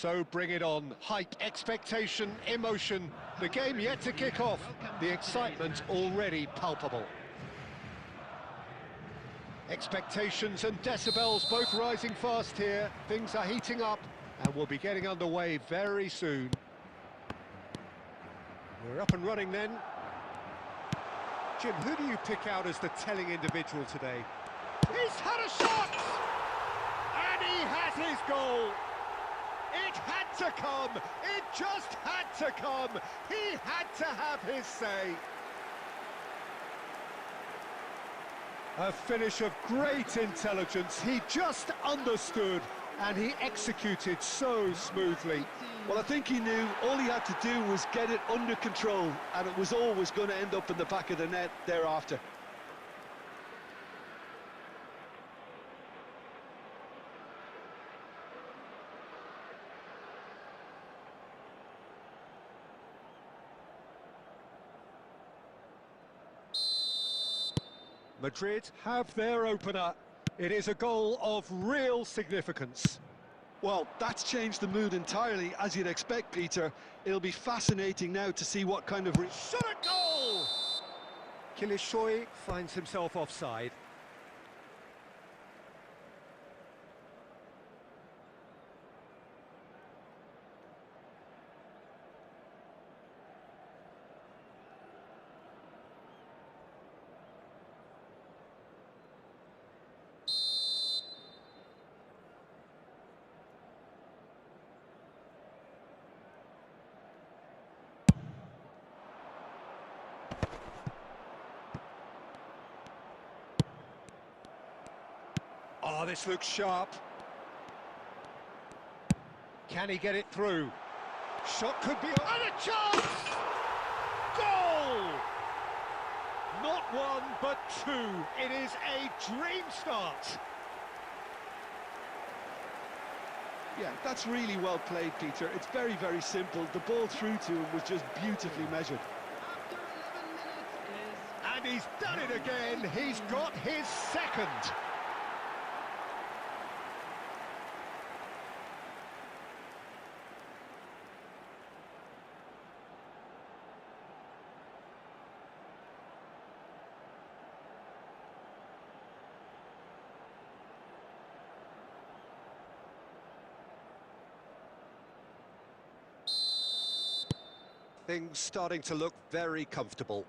So bring it on. Hype, expectation, emotion. The game yet to kick off. The excitement already palpable. Expectations and decibels both rising fast here. Things are heating up and we'll be getting underway very soon. We're up and running then. Jim, who do you pick out as the telling individual today? He's had a shot! And he has his goal! It had to come! It just had to come! He had to have his say! A finish of great intelligence. He just understood and he executed so smoothly. Well, I think he knew all he had to do was get it under control, and it was always going to end up in the back of the net thereafter. Madrid have their opener. It is a goal of real significance. Well, that's changed the mood entirely, as you'd expect, Peter. It'll be fascinating now to see what kind of... Shot a goal! Kilishoy finds himself offside. Oh, this looks sharp. Can he get it through? Shot could be... And a chance! Goal! Not one, but two. It is a dream start. Yeah, that's really well played, Peter. It's very, very simple. The ball through to him was just beautifully measured. And he's done it again. He's got his second. Things starting to look very comfortable.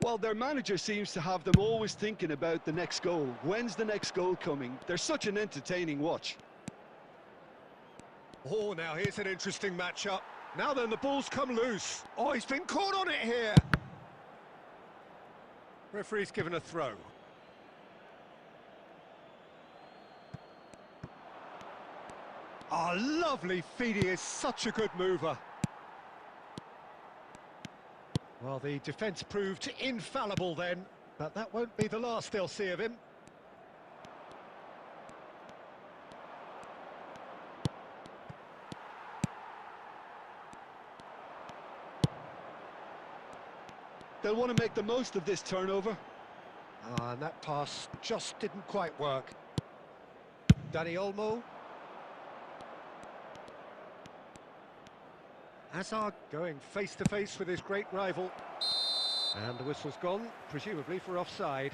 Well, their manager seems to have them always thinking about the next goal. When's the next goal coming? They're such an entertaining watch. Oh, now here's an interesting matchup. Now then, the ball's come loose. Oh, he's been caught on it here. Referee's given a throw. Oh, lovely feed. He is such a good mover. Well, the defence proved infallible then, but that won't be the last they'll see of him. They'll want to make the most of this turnover. And that pass just didn't quite work. Dani Olmo. Hazard going face-to-face with his great rival. And the whistle's gone, presumably for offside.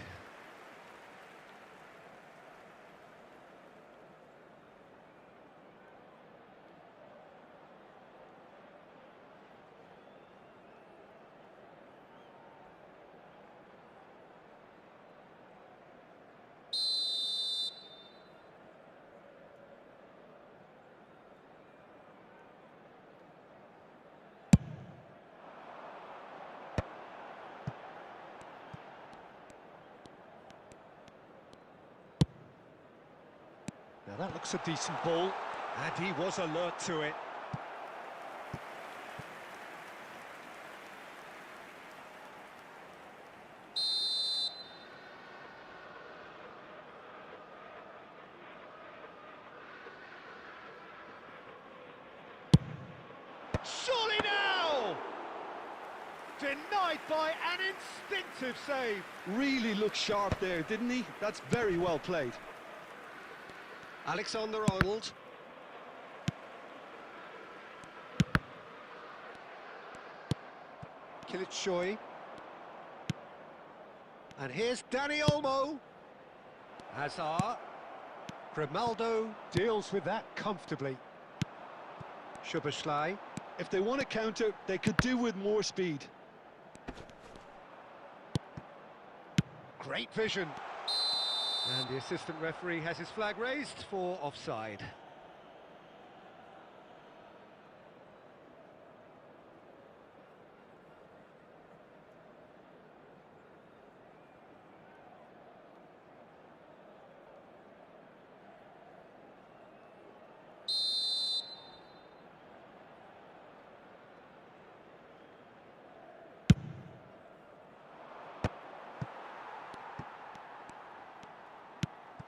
Now that looks a decent ball, and he was alert to it. Surely now! Denied by an instinctive save. Really looked sharp there, didn't he? That's very well played. Kilitshoy. And here's Dani Olmo. Hazard. Grimaldo deals with that comfortably. Szoboszlai. If they want to counter, they could do with more speed. Great vision. And the assistant referee has his flag raised for offside.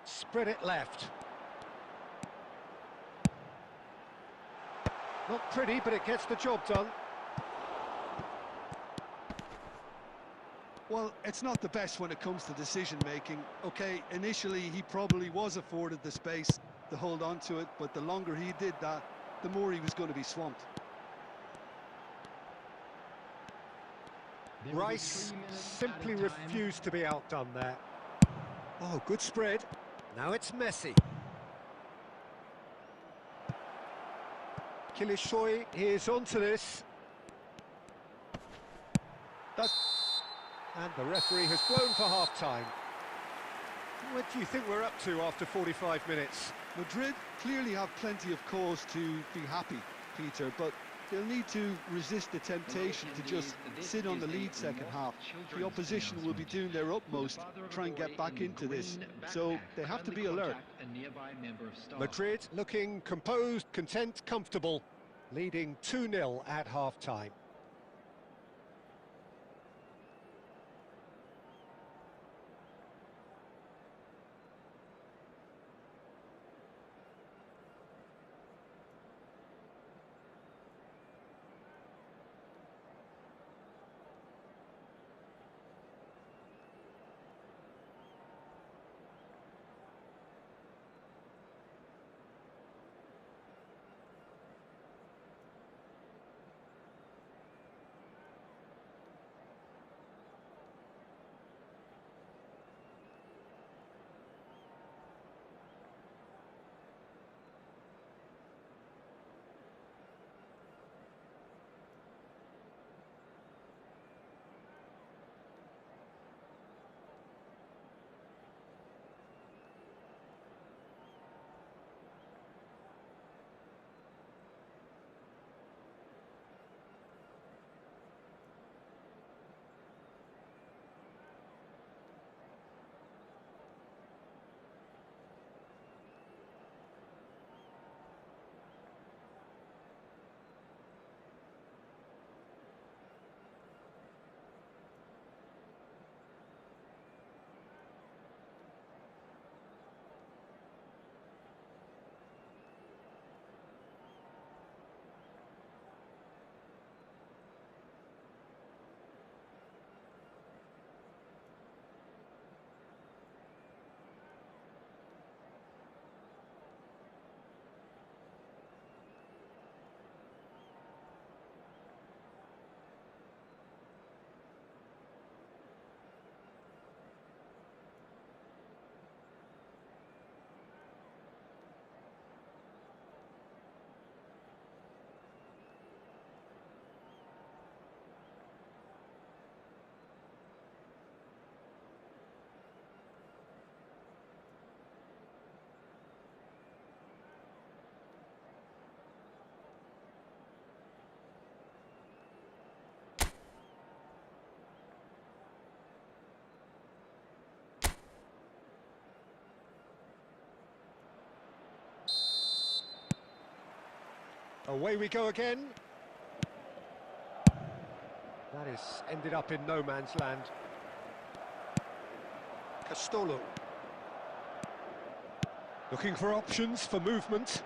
Spread it left. Not pretty, but it gets the job done. Well, it's not the best when it comes to decision-making. Okay, initially he probably was afforded the space to hold on to it, but the longer he did that, the more he was going to be swamped. Rice simply refused to be outdone there. Oh, good spread. Now it's Messi. Kilitshoy is onto this. And the referee has blown for half-time. What do you think we're up to after 45 minutes? Madrid clearly have plenty of cause to be happy, Peter, but they'll need to resist the temptation to just sit on the lead second half. The opposition will be doing their utmost to try and get back into this, so they have to be alert. Madrid looking composed, content, comfortable, leading 2-0 at half-time. Away we go again. That is ended up in no man's land. Castolo. Looking for options for movement.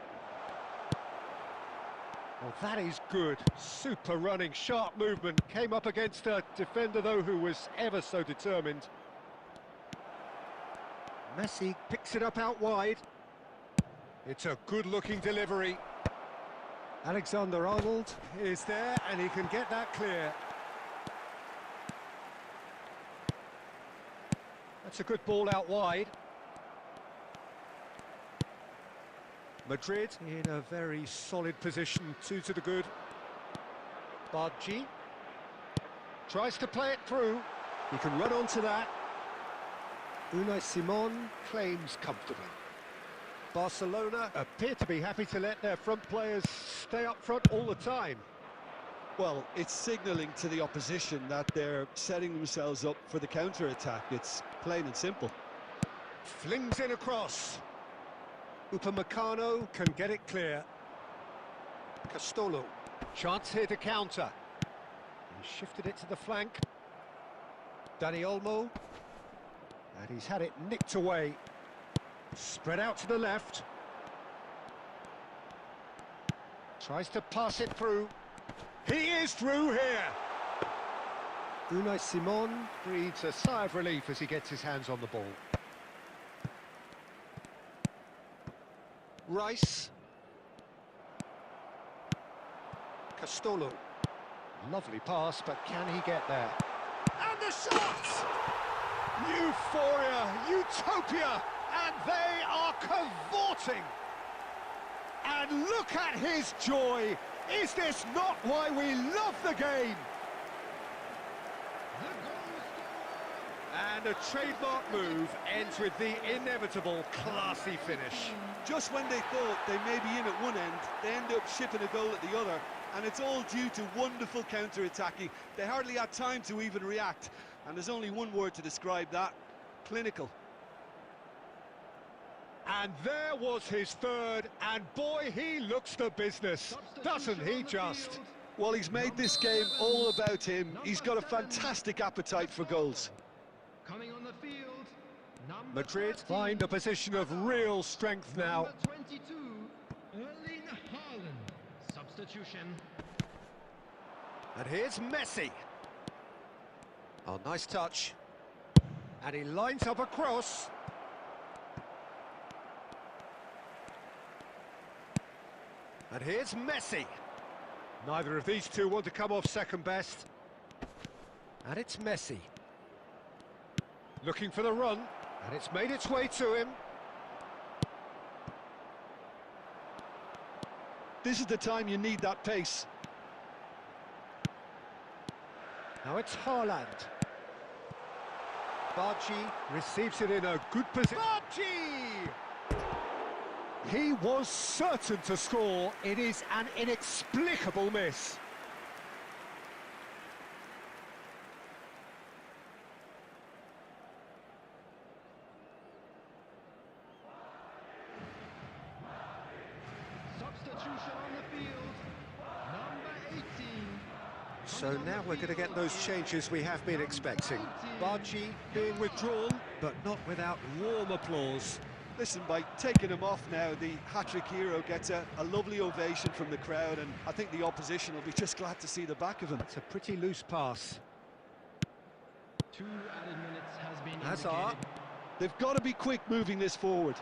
Well, that is good. Super running, sharp movement. Came up against a defender, though, who was ever so determined. Messi picks it up out wide. It's a good-looking delivery. Alexander-Arnold is there, and he can get that clear. That's a good ball out wide. Madrid in a very solid position, 2 to the good. Bargi tries to play it through. He can run onto that. Unai Simon claims comfortably. Barcelona appear to be happy to let their front players stay up front all the time. Well, it's signalling to the opposition that they're setting themselves up for the counter-attack. It's plain and simple. Flings in across. Upamecano can get it clear. Castolo, chance here to counter. He shifted it to the flank. Dani Olmo. And he's had it nicked away. Spread out to the left. Tries to pass it through. He is through here. Unai Simon breathes a sigh of relief as he gets his hands on the ball. Rice. Castolo. Lovely pass, but can he get there? And the shot! Euphoria, utopia, and they are cavorting. And look at his joy. Is this not why we love the game? And a trademark move ends with the inevitable classy finish. Just when they thought they may be in at one end, they end up shipping a goal at the other, and it's all due to wonderful counter-attacking. They hardly had time to even react, and there's only one word to describe that: clinical. And there was his third, and boy, he looks the business, doesn't he just? Well, he's made this game all about him. He's got a fantastic appetite for goals. Coming on the field, Madrid find a position of real strength now. number 22, Erling Haaland. Substitution. And here's Messi. Oh, nice touch. And he lines up a cross. And here's Messi. Neither of these two want to come off second best. And it's Messi. Looking for the run. And it's made its way to him. This is the time you need that pace. Now it's Haaland. Bargi receives it in a good position. Bargi! He was certain to score. It is an inexplicable miss. Substitution on the field, number 18. So now we're going to get those changes we have been expecting. Bargi being withdrawn, but not without warm applause. Listen, by taking him off now, the hat-trick hero gets a lovely ovation from the crowd, and I think the opposition will be just glad to see the back of him. It's a pretty loose pass. 2 added minutes has been Hazard. indicated. They've got to be quick moving this forward.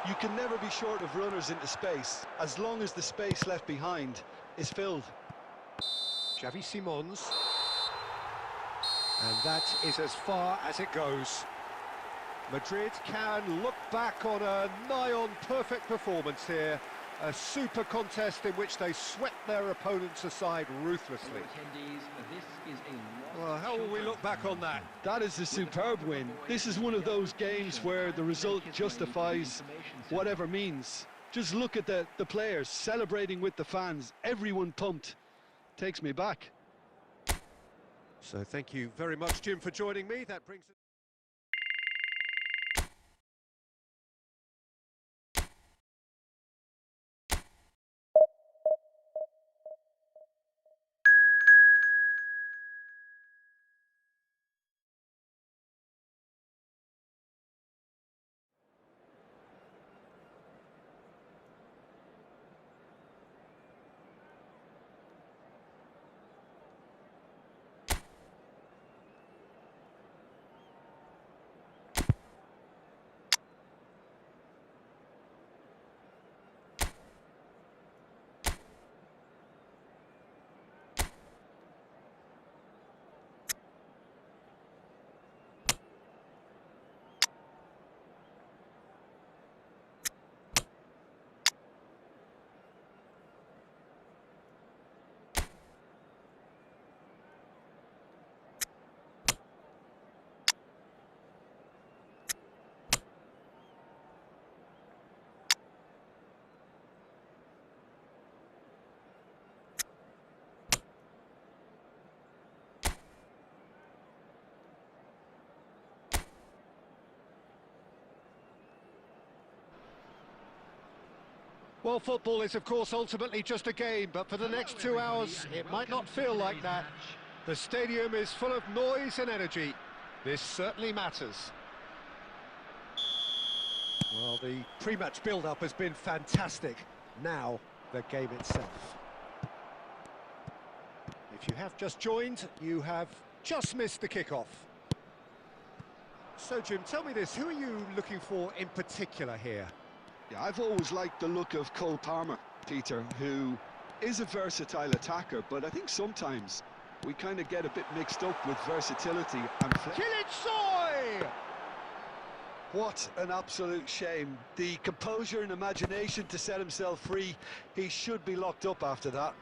You can never be short of runners into space, as long as the space left behind is filled. Xavi Simons. And that is as far as it goes. Madrid can look back on a nigh-on perfect performance here. A super contest in which they swept their opponents aside ruthlessly. Attendees, this is a Well, how will we look back on that? That is a superb win. This is one of those games where the result justifies whatever means. Just look at the players celebrating with the fans. Everyone pumped. Takes me back. So thank you very much, Jim, for joining me. That brings us... Well, football is, of course, ultimately just a game, but for the next 2 hours, it might not feel like that. The stadium is full of noise and energy. This certainly matters. Well, the pre-match build-up has been fantastic. Now, the game itself. If you have just joined, you have just missed the kickoff. So, Jim, tell me this, who are you looking for in particular here? Yeah, I've always liked the look of Cole Palmer, Peter, who is a versatile attacker, but I think sometimes we kind of get a bit mixed up with versatility and Soy! What an absolute shame. The composure and imagination to set himself free, he should be locked up after that.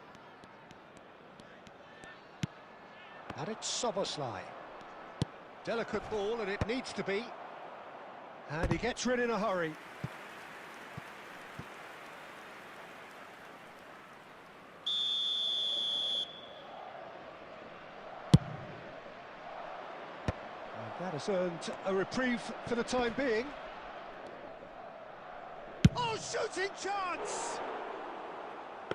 And it's Soboslai. Delicate ball, and it needs to be. And he gets rid in a hurry. That has earned a reprieve for the time being. Oh, shooting chance!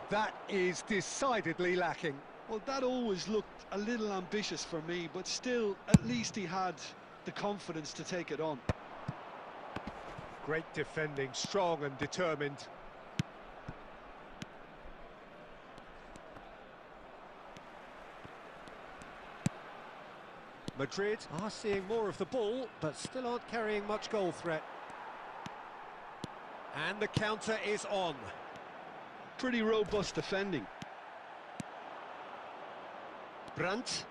That is decidedly lacking. Well, that always looked a little ambitious for me, but still, at least he had the confidence to take it on. Great defending, strong and determined. Madrid are seeing more of the ball, but still aren't carrying much goal threat. And the counter is on. Pretty robust defending. Brandt.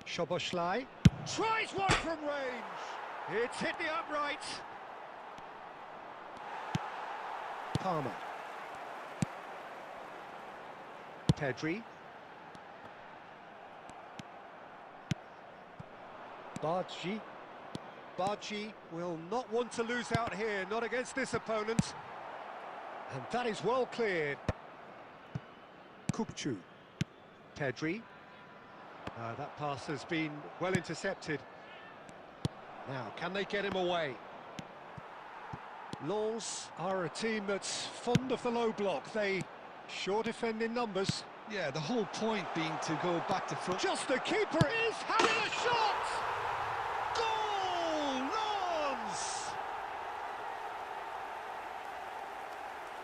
Szoboszlai. Tries one from range. It's hit the upright. Palmer. Pedri. Bargi will not want to lose out here, not against this opponent. And that is well cleared. Kupchu. Pedri. That pass has been well intercepted. Now, can they get him away? Lens are a team that's fond of the low block. They sure defend in numbers. Yeah, the whole point being to go back to front. Just the keeper is having a shot! Goal! Lens!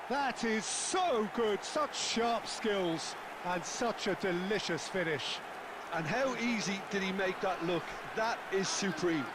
That is so good, such sharp skills and such a delicious finish. And how easy did he make that look? That is supreme.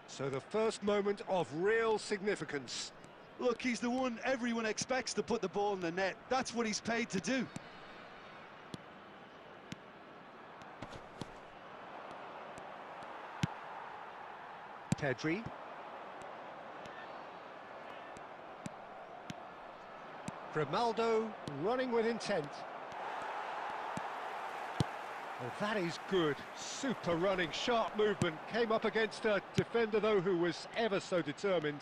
So the first moment of real significance. Look, he's the one everyone expects to put the ball in the net. That's what he's paid to do. Pedri. Grimaldo running with intent. Oh, that is good. Super running, sharp movement. Came up against a defender, though, who was ever so determined.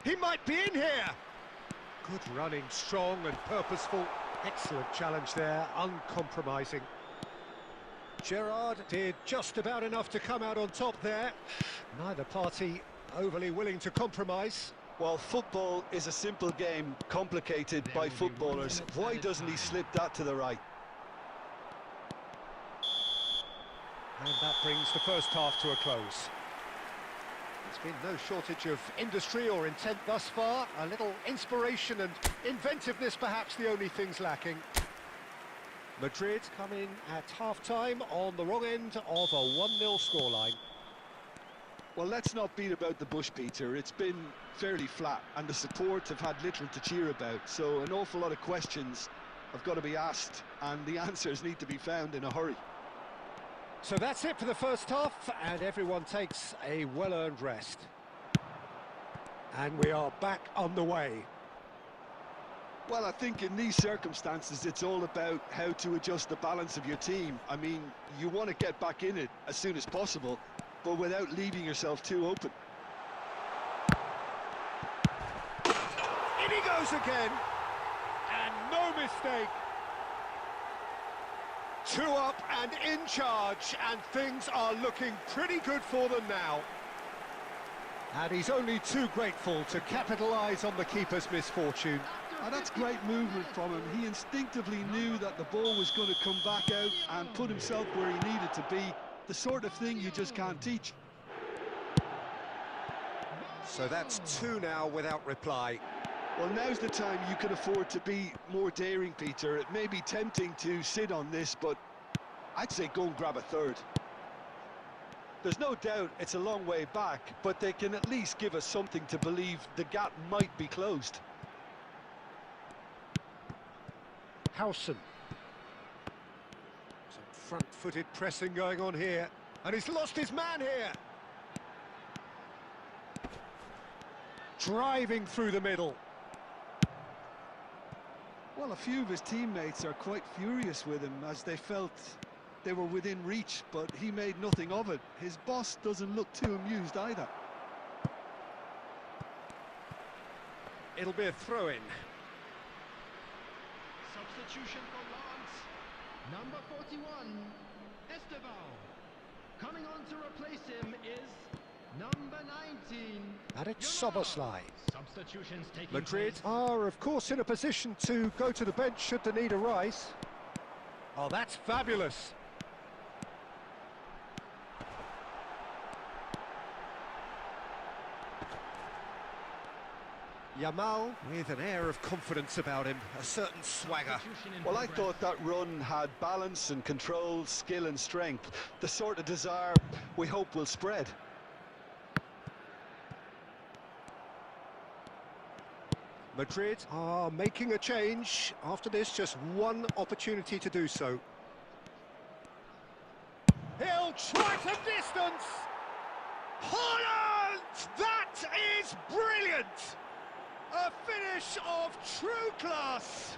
He might be in here! Good running, strong and purposeful. Excellent challenge there, uncompromising. Gerrard did just about enough to come out on top there. Neither party overly willing to compromise. Well, football is a simple game, complicated by footballers. Why doesn't he slip that to the right? And that brings the first half to a close. There's been no shortage of industry or intent thus far. A little inspiration and inventiveness, perhaps the only things lacking. Madrid come in at half-time on the wrong end of a 1-0 scoreline. Well, let's not beat about the bush, Peter. It's been fairly flat, and the support have had little to cheer about. So an awful lot of questions have got to be asked, and the answers need to be found in a hurry. So that's it for the first half, and everyone takes a well-earned rest. And we are back on the way. Well, I think in these circumstances, it's all about how to adjust the balance of your team. I mean, you want to get back in it as soon as possible, but without leaving yourself too open. In he goes again, and no mistake. 2 up and in charge, and things are looking pretty good for them now. And he's only too grateful to capitalise on the keeper's misfortune. And that's great movement from him. He instinctively knew that the ball was going to come back out and put himself where he needed to be. The sort of thing you just can't teach. So that's 2 now without reply. Well, now's the time you can afford to be more daring, Peter. It may be tempting to sit on this, but I'd say go and grab a third. There's no doubt it's a long way back, but they can at least give us something to believe the gap might be closed. Howson. Some front-footed pressing going on here. And he's lost his man here. Driving through the middle. Well, a few of his teammates are quite furious with him as they felt they were within reach, but he made nothing of it. His boss doesn't look too amused either. It'll be a throw-in. Substitution for Lance. Number 41, Estevao. Coming on to replace him is number 19. And it's Soboslai. Substitutions taking Madrid place. are, of course, in a position to go to the bench should the need arise. Oh, that's fabulous. Yamal with an air of confidence about him, a certain swagger. Well, I thought that run had balance and control, skill and strength. The sort of desire we hope will spread. Madrid are making a change. After this, just one opportunity to do so. He'll try from distance! Holland! That is brilliant! A finish of true class!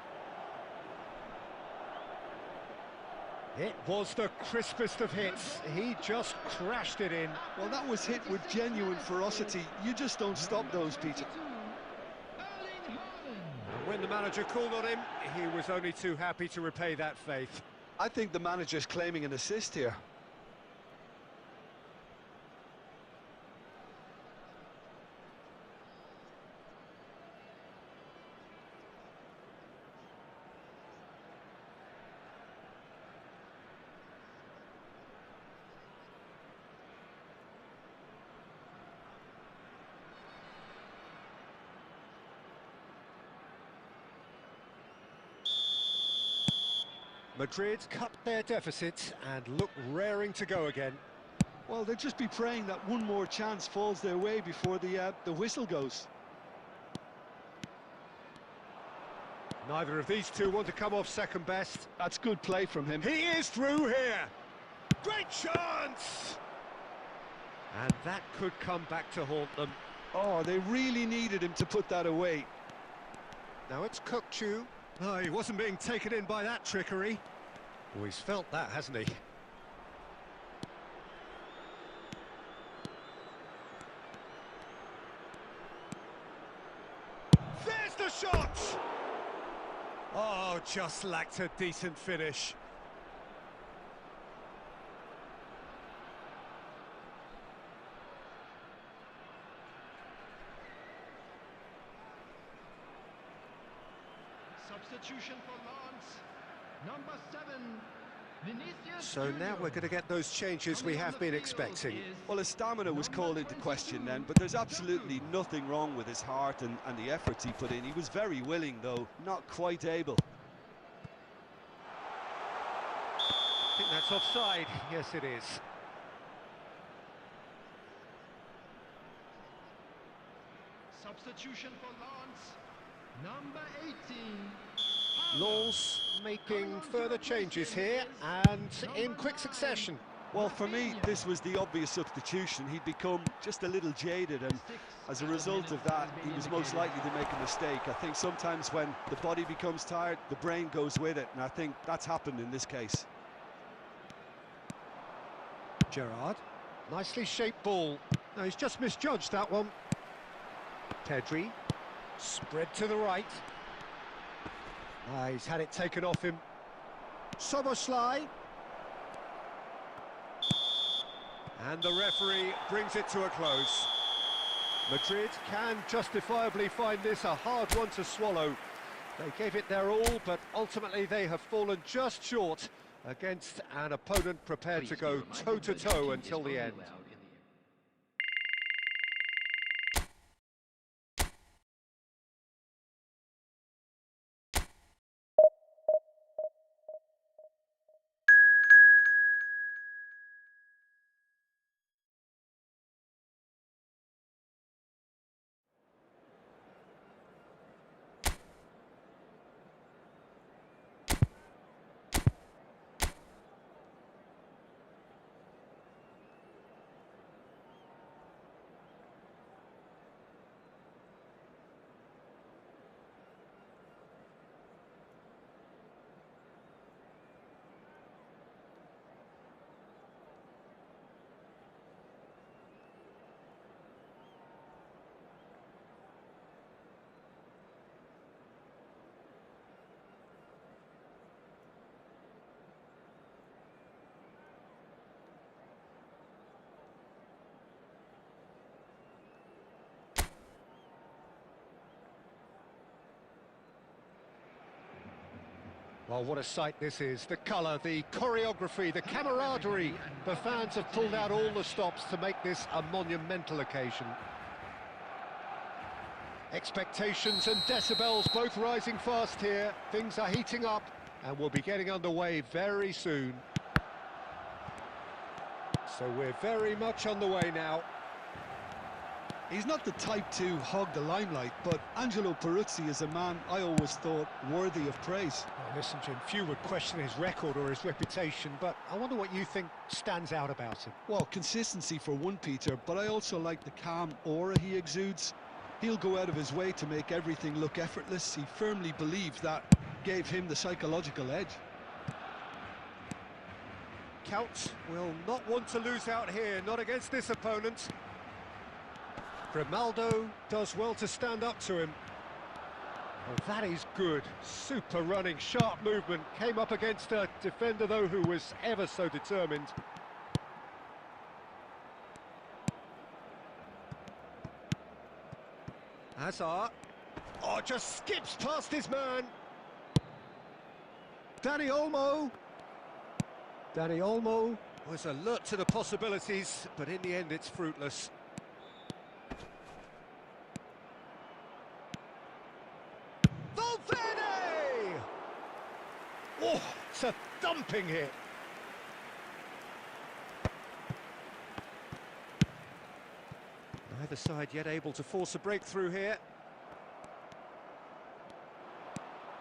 It was the crispest of hits. He just crashed it in. Well, that was hit with genuine ferocity. You just don't stop those, Peter. When the manager called on him, he was only too happy to repay that faith. I think the manager's claiming an assist here. Madrid cut their deficit and look raring to go again. Well, they'll just be praying that one more chance falls their way before the whistle goes. Neither of these two want to come off second best. That's good play from him. He is through here. Great chance! And that could come back to haunt them. Oh, they really needed him to put that away. Now it's Kukçu. Oh, he wasn't being taken in by that trickery. Oh, he's felt that, hasn't he? There's the shot! Oh, just lacked a decent finish. Substitution for Lance. Number 7, Vinicius So now we're going to get those changes we have been expecting. Well, his stamina was called into question then, but there's absolutely nothing wrong with his heart and the efforts he put in. He was very willing, though, not quite able. I think that's offside. Yes, it is. Substitution for Lance. Number 18. Lens making further changes here and in quick succession. Well, for me, this was the obvious substitution. He'd become just a little jaded, and as a result of that, he was most likely to make a mistake. I think sometimes when the body becomes tired, the brain goes with it, and I think that's happened in this case. Gerrard, nicely shaped ball. No, he's just misjudged that one. Pedri, spread to the right. He's had it taken off him. Soboslai. And the referee brings it to a close. Madrid can justifiably find this a hard one to swallow. They gave it their all, but ultimately they have fallen just short against an opponent prepared to go toe-to-toe until the end. Well, what a sight this is. The colour, the choreography, the camaraderie. The fans have pulled out all the stops to make this a monumental occasion. Expectations and decibels both rising fast here. Things are heating up and we'll be getting underway very soon. So we're very much on the way now. He's not the type to hog the limelight, but Angelo Peruzzi is a man I always thought worthy of praise. Well, listen, Jim, few would question his record or his reputation, but I wonder what you think stands out about him. Well, consistency for one, Peter, but I also like the calm aura he exudes. He'll go out of his way to make everything look effortless. He firmly believes that gave him the psychological edge. Count will not want to lose out here, not against this opponent. Grimaldo does well to stand up to him. Oh, that is good. Super running, sharp movement. Came up against a defender, though, who was ever so determined. Hazard. Oh, just skips past his man. Dani Olmo. Dani Olmo was alert to the possibilities, but in the end it's fruitless. Oh, it's a thumping hit. Neither side yet able to force a breakthrough here.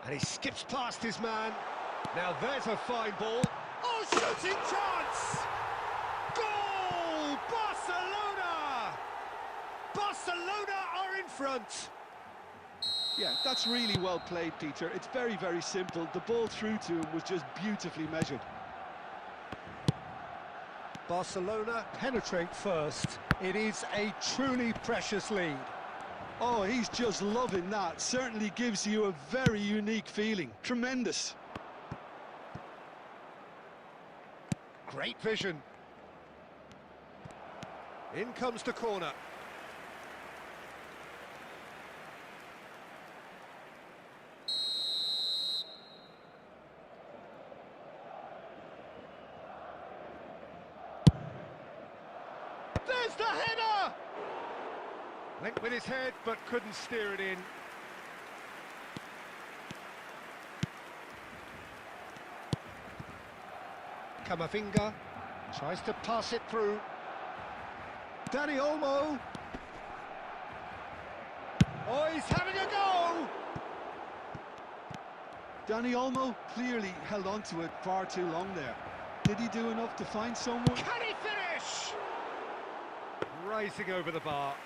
And he skips past his man. Now there's a fine ball. Oh, shooting chance! Goal! Barcelona! Barcelona are in front. Yeah, that's really well played, Peter. It's very, very simple. The ball through to him was just beautifully measured. Barcelona penetrate first. It is a truly precious lead. Oh, he's just loving that. Certainly gives you a very unique feeling. Tremendous. Great vision. In comes the corner. There's the header! Went with his head, but couldn't steer it in. Camavinga tries to pass it through. Dani Olmo. Oh, he's having a go! Dani Olmo clearly held on to it far too long there. Did he do enough to find someone? Can he finish? Rising over the bar.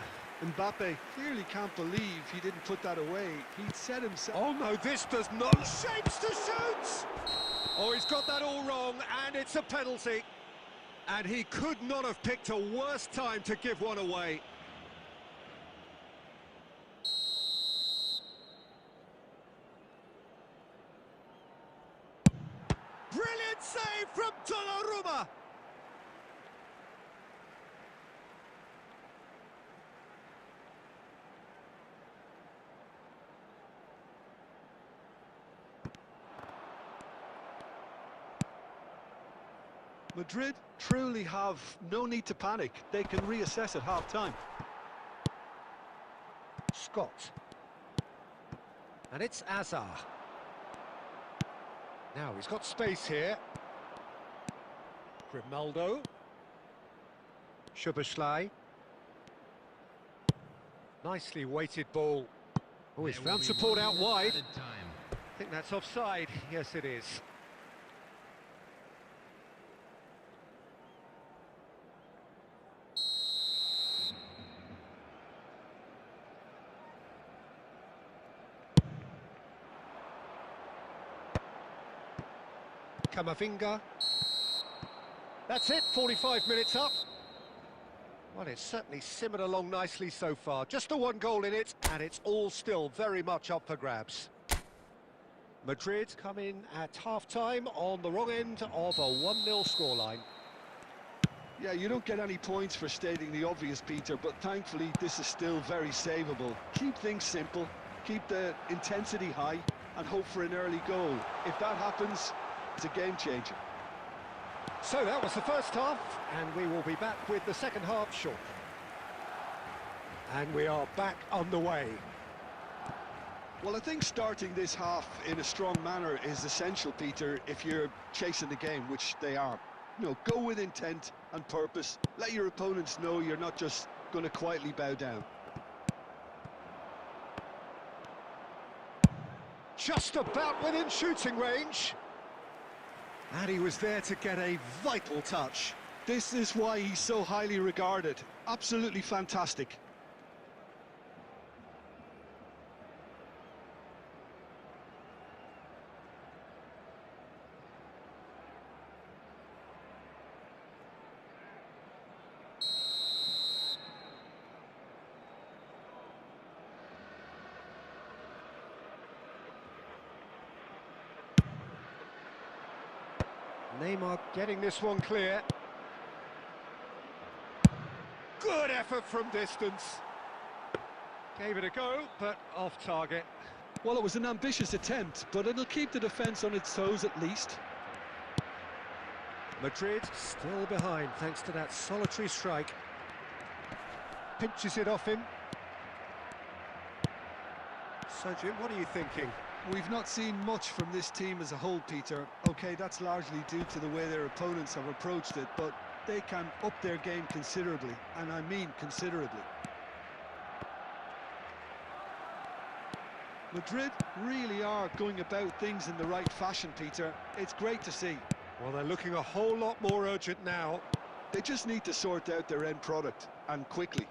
Mbappe clearly can't believe he didn't put that away. He'd set himself... Oh no, this does not... Shapes to shoot! Oh, he's got that all wrong, and it's a penalty. And he could not have picked a worse time to give one away. Brilliant save from Donnarumma! Madrid truly have no need to panic. They can reassess at half-time. Scott. And it's Azar. Now he's got space here. Grimaldo. Szoboszlai. Nicely weighted ball. Oh, he's found support out wide. I think that's offside. Yes, it is. Camavinga. That's it, 45 minutes up. Well, it's certainly simmered along nicely so far. Just the one goal in it, and it's all still very much up for grabs. Madrid come in at half-time on the wrong end of a 1-0 scoreline. Yeah, you don't get any points for stating the obvious, Peter, but thankfully this is still very savable. Keep things simple, keep the intensity high, and hope for an early goal. If that happens, it's a game changer. So that was the first half, and we will be back with the second half shortly. And we are back on the way. Well, I think starting this half in a strong manner is essential, Peter, if you're chasing the game, which they are. You know, go with intent and purpose. Let your opponents know you're not just going to quietly bow down. Just about within shooting range. And he was there to get a vital touch. This is why he's so highly regarded. Absolutely fantastic. Neymar getting this one clear. Good effort from distance. Gave it a go, but off target. Well, it was an ambitious attempt, but it'll keep the defence on its toes at least. Madrid still behind thanks to that solitary strike. Pinches it off him. So Jim, what are you thinking? We've not seen much from this team as a whole, Peter. OK, that's largely due to the way their opponents have approached it, but they can up their game considerably, and I mean considerably. Madrid really are going about things in the right fashion, Peter. It's great to see. Well, they're looking a whole lot more urgent now. They just need to sort out their end product, and quickly.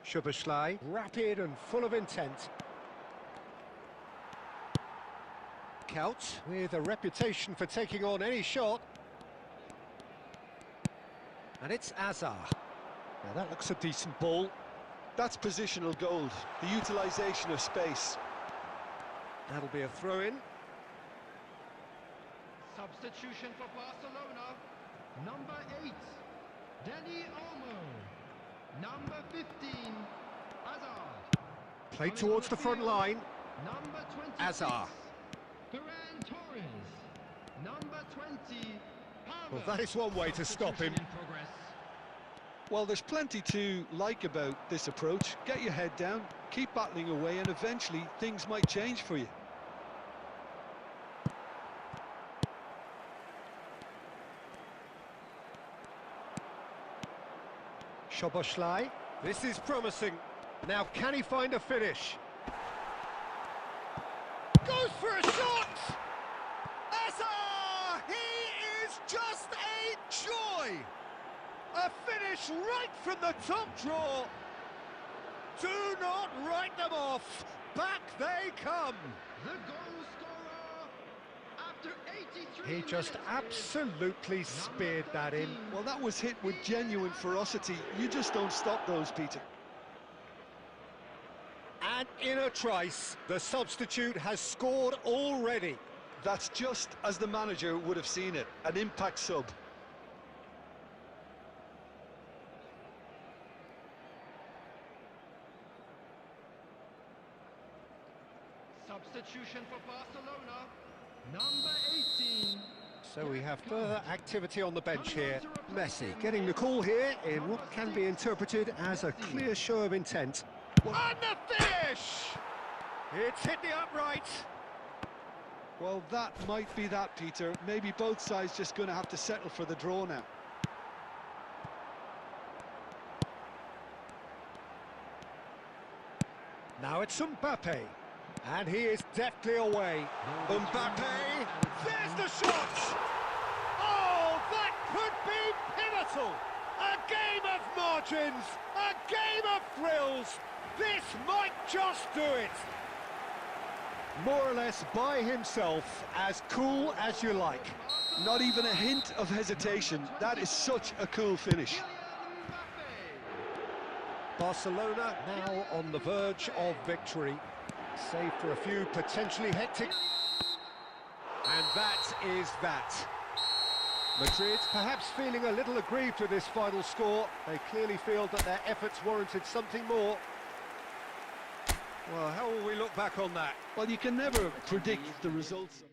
Szoboszlai, rapid and full of intent. Couch with a reputation for taking on any shot. And it's Azar. Now that looks a decent ball. That's positional gold, the utilisation of space. That'll be a throw-in. Substitution for Barcelona. Number 8, Dani Olmo. Number 15, Hazard. Played towards the front line. Number 26, Azar. Ferran Torres. Number 20, Well, that is one way to stop him. Well, there's plenty to like about this approach. Get your head down, keep battling away, and eventually things might change for you. Szoboszlai. This is promising. Now, can he find a finish? Goes for a shot! Asa! He is just a joy! A finish right from the top draw. Do not write them off. Back they come. The goal scorer after 83 He just minutes absolutely speared that in. Well, that was hit with genuine ferocity. You just don't stop those, Peter. And in a trice, the substitute has scored already. That's just as the manager would have seen it, an impact sub. Substitution for Barcelona, number 18. So we have further activity on the bench here. Messi getting the call here in what can be interpreted as a clear show of intent. And the finish! It's hit the upright. Well, that might be that, Peter. Maybe both sides just going to have to settle for the draw now. Now it's Mbappe. And he is deftly away. Mbappe, there's the shot! Oh, that could be pivotal! A game of margins, a game of thrills. This might just do it. More or less by himself, as cool as you like. Not even a hint of hesitation. That is such a cool finish. Barcelona now on the verge of victory. Save for a few potentially hectic... And that is that. Madrid perhaps feeling a little aggrieved with this final score. They clearly feel that their efforts warranted something more. Well, how will we look back on that? Well, you can never predict the results.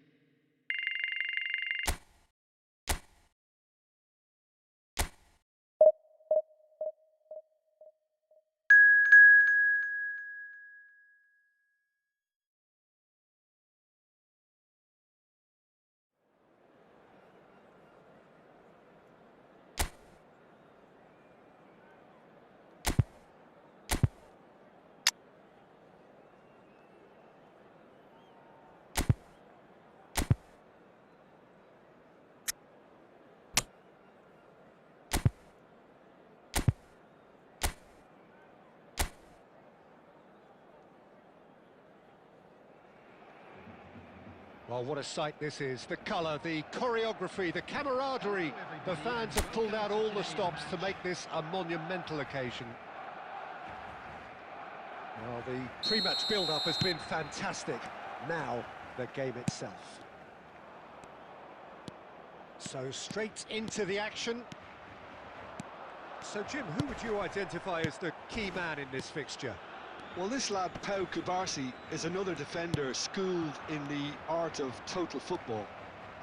Well, what a sight this is. The colour, the choreography, the camaraderie. The fans have pulled out all the stops to make this a monumental occasion. Well, the pre-match build-up has been fantastic. Now, the game itself. So, straight into the action. So, Jim, who would you identify as the key man in this fixture? Well, this lad, Pau Cubarsí, is another defender schooled in the art of total football.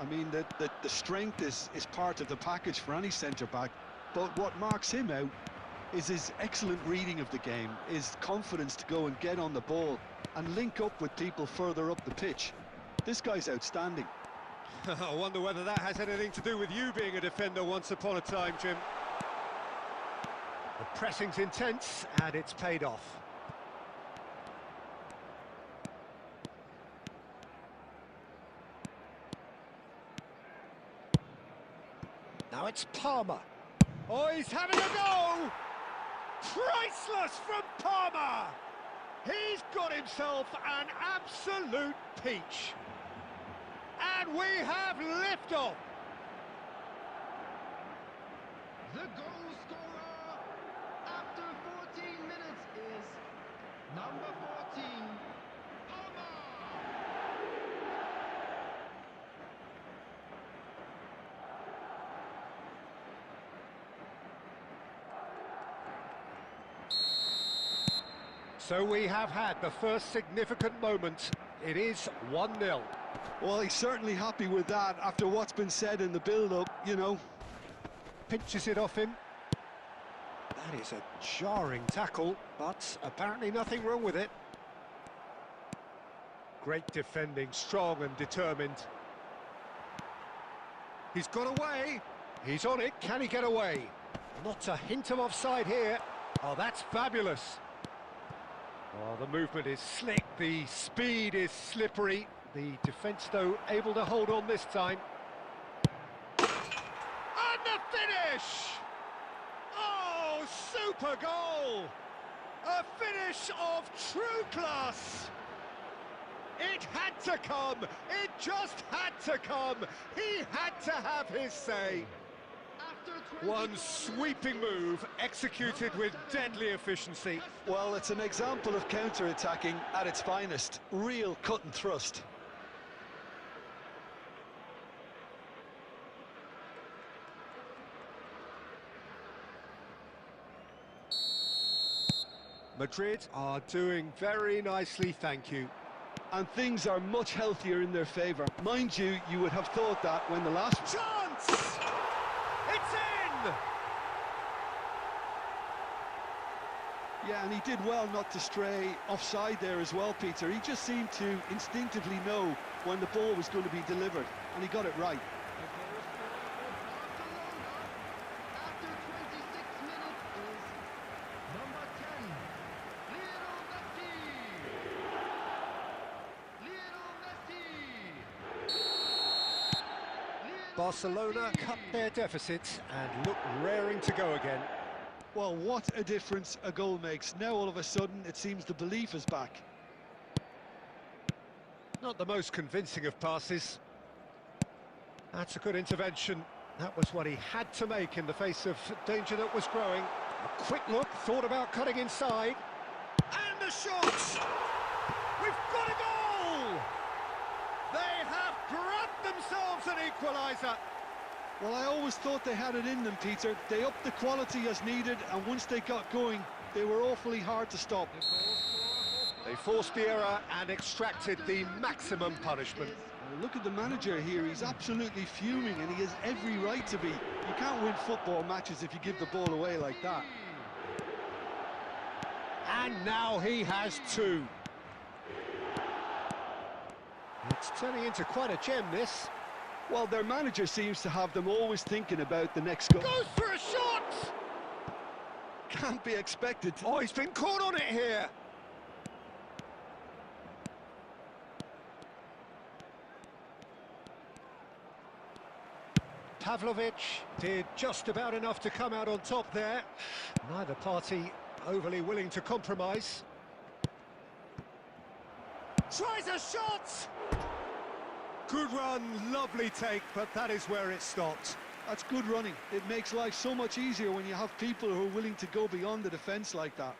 I mean, the strength is part of the package for any centre-back, but what marks him out is his excellent reading of the game, his confidence to go and get on the ball and link up with people further up the pitch. This guy's outstanding. I wonder whether that has anything to do with you being a defender once upon a time, Jim. The pressing's intense, and it's paid off. Now it's Palmer. Oh, he's having a go! Priceless from Palmer! He's got himself an absolute peach. And we have liftoff. The goal scorer after 14 minutes is number 14, Palmer. So we have had the first significant moment. It is 1-0. Well, he's certainly happy with that after what's been said in the build-up, you know. Pinches it off him. That is a jarring tackle, but apparently nothing wrong with it. Great defending, strong and determined. He's got away. He's on it. Can he get away? Not a hint of offside here. Oh, that's fabulous. Oh, the movement is slick, the speed is slippery. The defence, though, able to hold on this time. And the finish! Oh, super goal! A finish of true class! It had to come! It just had to come! He had to have his say! One sweeping move, executed with deadly efficiency. Well, it's an example of counter-attacking at its finest. Real cut and thrust. Madrid are doing very nicely, thank you. And things are much healthier in their favour. Mind you, you would have thought that when the last... Chance! It's in! Yeah, and he did well not to stray offside there as well, Peter. He just seemed to instinctively know when the ball was going to be delivered, and he got it right. Barcelona cut their deficit and look raring to go again. Well, what a difference a goal makes. Now all of a sudden it seems the belief is back. Not the most convincing of passes. That's a good intervention. That was what he had to make in the face of danger that was growing. A quick look, thought about cutting inside. And the shot! We've got a goal! They have grabbed themselves an equaliser. Well, I always thought they had it in them, Peter. They upped the quality as needed, and once they got going, they were awfully hard to stop. They forced the error and extracted the maximum punishment. Look at the manager here. He's absolutely fuming, and he has every right to be. You can't win football matches if you give the ball away like that. And now he has two. It's turning into quite a gem, this. Well, their manager seems to have them always thinking about the next goal. Goes for a shot! Can't be expected. Oh, he's been caught on it here. Pavlovic did just about enough to come out on top there. Neither party overly willing to compromise. Tries a shot! Good run, lovely take, but that is where it stopped. That's good running. It makes life so much easier when you have people who are willing to go beyond the defence like that.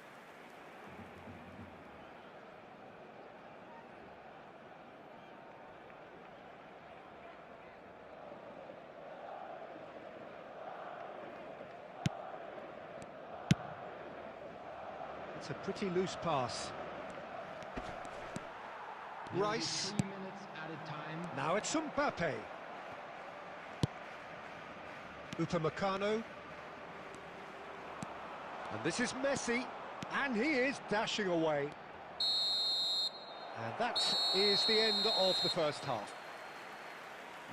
It's a pretty loose pass. Rice. Now it's Mbappe. Upamecano. And this is Messi. And he is dashing away. And that is the end of the first half.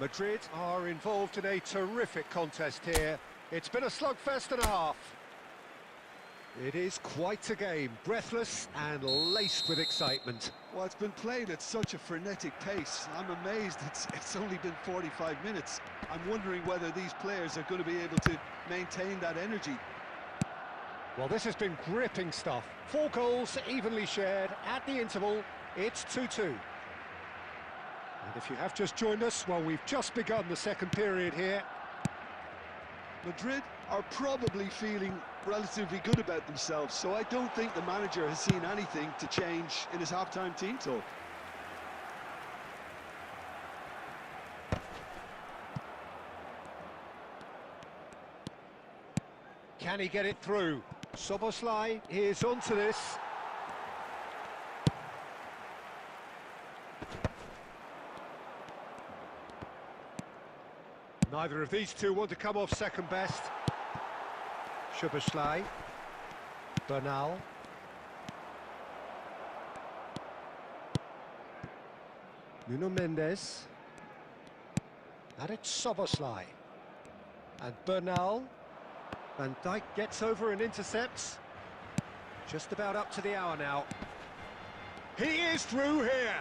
Madrid are involved in a terrific contest here. It's been a slugfest and a half. It is quite a game, breathless and laced with excitement. Well, it's been played at such a frenetic pace. I'm amazed it's only been 45 minutes. I'm wondering whether these players are going to be able to maintain that energy. Well, this has been gripping stuff. 4 goals evenly shared at the interval. It's 2-2. And if you have just joined us, well, we've just begun the second period here. Madrid are probably feeling relatively good about themselves, so I don't think the manager has seen anything to change in his half-time team talk. Can he get it through? Szoboszlai is onto this. Neither of these two want to come off second best. Szoboszlai. Bernal. Nuno Mendes. And it's Szoboszlai. And Bernal. Van Dijk gets over and intercepts. Just about up to the hour now. He is through here.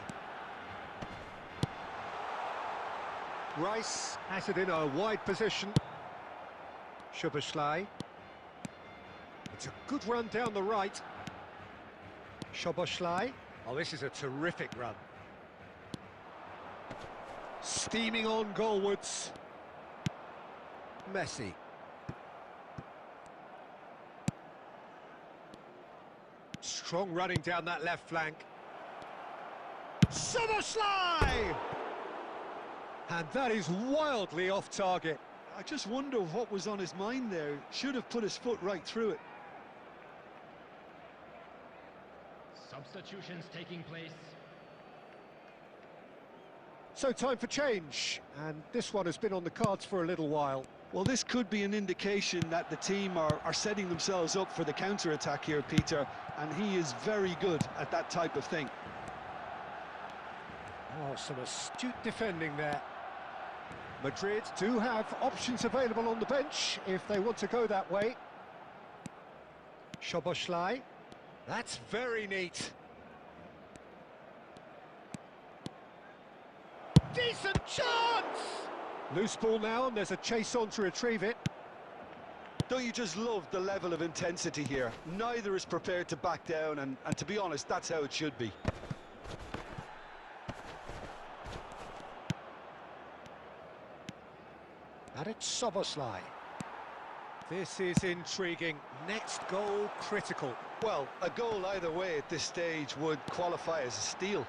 Rice has it in a wide position. Szoboszlai. It's a good run down the right. Szoboszlai. Oh, this is a terrific run. Steaming on goalwards. Messi. Strong running down that left flank. Szoboszlai! And that is wildly off target. I just wonder what was on his mind there. Should have put his foot right through it. Substitutions taking place. So time for change, and this one has been on the cards for a little while. Well, this could be an indication that the team are setting themselves up for the counter-attack here, Peter, and he is very good at that type of thing. Oh, some astute defending there. Madrid do have options available on the bench if they want to go that way. Szoboszlai. That's very neat. Decent chance! Loose ball now, and there's a chase on to retrieve it. Don't you just love the level of intensity here? Neither is prepared to back down, and to be honest, that's how it should be. And it's Szoboszlai. This is intriguing. Next goal critical. Well, a goal either way at this stage would qualify as a steal.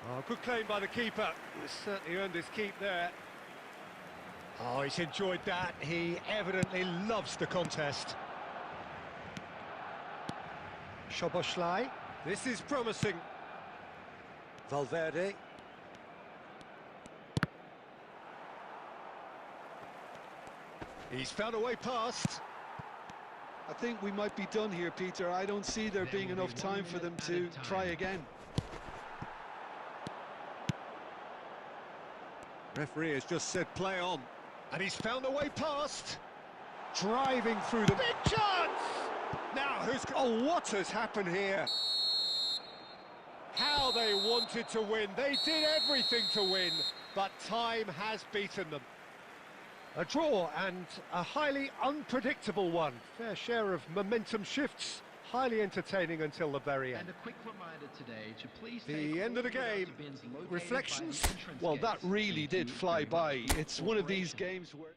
Oh, good claim by the keeper. He's certainly earned his keep there. Oh, he's enjoyed that. He evidently loves the contest. Szoboszlai. This is promising. Valverde. He's found a way past. I think we might be done here, Peter. I don't see there being enough time for them to try again. Referee has just said play on. And he's found a way past. Driving through the big chance! Now who's... Oh, what has happened here? How they wanted to win. They did everything to win, but time has beaten them. A draw, and a highly unpredictable one. Fair share of momentum shifts. Highly entertaining until the very end. And a quick reminder today to please The end of the game. Reflections? Well, that really did fly by. It's one of these games where...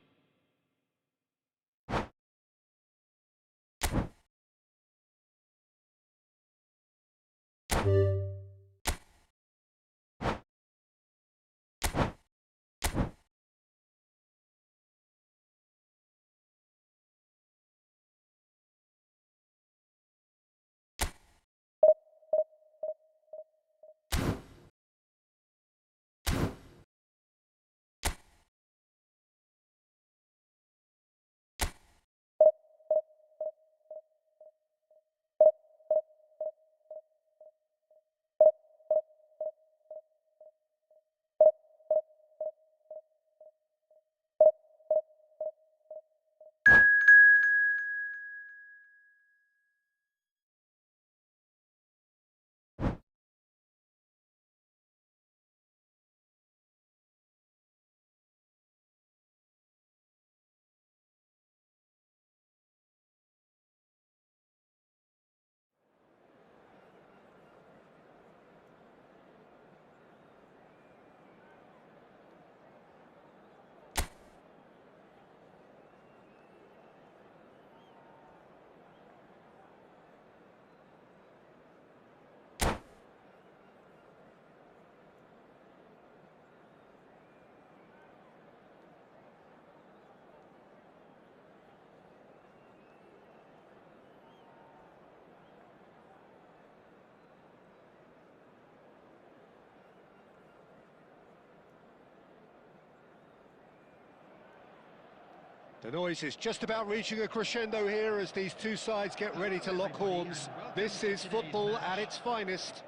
The noise is just about reaching a crescendo here as these two sides get ready to lock horns. This is football at its finest.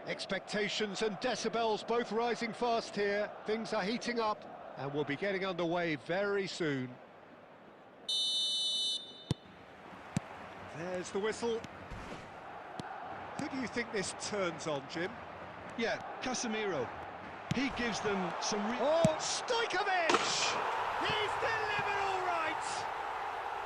Expectations and decibels both rising fast here. Things are heating up and we'll be getting underway very soon. There's the whistle. Who do you think this turns on, Jim? Yeah, Casemiro. He gives them some Oh, Stojkovic! He's delivered all right!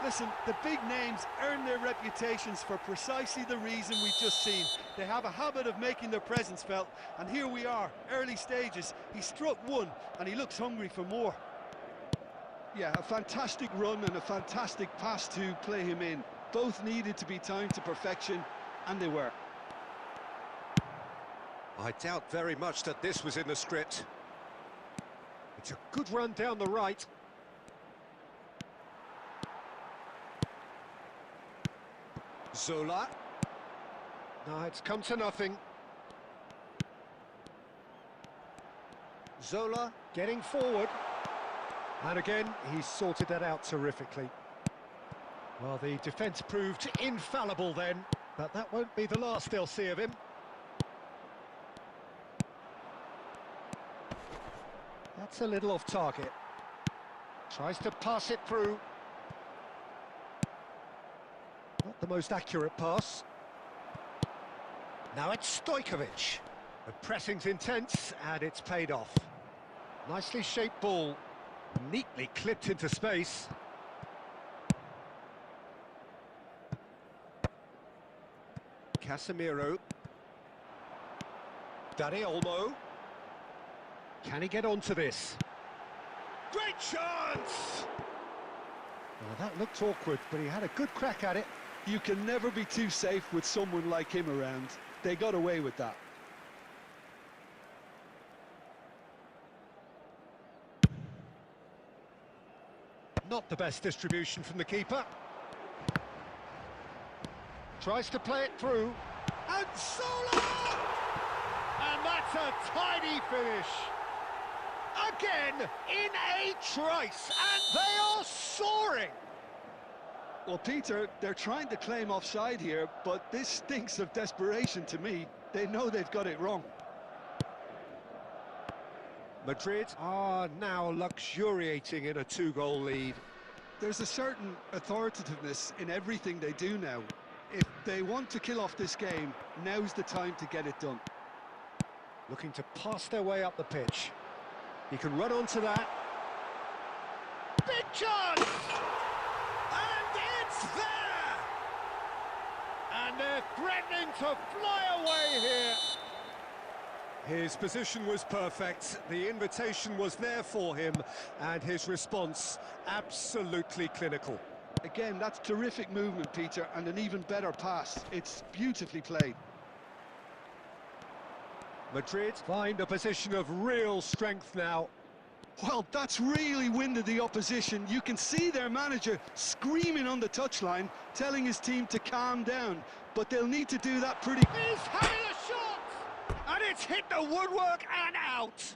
Listen, the big names earn their reputations for precisely the reason we've just seen. They have a habit of making their presence felt, and here we are, early stages. He struck one, and he looks hungry for more. Yeah, a fantastic run and a fantastic pass to play him in. Both needed to be timed to perfection, and they were. I doubt very much that this was in the script. It's a good run down the right. Zola. No, it's come to nothing. Zola getting forward. And again, he's sorted that out terrifically. Well, the defence proved infallible then, but that won't be the last they'll see of him. That's a little off target. Tries to pass it through. Not the most accurate pass. Now it's Stojkovic. The pressing's intense and it's paid off. Nicely shaped ball. Neatly clipped into space. Casemiro. Dani Olmo. Can he get onto this? Great chance! Well, that looked awkward, but he had a good crack at it. You can never be too safe with someone like him around. They got away with that. Not the best distribution from the keeper. Tries to play it through. And Zola! And that's a tidy finish. Again, in a trice, and they are soaring. Well, Peter, they're trying to claim offside here, but this stinks of desperation to me. They know they've got it wrong. Madrid are now luxuriating in a two-goal lead. There's a certain authoritativeness in everything they do now. If they want to kill off this game, now's the time to get it done. Looking to pass their way up the pitch. He can run onto that. Big chance! And it's there! And they're threatening to fly away here. His position was perfect, the invitation was there for him, and his response absolutely clinical. Again, that's terrific movement, Peter, and an even better pass. It's beautifully played. Madrid find a position of real strength now. Well, that's really winded the opposition. You can see their manager screaming on the touchline, telling his team to calm down, but they'll need to do that pretty... He's having a shot! And it's hit the woodwork and out!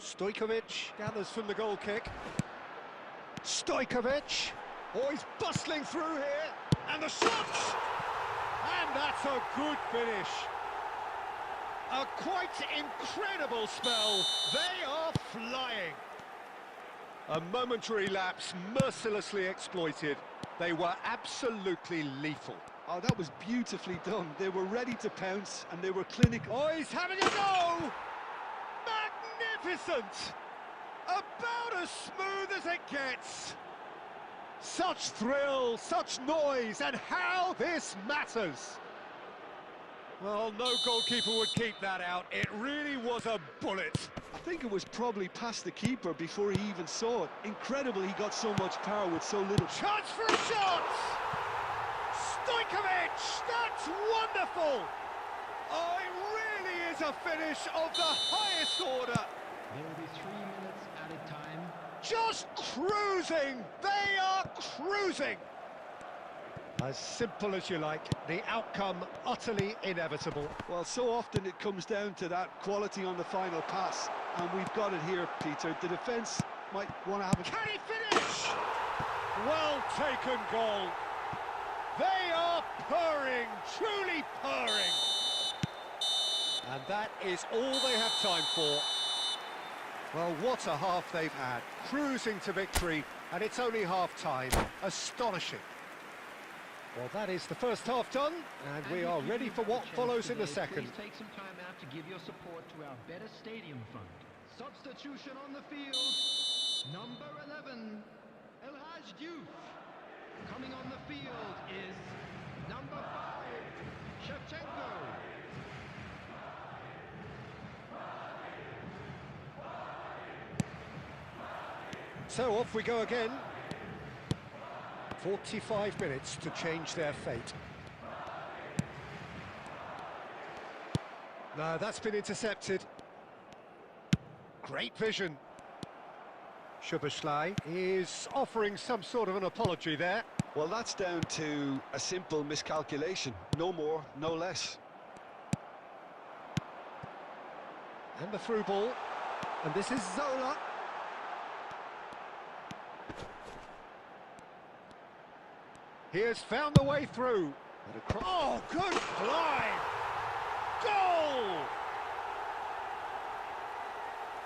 Stojkovic gathers from the goal kick. Stojkovic! Oh, he's bustling through here. And the shot! And that's a good finish. A quite incredible spell. They are flying. A momentary lapse mercilessly exploited. They were absolutely lethal. Oh, that was beautifully done. They were ready to pounce, and they were clinical. Oh, he's having a go! Magnificent! About as smooth as it gets. Such thrill, such noise, and how this matters. Well, no goalkeeper would keep that out. It really was a bullet. I think it was probably past the keeper before he even saw it. Incredible he got so much power with so little. Chance for a shot! Stojkovic! That's wonderful! Oh, it really is a finish of the highest order. There will be 3 minutes added time. Just cruising! They are cruising! As simple as you like, the outcome utterly inevitable. Well, so often it comes down to that quality on the final pass, and we've got it here, Peter. The defence might want to have a... Can he finish? Well taken goal. They are purring, truly purring. And that is all they have time for. Well, what a half they've had. Cruising to victory, and it's only half-time. Astonishing. Well, that is the first half done, and we are ready for what follows in the second. Please take some time out to give your support to our Better Stadium Fund. Substitution on the field. Number 11, El Haj Diouf. Coming on the field is number 5, Shevchenko. So off we go again. 45 minutes to change their fate. No, that's been intercepted. Great vision. Szoboszlai is offering some sort of an apology there. Well, that's down to a simple miscalculation. No more, no less. And the through ball. And this is Zola. He has found the way through. Oh, good climb! Goal!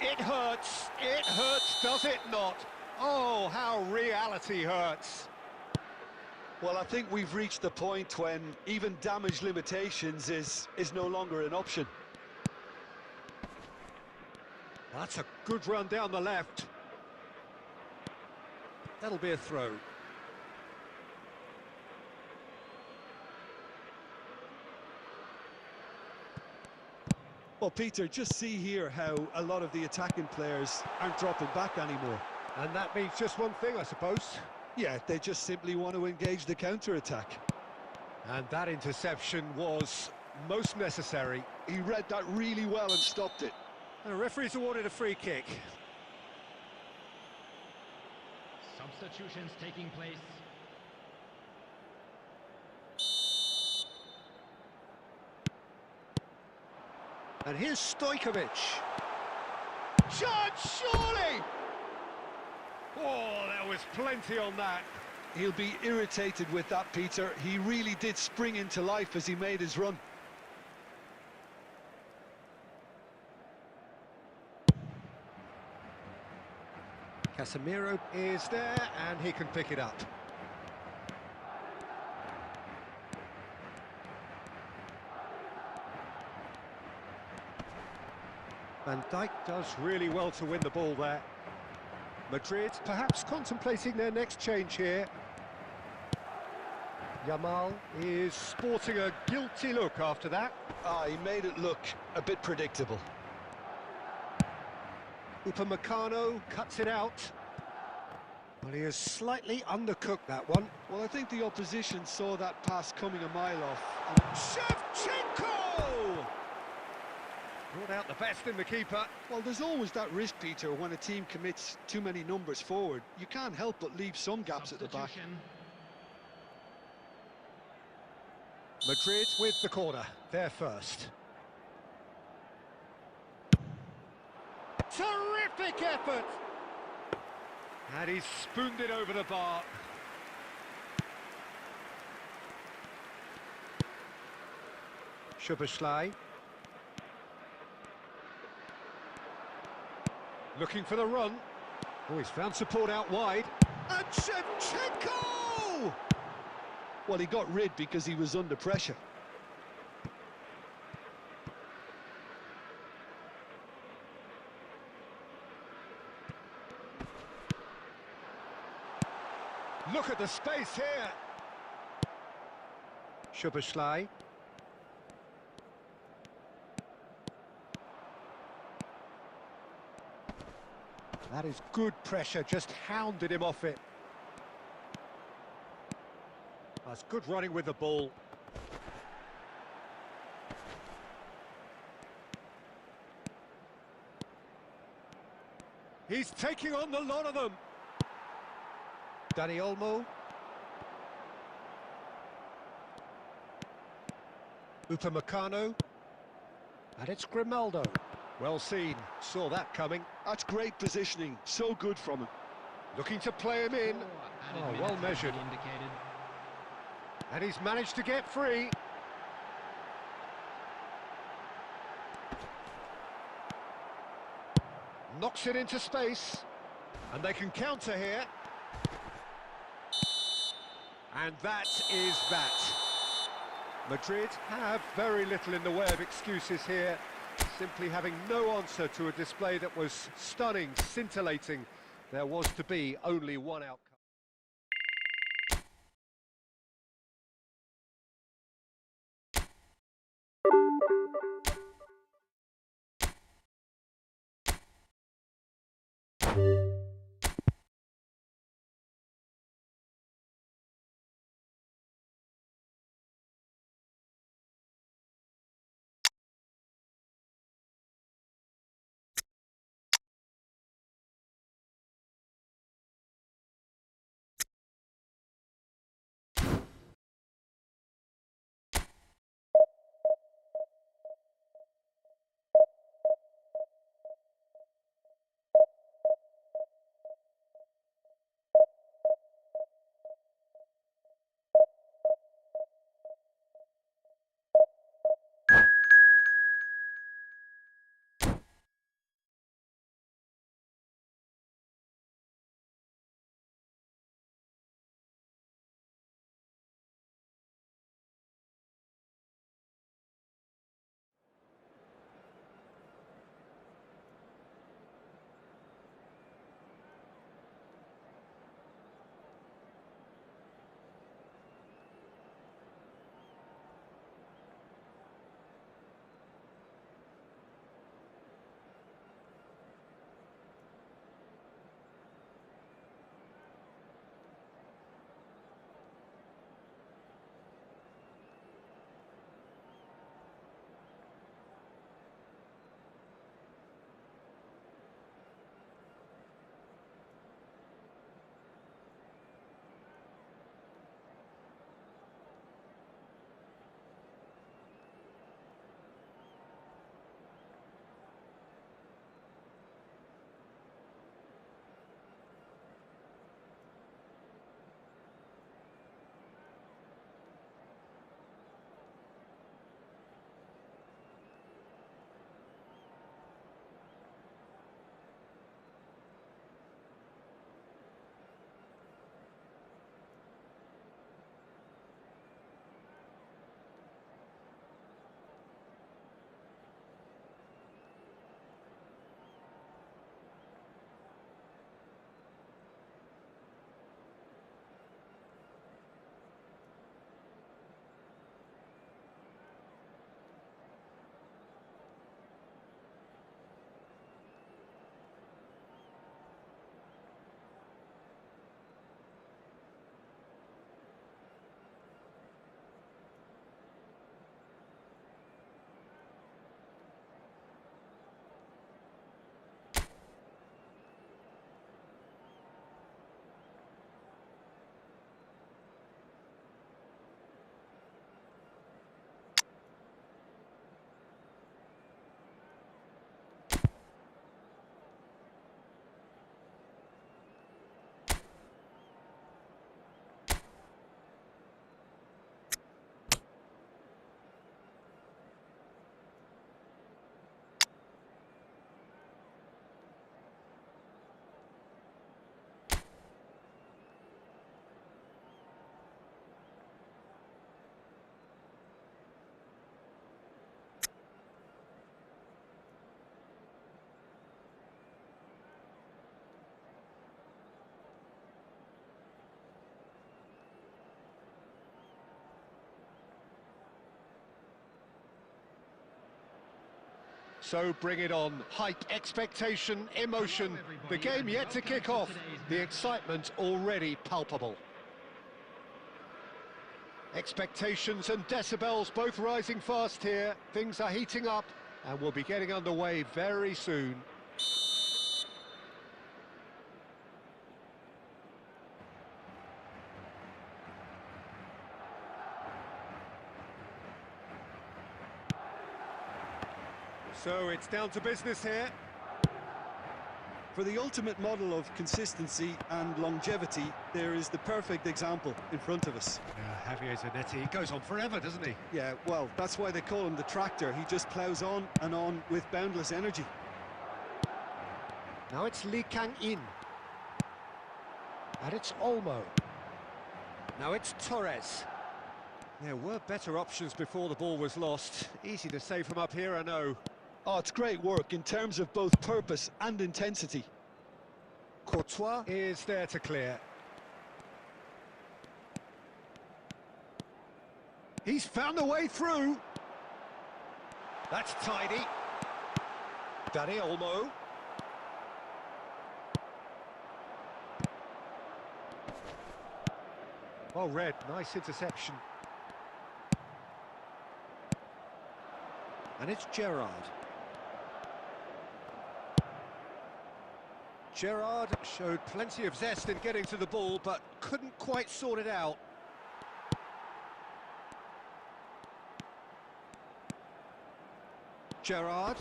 It hurts, does it not? Oh, how reality hurts. Well, I think we've reached the point when even damage limitations is no longer an option. That's a good run down the left. That'll be a throw. Well, Peter, just see here how a lot of the attacking players aren't dropping back anymore. And that means just one thing, I suppose. Yeah, they just simply want to engage the counter-attack. And that interception was most necessary. He read that really well and stopped it. The referee's awarded a free kick. Substitutions taking place. And here's Stojkovic. Judge, surely! Oh, there was plenty on that. He'll be irritated with that, Peter. He really did spring into life as he made his run. Casemiro is there, and he can pick it up. Van Dijk does really well to win the ball there. Madrid perhaps contemplating their next change here. Yamal is sporting a guilty look after that. He made it look a bit predictable. Upamecano cuts it out. Well, he has slightly undercooked that one. Well, I think the opposition saw that pass coming a mile off. Shevchenko! Brought out the best in the keeper. Well, there's always that risk, Peter, when a team commits too many numbers forward. You can't help but leave some gaps at the back. Madrid with the corner, they're first. Terrific effort! And he's spooned it over the bar. Szoboszlai. Looking for the run. Oh, he's found support out wide. And Shevchenko! Well, he got rid because he was under pressure. Look at the space here. Szoboszlai. That is good pressure, just hounded him off it. That's good running with the ball. He's taking on the lot of them. Dani Olmo. Upamecano. And it's Grimaldo. Well seen, saw that coming. That's great positioning, so good from him. Looking to play him in. Added Oh, minutes well have measured. been indicated. And he's managed to get free. Knocks it into space. And they can counter here. And that is that. Madrid have very little in the way of excuses here. Simply having no answer to a display that was stunning, scintillating. There was to be only one outcome. So bring it on. Hype, expectation, emotion. The game yet to kick off. The excitement already palpable. Expectations and decibels both rising fast here. Things are heating up and we'll be getting underway very soon. So it's down to business here. For the ultimate model of consistency and longevity, there is the perfect example in front of us. Yeah, Javier Zanetti, he goes on forever, doesn't he? Yeah, well, that's why they call him the tractor. He just ploughs on and on with boundless energy. Now it's Lee Kang-in. And it's Olmo. Now it's Torres. There were better options before the ball was lost. Easy to save from up here, I know. Oh, it's great work in terms of both purpose and intensity. Courtois is there to clear. He's found a way through. That's tidy. Dani Olmo. Well read, nice interception. And it's Gerrard. Gerrard showed plenty of zest in getting to the ball, but couldn't quite sort it out. Gerrard.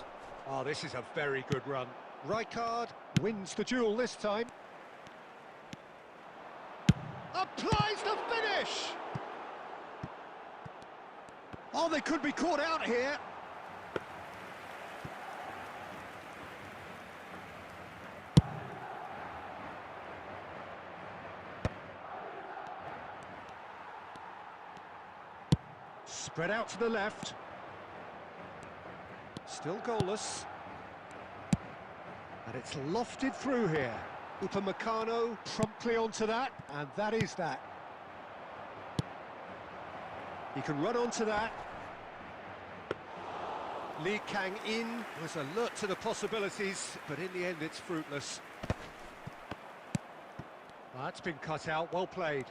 Oh, this is a very good run. Rijkaard wins the duel this time. Applies the finish! Oh, they could be caught out here. Spread out to the left. Still goalless. And it's lofted through here. Upamecano promptly onto that, and that is that. He can run onto that. Lee Kang-in was alert to the possibilities, but in the end it's fruitless. That's been cut out, well played.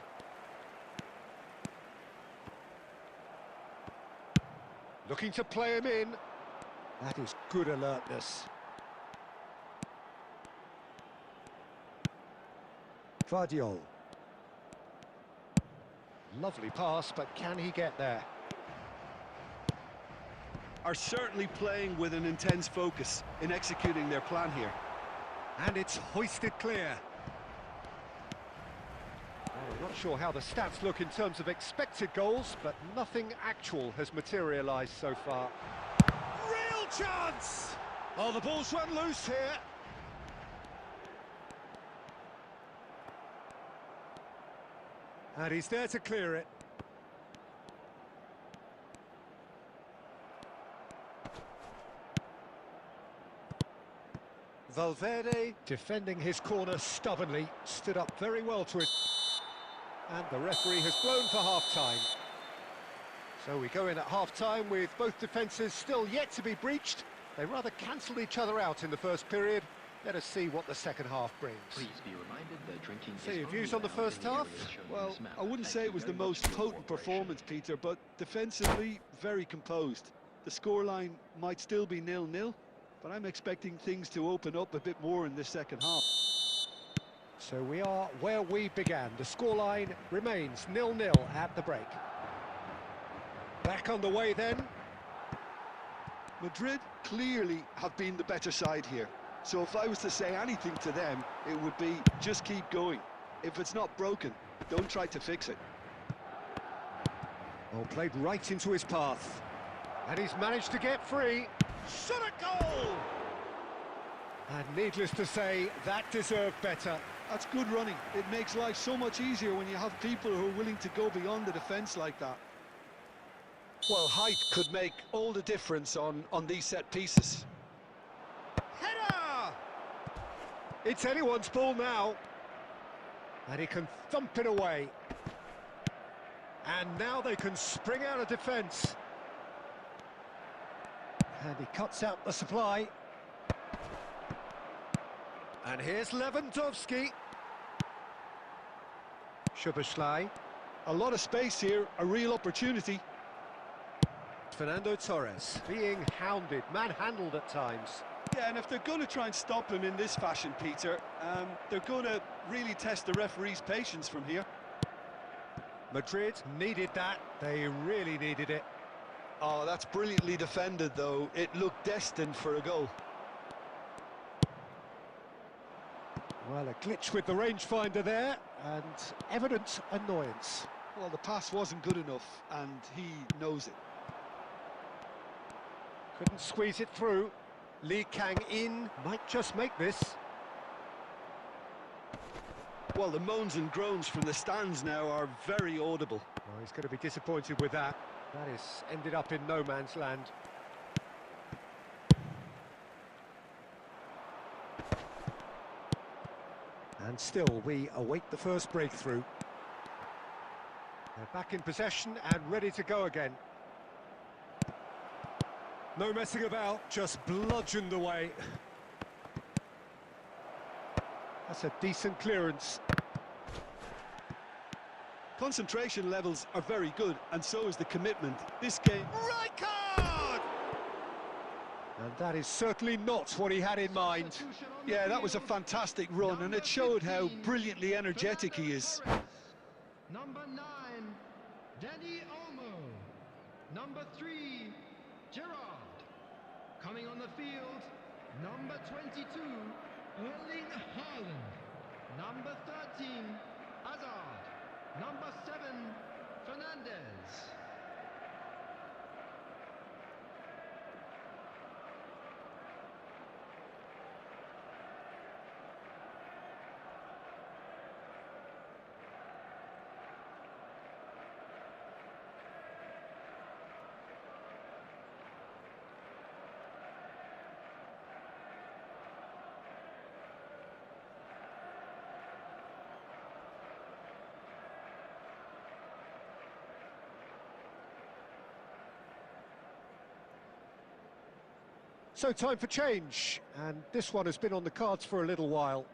Looking to play him in. That is good alertness. Vardiol. Lovely pass, but can he get there? Are certainly playing with an intense focus in executing their plan here. And it's hoisted clear. Well, I'm not sure how the stats look in terms of expected goals, but nothing actual has materialised so far. Real chance! Oh, the ball's run loose here. And he's there to clear it. Valverde, defending his corner stubbornly, stood up very well to it. And the referee has blown for half-time. So we go in at half-time with both defences still yet to be breached. They rather cancelled each other out in the first period. Let us see what the second half brings. Please be reminded that drinking So your views on the first half? Well, I wouldn't say it was the most potent performance, Peter, but defensively, very composed. The scoreline might still be 0-0, but I'm expecting things to open up a bit more in this second half. So we are where we began. The scoreline remains 0-0 at the break. Back on the way then. Madrid clearly have been the better side here. So if I was to say anything to them, it would be just keep going. If it's not broken, don't try to fix it. Oh, played right into his path. And he's managed to get free. Shot a goal! And needless to say, that deserved better. That's good running. It makes life so much easier when you have people who are willing to go beyond the defence like that. Well, height could make all the difference on these set pieces. Header! It's anyone's ball now. And he can thump it away. And now they can spring out of defence. And he cuts out the supply. And here's Lewandowski. Szoboszlai. A lot of space here, a real opportunity. Fernando Torres being hounded, manhandled at times. Yeah, and if they're going to try and stop him in this fashion, Peter, they're going to really test the referee's patience from here. Madrid needed that, they really needed it. Oh, that's brilliantly defended, though. It looked destined for a goal. Well, a glitch with the rangefinder there, and evident annoyance. Well, the pass wasn't good enough, and he knows it. Couldn't squeeze it through. Lee Kang In might just make this. Well, the moans and groans from the stands now are very audible. Oh, he's going to be disappointed with that. That is ended up in no man's land. And still, we await the first breakthrough. They're back in possession and ready to go again. No messing about, just bludgeoned away. That's a decent clearance. Concentration levels are very good, and so is the commitment. This game... Right card! And that is certainly not what he had in mind. Yeah, that was a fantastic run, and it showed how brilliantly energetic he is. Number 9, Danny Olmo. Number 3, Gerard. Coming on the field, number 22, Erling Haaland. Number 13, Hazard. Number 7, Fernandez. So time for change, and this one has been on the cards for a little while.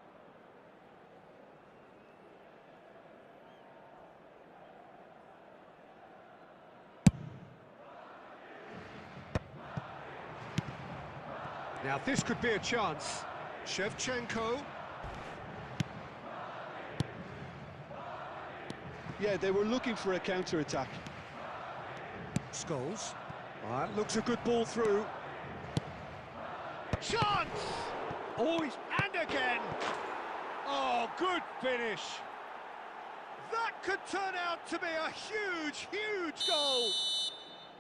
Now this could be a chance. Shevchenko. Yeah, they were looking for a counter-attack. Scholes. That looks a good ball through. Chance! Oh, and again! Oh, good finish! That could turn out to be a huge, huge goal!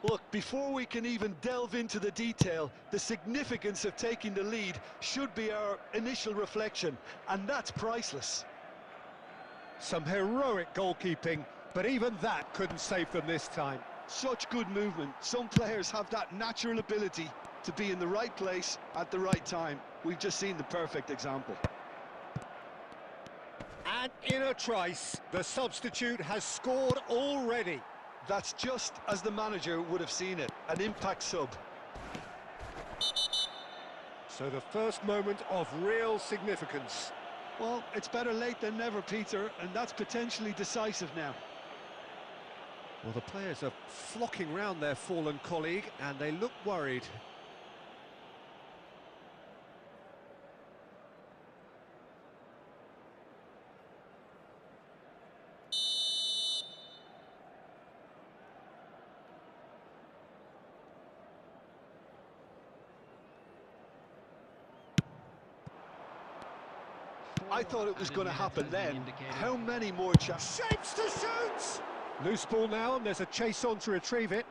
Look, before we can even delve into the detail, the significance of taking the lead should be our initial reflection, and that's priceless. Some heroic goalkeeping, but even that couldn't save them this time. Such good movement. Some players have that natural ability to be in the right place at the right time. We've just seen the perfect example. And in a trice, the substitute has scored already. That's just as the manager would have seen it, an impact sub. So the first moment of real significance. Well, it's better late than never, Peter, and that's potentially decisive now. Well, the players are flocking round their fallen colleague, and they look worried. I thought it was going to happen then. How many more chances? Shapes to shoot! Loose ball now, and there's a chase on to retrieve it.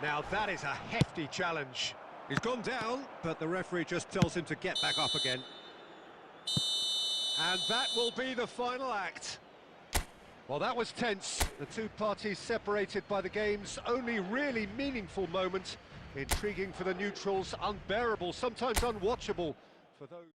Now that is a hefty challenge. He's gone down, but the referee just tells him to get back up again. And that will be the final act. Well, that was tense. The two parties separated by the game's only really meaningful moment. Intriguing for the neutrals, unbearable, sometimes unwatchable for those...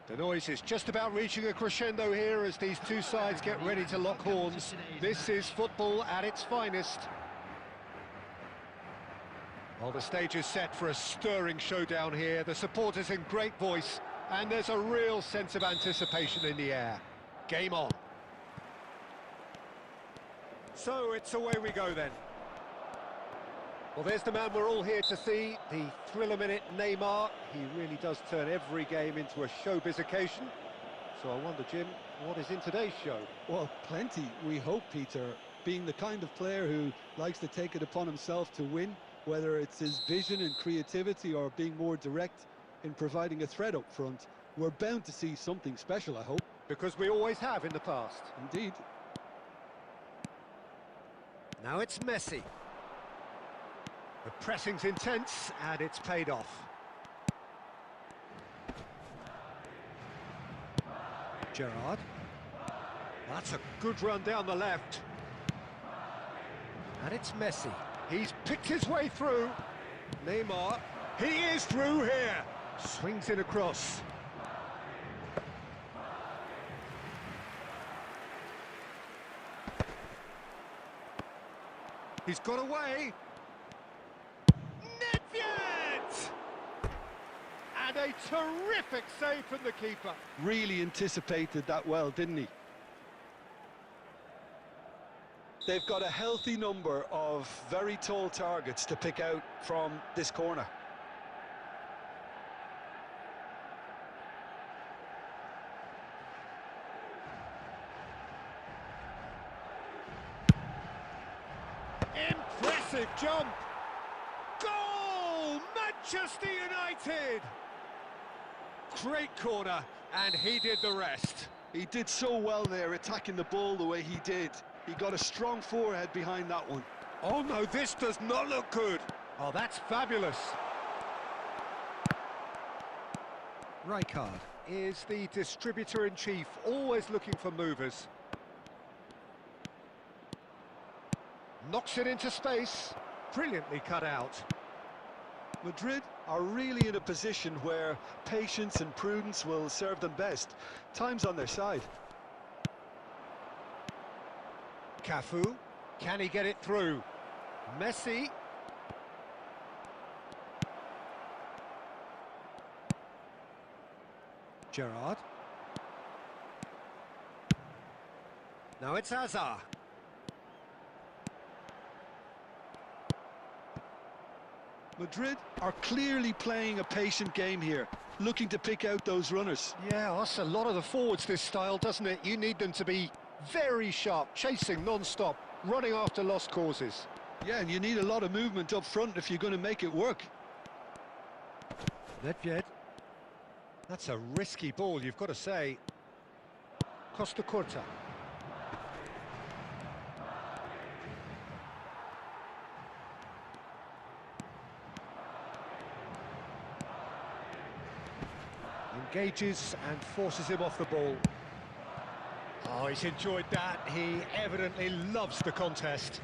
The noise is just about reaching a crescendo here as these two sides get ready to lock horns. This is football at its finest. Well, the stage is set for a stirring showdown here. The supporters in great voice, and there's a real sense of anticipation in the air. Game on. So it's away we go then. Well, there's the man we're all here to see, the thriller-minute Neymar. He really does turn every game into a showbiz occasion. So I wonder, Jim, what is in today's show? Well, plenty, we hope, Peter. Being the kind of player who likes to take it upon himself to win, whether it's his vision and creativity or being more direct in providing a threat up front, we're bound to see something special, I hope. Because we always have in the past. Indeed. Now it's Messi. The pressing's intense, and it's paid off. Gerrard. That's a good run down the left. And it's Messi. He's picked his way through. Neymar. He is through here. Swings in across. He's got away. Nedved! And a terrific save from the keeper. Really anticipated that well, didn't he? They've got a healthy number of very tall targets to pick out from this corner. Impressive jump. Goal! Manchester United! Great corner, and he did the rest. He did so well there, attacking the ball the way he did. He got a strong forehead behind that one. Oh no, this does not look good. Oh, that's fabulous. Rijkaard is the distributor-in-chief, always looking for movers. Knocks it into space. Brilliantly cut out. Madrid are really in a position where patience and prudence will serve them best. Time's on their side. Cafu, can he get it through? Messi. Gerrard. Now it's Hazard. Madrid are clearly playing a patient game here, looking to pick out those runners. Yeah, that's a lot of the forwards, this style, doesn't it? You need them to be very sharp, chasing non-stop, running after lost causes. Yeah, and you need a lot of movement up front if you're going to make it work. Nedved. That's a risky ball, you've got to say. Costa Curta. Engages and forces him off the ball. Oh, he's enjoyed that. He evidently loves the contest.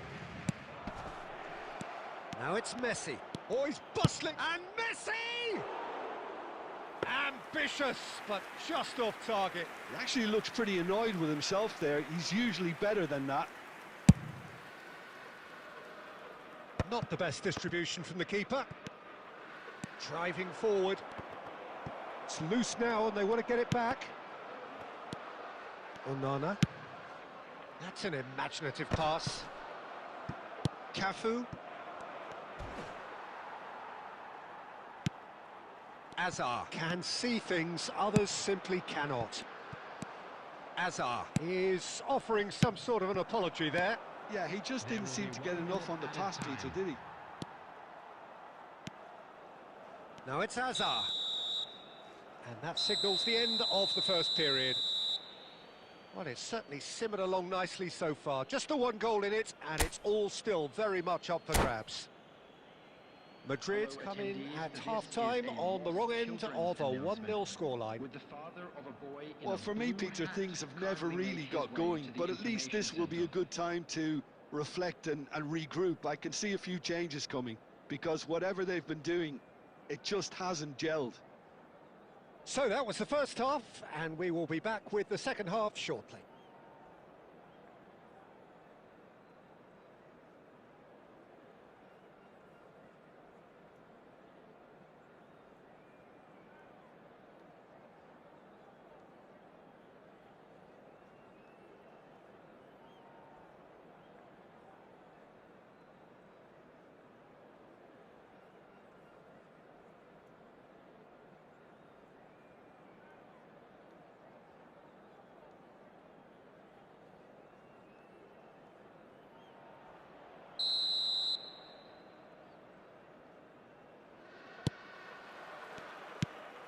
Now it's Messi. Oh, he's bustling. And Messi! Ambitious, but just off target. He actually looks pretty annoyed with himself there. He's usually better than that. Not the best distribution from the keeper. Driving forward. It's loose now and they want to get it back. Onana. That's an imaginative pass. Cafu. Hazard can see things others simply cannot. Hazard is offering some sort of an apology there. Yeah, he just didn't seem to get enough on the pass, Peter, did he? Now it's Hazard. And that signals the end of the first period. Well, it's certainly simmered along nicely so far. Just the one goal in it, and it's all still very much up for grabs. Madrid come in at half-time on the wrong end of a 1-0 scoreline. Well, for me, Peter, things have never really got going, but at least this will be a good time to reflect and regroup. I can see a few changes coming, because whatever they've been doing, it just hasn't gelled. So that was the first half, and we will be back with the second half shortly.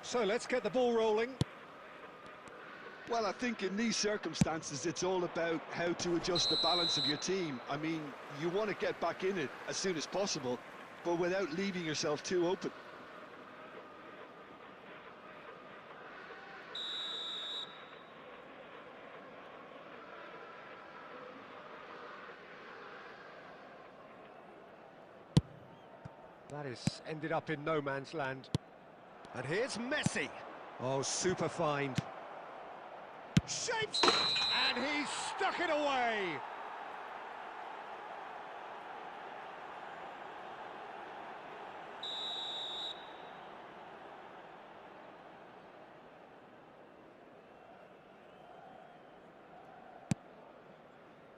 So let's get the ball rolling. Well, I think in these circumstances, it's all about how to adjust the balance of your team. I mean, you want to get back in it as soon as possible, but without leaving yourself too open. That is ended up in no man's land. And here's Messi. Oh, super find. Shapes! And he's stuck it away!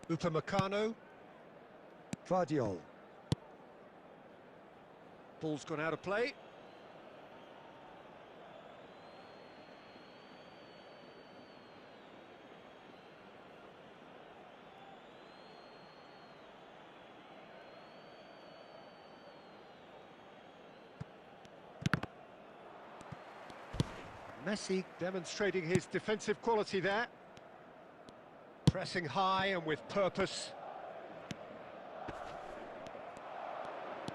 Upamecano. Vardiol. Ball's gone out of play. Messi demonstrating his defensive quality there. Pressing high and with purpose.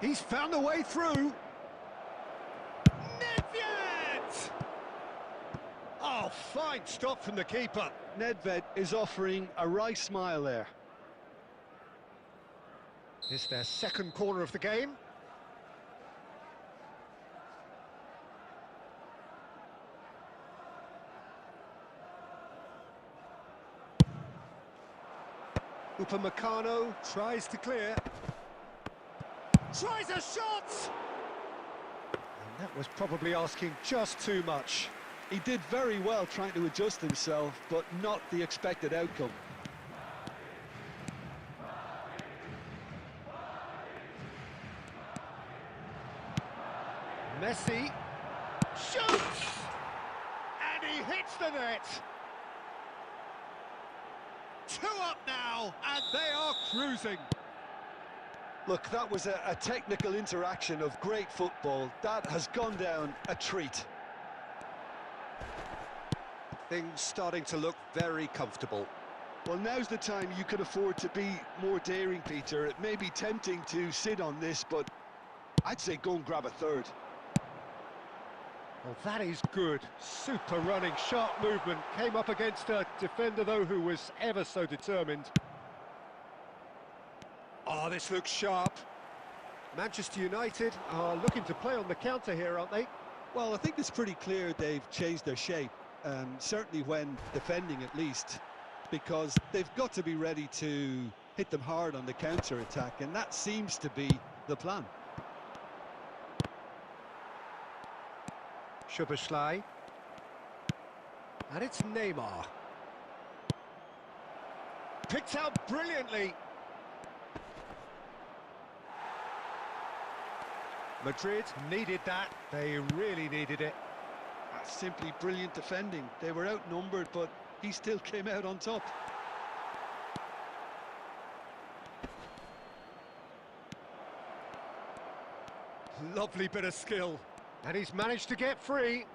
He's found a way through. Nedved! Oh, fine stop from the keeper. Nedved is offering a wry smile there. It's their second corner of the game. Upamecano tries to clear. Tries a shot! And that was probably asking just too much. He did very well trying to adjust himself, but not the expected outcome. Messi shoots! And he hits the net! 2 up now, and they are cruising. Look, that was a technical interaction of great football. That has gone down a treat. Things starting to look very comfortable. Well, now's the time you can afford to be more daring, Peter. It may be tempting to sit on this, but I'd say go and grab a third. Well, that is good. Super running, sharp movement. Came up against a defender, though, who was ever so determined. Oh, this looks sharp. Manchester United are looking to play on the counter here, aren't they? Well, I think it's pretty clear they've changed their shape, certainly when defending at least, because they've got to be ready to hit them hard on the counter-attack, and that seems to be the plan. Szoboszlai. And it's Neymar. Picked out brilliantly. Madrid needed that. They really needed it. That's simply brilliant defending. They were outnumbered, but he still came out on top. Lovely bit of skill. And he's managed to get free.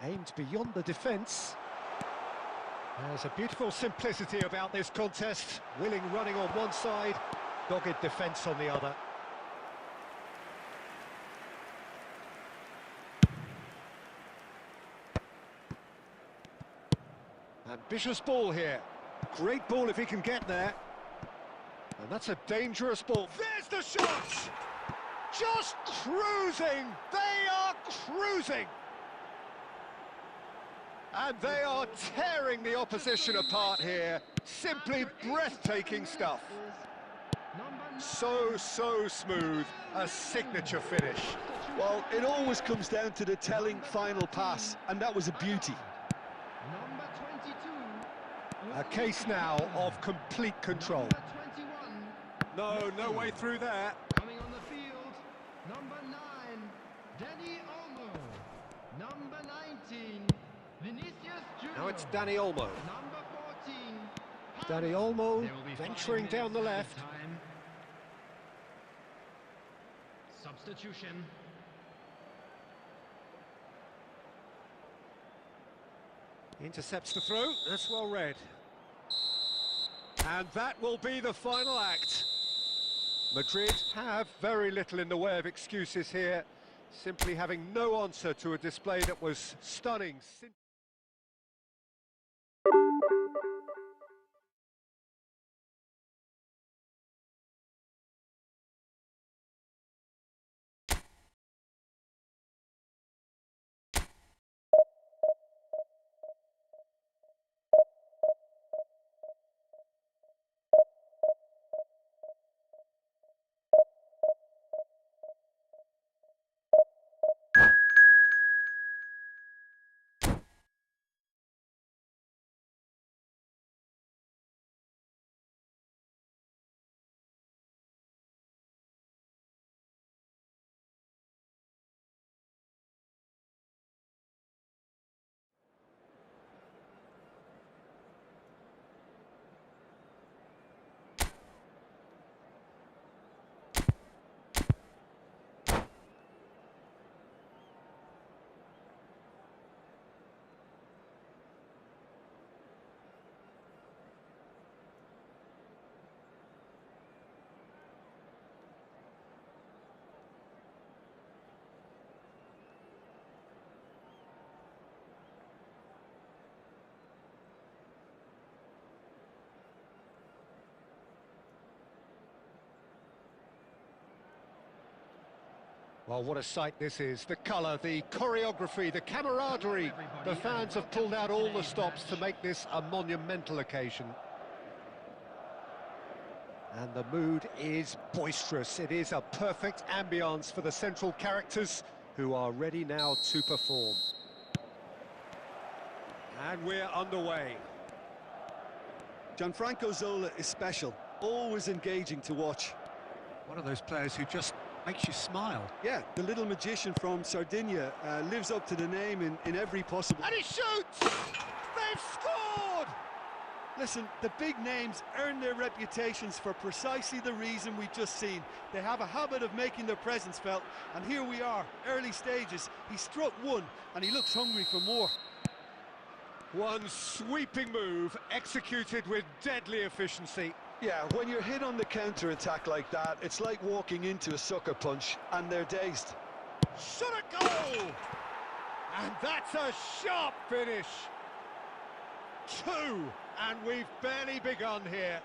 Aimed beyond the defence. There's a beautiful simplicity about this contest. Willing running on one side, dogged defence on the other. Ambitious ball here. Great ball if he can get there. And that's a dangerous ball. There's the shot! Just cruising! They are cruising. And they are tearing the opposition apart here. Simply breathtaking stuff. So smooth, a signature finish. Well, it always comes down to the telling final pass, and that was a beauty. Number 22. A case now of complete control. Number 21. No way through there. Coming on the field, number 9, Danny Olmo. Number 19, Vinicius Junior. Now it's Dani Olmo. Number 14, Dani Olmo There will be 5 venturing down the minutes left. added time. Substitution. Intercepts the throw, that's well read. And that will be the final act. Madrid have very little in the way of excuses here, simply having no answer to a display that was stunning. Well, what a sight this is. The colour, the choreography, the camaraderie. The fans have pulled out all the stops to make this a monumental occasion. And the mood is boisterous. It is a perfect ambience for the central characters who are ready now to perform. And we're underway. Gianfranco Zola is special, always engaging to watch. One of those players who just makes you smile. Yeah, the little magician from Sardinia lives up to the name in every possible... And he shoots! They've scored! Listen, the big names earn their reputations for precisely the reason we've just seen. They have a habit of making their presence felt, and here we are, early stages. He struck one, and he looks hungry for more. One sweeping move, executed with deadly efficiency. Yeah, when you're hit on the counter-attack like that, it's like walking into a sucker punch, and they're dazed. Shot a goal! And that's a sharp finish. 2, and we've barely begun here.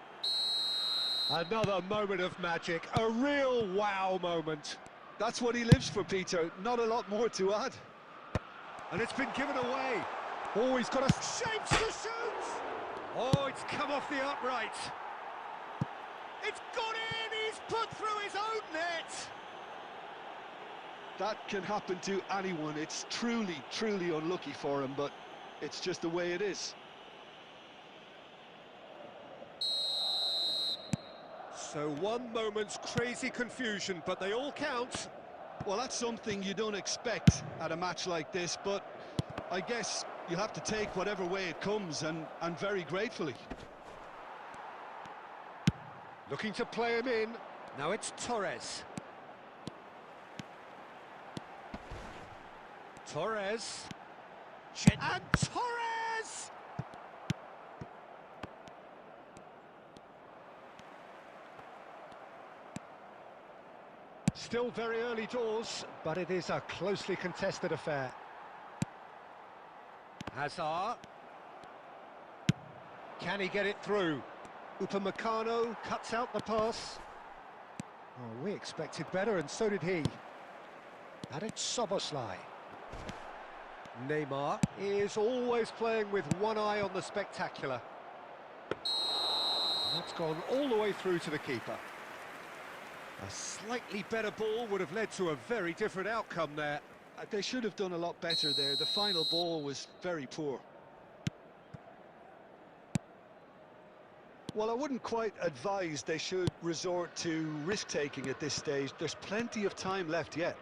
Another moment of magic, a real wow moment. That's what he lives for, Peter. Not a lot more to add. And it's been given away. Oh, he's got a shapes to shoot! Oh, it's come off the upright. It's gone in, he's put through his own net! That can happen to anyone. It's truly unlucky for him, but it's just the way it is. So one moment's crazy confusion, but they all count. Well, that's something you don't expect at a match like this, but I guess you have to take whatever way it comes, and very gratefully. Looking to play him in. Now it's Torres. Torres. And Torres! Still very early doors, but it is a closely contested affair. Hazard. Can he get it through? Upamecano cuts out the pass. Oh, we expected better, and so did he. And it's Soboslai. Neymar is always playing with one eye on the spectacular. And that's gone all the way through to the keeper. A slightly better ball would have led to a very different outcome there. They should have done a lot better there. The final ball was very poor. Well, I wouldn't quite advise they should resort to risk-taking at this stage. There's plenty of time left yet.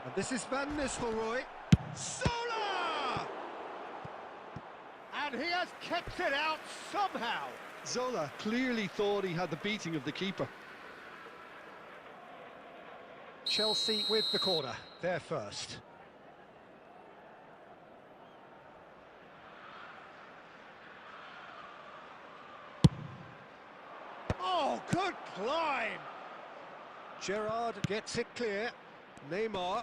And this is Van Nistelrooy. Zola! And he has kept it out somehow. Zola clearly thought he had the beating of the keeper. Chelsea with the corner, they're first. Oh, good climb! Gerrard gets it clear. Neymar.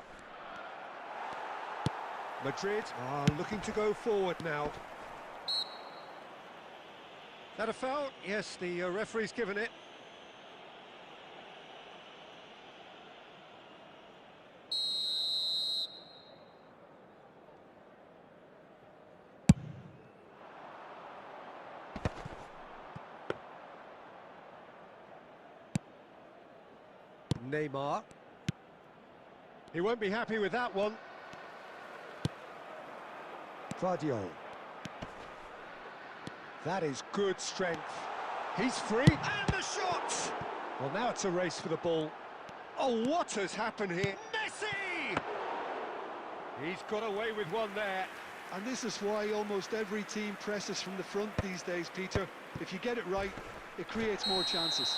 Madrid are looking to go forward now. That a foul? Yes, the referee's given it. Neymar. He won't be happy with that one. Vardio. That is good strength. He's free, and the shot! Well, now it's a race for the ball. Oh, what has happened here? Messi! He's got away with one there. And this is why almost every team presses from the front these days, Peter. If you get it right, it creates more chances.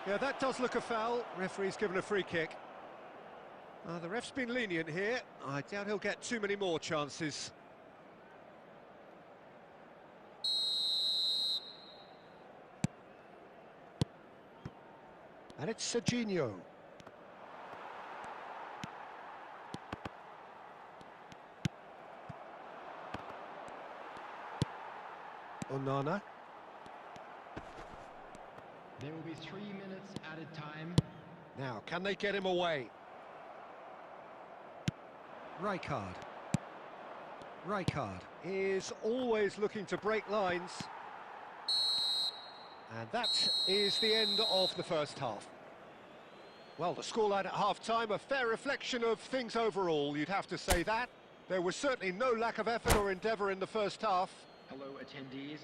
Yeah, that does look a foul. Referee's given a free kick. The ref's been lenient here. I doubt he'll get too many more chances. And it's Serginho. Onana. There will be 3 minutes added time. Now, can they get him away? Rijkaard. Rijkaard is always looking to break lines. And that is the end of the first half. Well, the scoreline at half-time, a fair reflection of things overall, you'd have to say that. There was certainly no lack of effort or endeavour in the first half. Hello, attendees.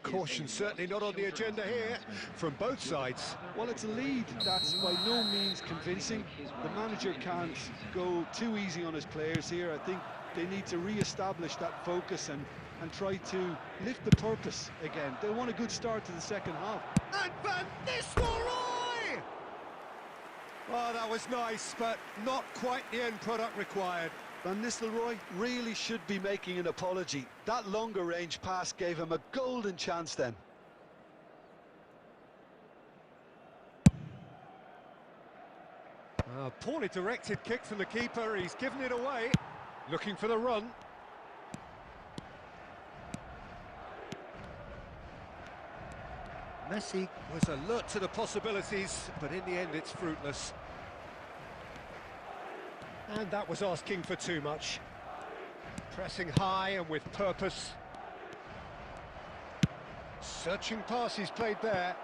Caution certainly not on the agenda here, from both sides. Well, it's a lead that's by no means convincing. The manager can't go too easy on his players here. I think they need to re-establish that focus and try to lift the purpose again. They want a good start to the second half. And Van Nistelrooy! Oh, that was nice, but not quite the end product required. Van Nistelrooy really should be making an apology. That longer range pass gave him a golden chance then. Poorly directed kick from the keeper, he's given it away. Looking for the run. Messi was alert to the possibilities, but in the end it's fruitless. And that was asking for too much. Pressing high and with purpose. Searching pass he's played there.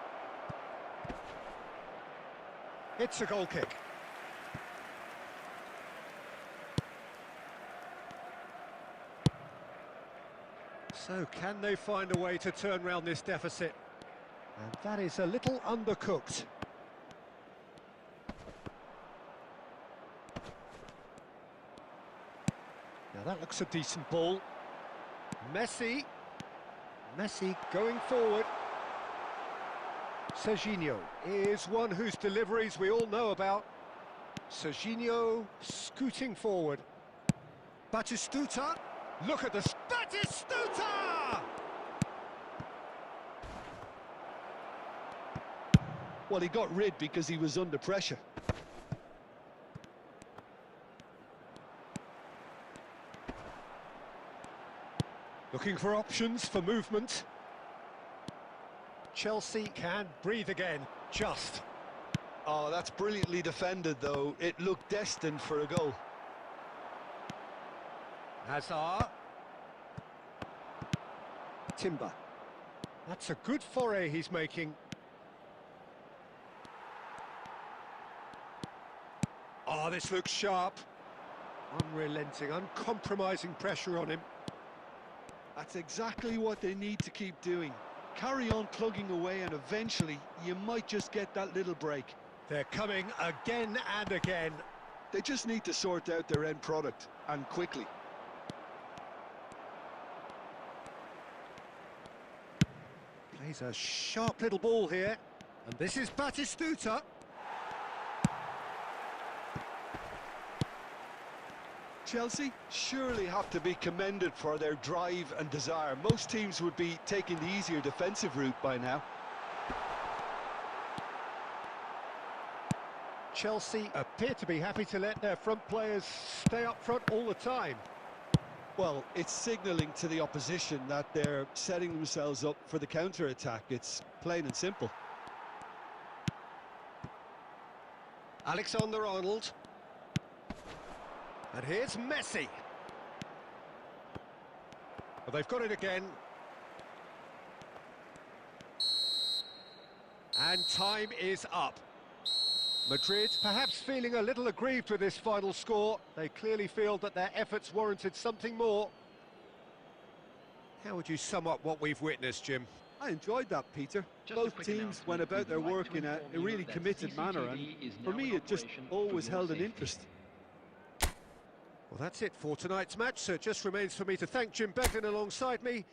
It's a goal kick. So can they find a way to turn round this deficit? And that is a little undercooked. Now that looks a decent ball. Messi going forward. Serginho is one whose deliveries we all know about. Serginho scooting forward. Batistuta, look at this. Batistuta! Well, he got rid because he was under pressure. Looking for options for movement. Chelsea can breathe again. just. Oh, that's brilliantly defended, though. It looked destined for a goal. Hazard. Timber. That's a good foray he's making. Oh, this looks sharp. Unrelenting, uncompromising pressure on him. That's exactly what they need to keep doing. Carry on plugging away, and eventually you might just get that little break. They're coming again and again. They just need to sort out their end product, and quickly. Plays a sharp little ball here. And this is Batistuta. Chelsea surely have to be commended for their drive and desire. Most teams would be taking the easier defensive route by now. Chelsea appear to be happy to let their front players stay up front all the time. Well, it's signalling to the opposition that they're setting themselves up for the counter-attack. It's plain and simple. Alexander-Arnold. And here's Messi. Well, they've got it again. And time is up. Madrid perhaps feeling a little aggrieved with this final score. They clearly feel that their efforts warranted something more. How would you sum up what we've witnessed, Jim? I enjoyed that, Peter. Just a Both quick teams went announcement. about their We'd like work to in a inform you really that committed manner, and CCTV is for now me in it just operation always for your held an safety. interest. Well, that's it for tonight's match, so it just remains for me to thank Jim Beglin alongside me.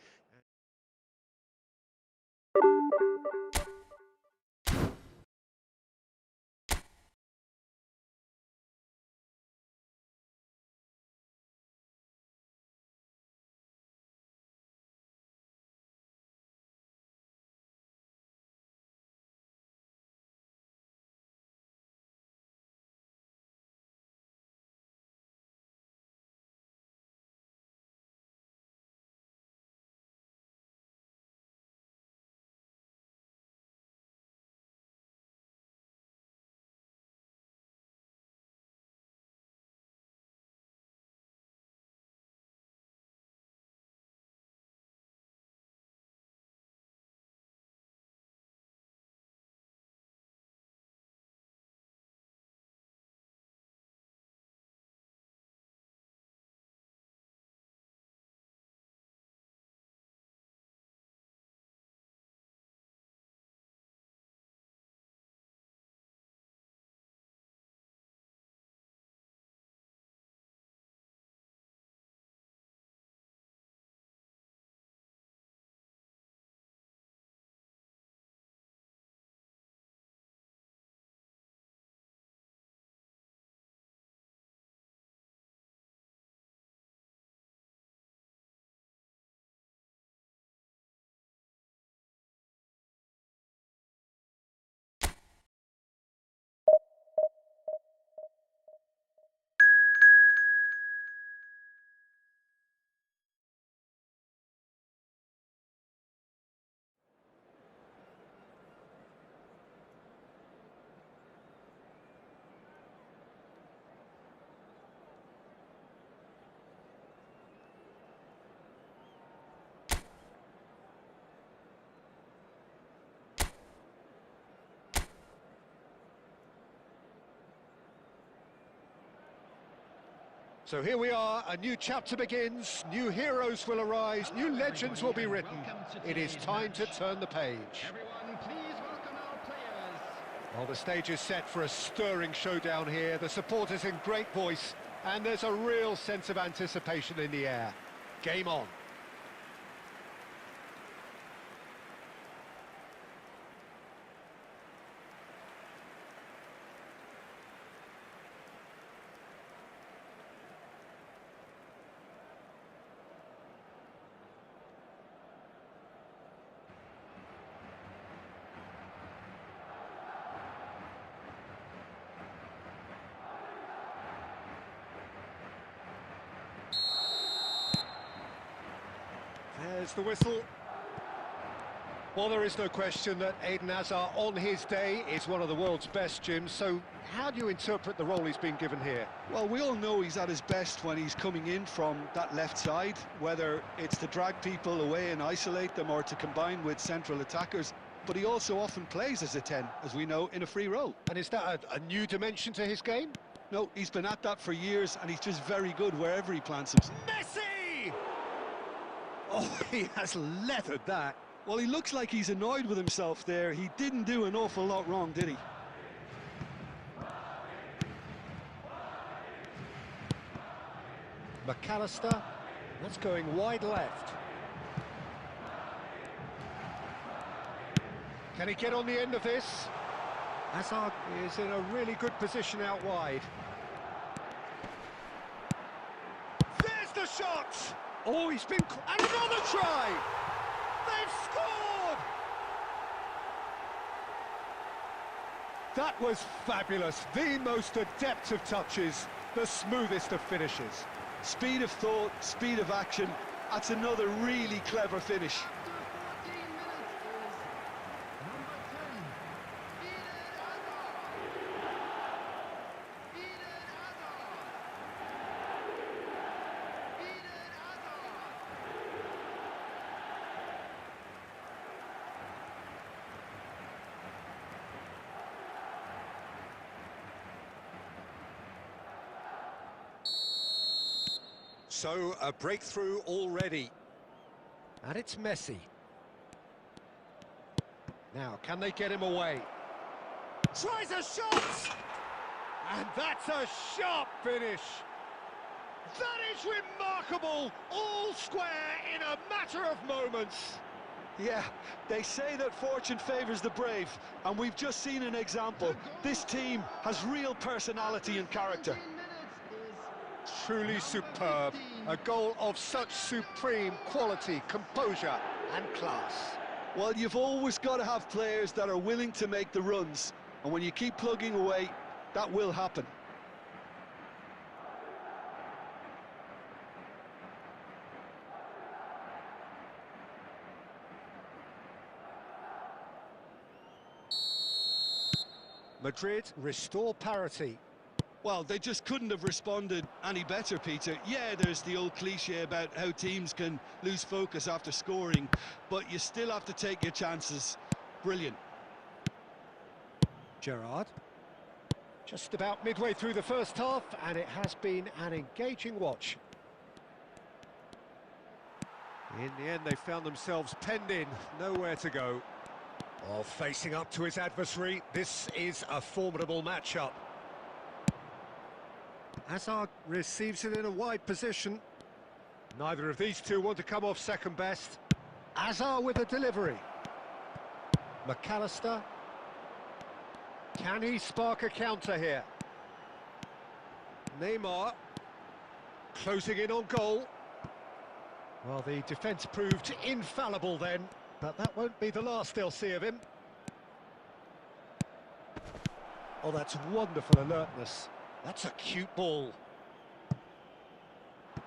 So here we are, a new chapter begins, new heroes will arise, new legends will be written. It is time to turn the page. Everyone, please welcome our players. Well, the stage is set for a stirring showdown here, the supporters in great voice, and there's a real sense of anticipation in the air. Game on. There's the whistle. Well, there is no question that Eden Hazard on his day is one of the world's best, Jim, so how do you interpret the role he's been given here? Well, we all know he's at his best when he's coming in from that left side, whether it's to drag people away and isolate them or to combine with central attackers. But he also often plays as a 10, as we know, in a free role. And is that a new dimension to his game? No, he's been at that for years, and he's just very good wherever he plants himself. Messi! Oh, he has leathered that. Well, he looks like he's annoyed with himself there. He didn't do an awful lot wrong, did he? McAllister, that's going wide left. Can he get on the end of this? Hazard is in a really good position out wide. There's the shot! Oh, he's been... And another try! They've scored! That was fabulous. The most adept of touches, the smoothest of finishes. Speed of thought, speed of action. That's another really clever finish. So, a breakthrough already. And it's Messi. Now, can they get him away? Tries a shot! And that's a sharp finish. That is remarkable! All square in a matter of moments. Yeah, they say that fortune favours the brave, and we've just seen an example. This team has real personality and character. Truly superb. A goal of such supreme quality, composure and class. Well, you've always got to have players that are willing to make the runs, and when you keep plugging away, that will happen. Madrid restore parity. Well, they just couldn't have responded any better, Peter. Yeah, there's the old cliche about how teams can lose focus after scoring, but you still have to take your chances. Brilliant. Gerrard. Just about midway through the first half, and it has been an engaging watch. In the end, they found themselves penned in, nowhere to go. While facing up to his adversary, this is a formidable matchup. Hazard receives it in a wide position. Neither of these two want to come off second best. Hazard with a delivery. McAllister. Can he spark a counter here? Neymar. Closing in on goal. Well, the defence proved infallible then, but that won't be the last they'll see of him. Oh, that's wonderful alertness. That's a cute ball.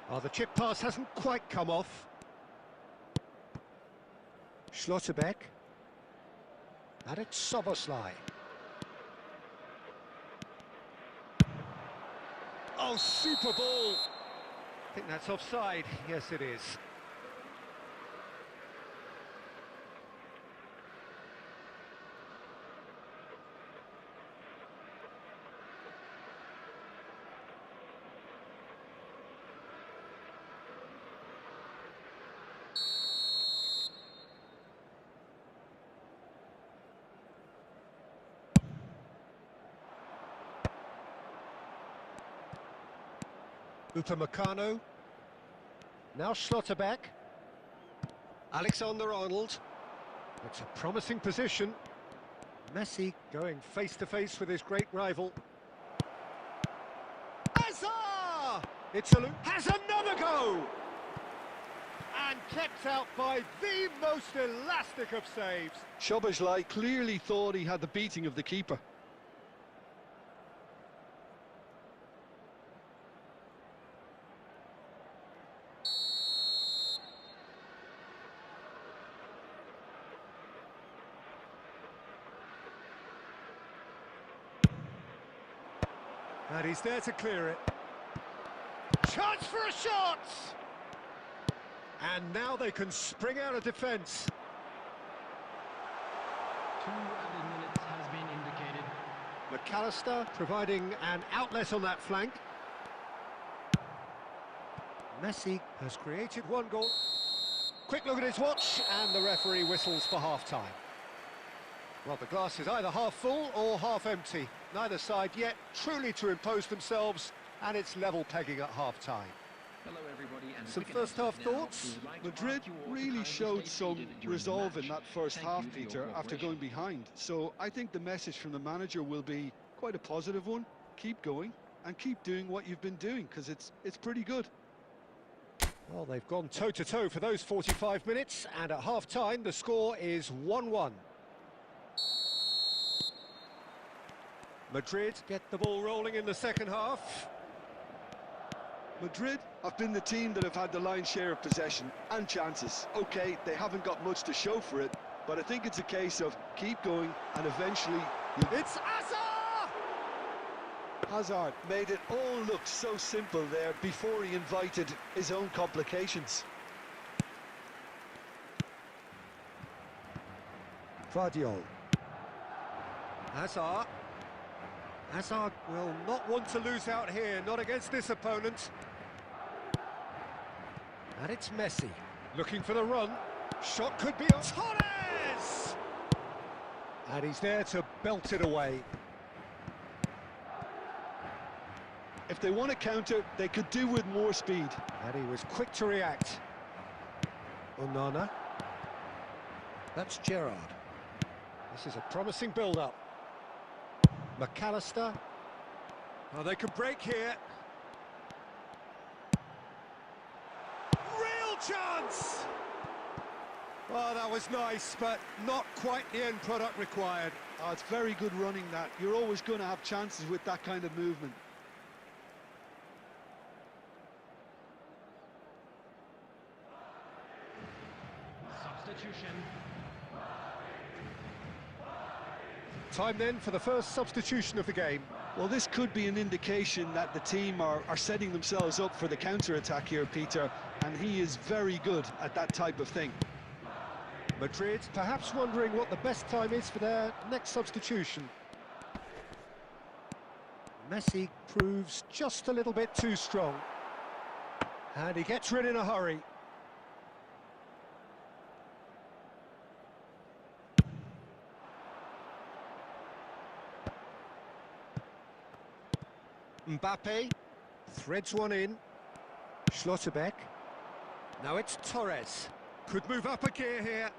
Oh, the chip pass hasn't quite come off. Schlotterbeck. And it's Soboslai. Oh, super ball. I think that's offside. Yes, it is. Upamecano. Now Schlotterbeck. Alexander-Arnold. It's a promising position. Messi going face-to-face with his great rival. Hazard! It's a loop. Has another go! And kept out by the most elastic of saves. Szoboszlai clearly thought he had the beating of the keeper. And he's there to clear it. Chance for a shot! And now they can spring out of defence. 2 added minutes has been indicated. McAllister providing an outlet on that flank. Messi has created one goal. Quick look at his watch, and the referee whistles for half-time. Well, the glass is either half full or half empty. Neither side yet truly to impose themselves, and it's level pegging at half-time. Hello everybody, and Some first-half thoughts? Madrid really showed some resolve in that first half, Peter, after going behind. So I think the message from the manager will be quite a positive one. Keep going and keep doing what you've been doing, because it's pretty good. Well, they've gone toe-to-toe for those 45 minutes, and at half-time the score is 1-1. Madrid get the ball rolling in the second half. Madrid have been the team that have had the lion's share of possession and chances. Okay, they haven't got much to show for it, but I think it's a case of keep going and eventually... It's Hazard! Hazard made it all look so simple there before he invited his own complications. Vardiol. Hazard. Hazard will not want to lose out here, not against this opponent. And it's Messi, looking for the run. Shot could be on. Torres! And he's there to belt it away. If they want to counter, they could do with more speed. And he was quick to react. Onana. That's Gerrard. This is a promising build-up. McAllister. Oh, they could break here. Real chance! Oh, that was nice, but not quite the end product required. Oh, it's very good running, that. You're always going to have chances with that kind of movement. Substitution. Time then for the first substitution of the game. Well, this could be an indication that the team are setting themselves up for the counter-attack here, Peter, and he is very good at that type of thing. Madrid perhaps wondering what the best time is for their next substitution. Messi proves just a little bit too strong. And he gets rid in a hurry. Mbappe threads one in. Schlotterbeck. Now it's Torres. Could move up a gear here.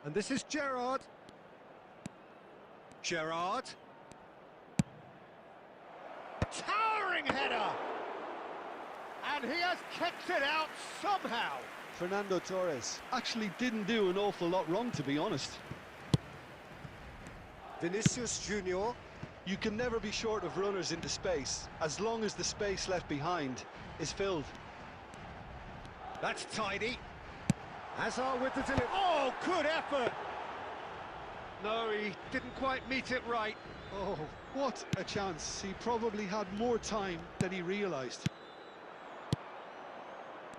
And this is Gerrard. Gerrard. Towering header! And he has kicked it out somehow. Fernando Torres actually didn't do an awful lot wrong, to be honest. Vinicius Junior. You can never be short of runners into space, as long as the space left behind is filled. That's tidy. Hazard with the delivery. Oh, good effort! No, he didn't quite meet it right. Oh, what a chance. He probably had more time than he realised.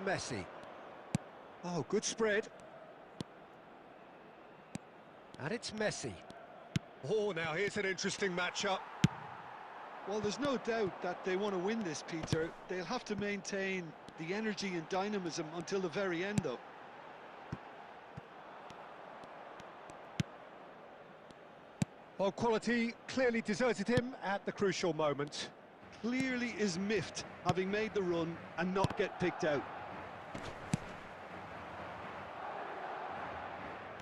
Messi. Oh, good spread. And it's Messi. Oh, now here's an interesting matchup. Well, there's no doubt that they want to win this, Peter. They'll have to maintain the energy and dynamism until the very end, though. Well, quality clearly deserted him at the crucial moment. Clearly is miffed, having made the run and not get picked out.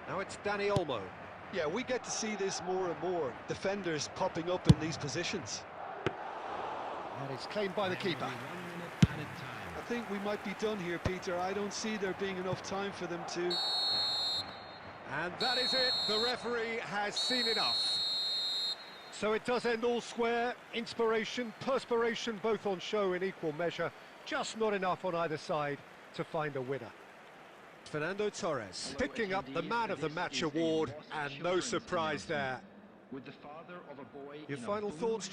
Now it's Dani Olmo. Yeah, we get to see this more and more. Defenders popping up in these positions. And it's claimed by the keeper. 1 minute added time. I think we might be done here, Peter. I don't see there being enough time for them to... And that is it. The referee has seen enough. So it does end all square. Inspiration, perspiration, both on show in equal measure. Just not enough on either side to find a winner. Fernando Torres picking up the Man of the Match award, and no surprise there. With the father of a boy Your in a final blue thoughts?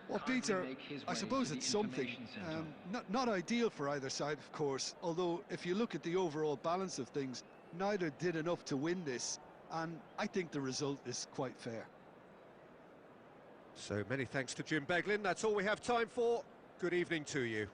Well, Peter, I suppose it's something. Not ideal for either side, of course, although if you look at the overall balance of things, neither did enough to win this, and I think the result is quite fair. So many thanks to Jim Beglin. That's all we have time for. Good evening to you.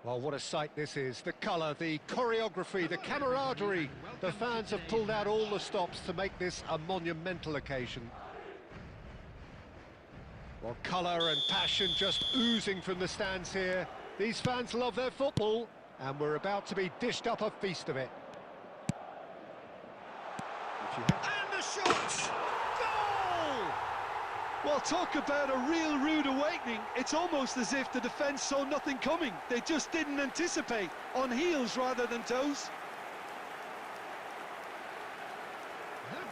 Well, what a sight this is. The colour, the choreography, the camaraderie. The fans have pulled out all the stops to make this a monumental occasion. Well, colour and passion just oozing from the stands here. These fans love their football, and we're about to be dished up a feast of it. And the shot! Goal! Well, talk about a real rude awakening. It's almost as if the defence saw nothing coming. They just didn't anticipate, on heels rather than toes.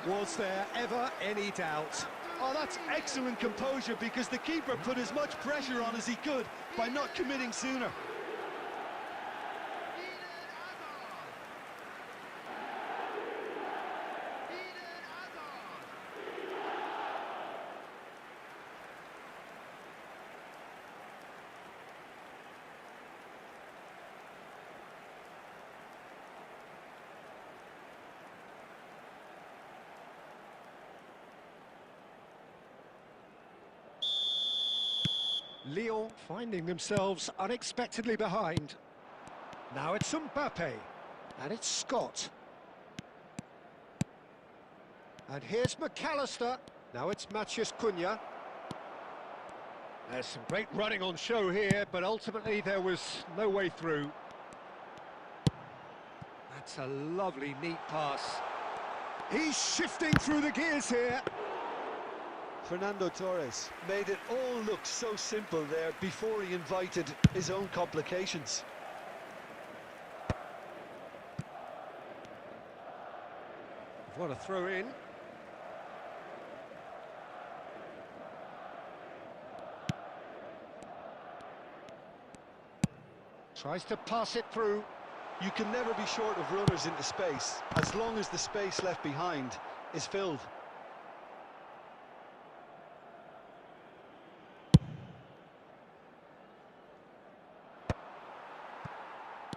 Was there ever any doubt? Oh, that's excellent composure, because the keeper put as much pressure on as he could by not committing sooner. Lyon finding themselves unexpectedly behind. Now it's Mbappe, and it's Scott. And here's McAllister. Now it's Matheus Cunha. There's some great running on show here, but ultimately there was no way through. That's a lovely, neat pass. He's shifting through the gears here. Fernando Torres made it all look so simple there before he invited his own complications. What a throw in. Tries to pass it through. You can never be short of runners into space, as long as the space left behind is filled.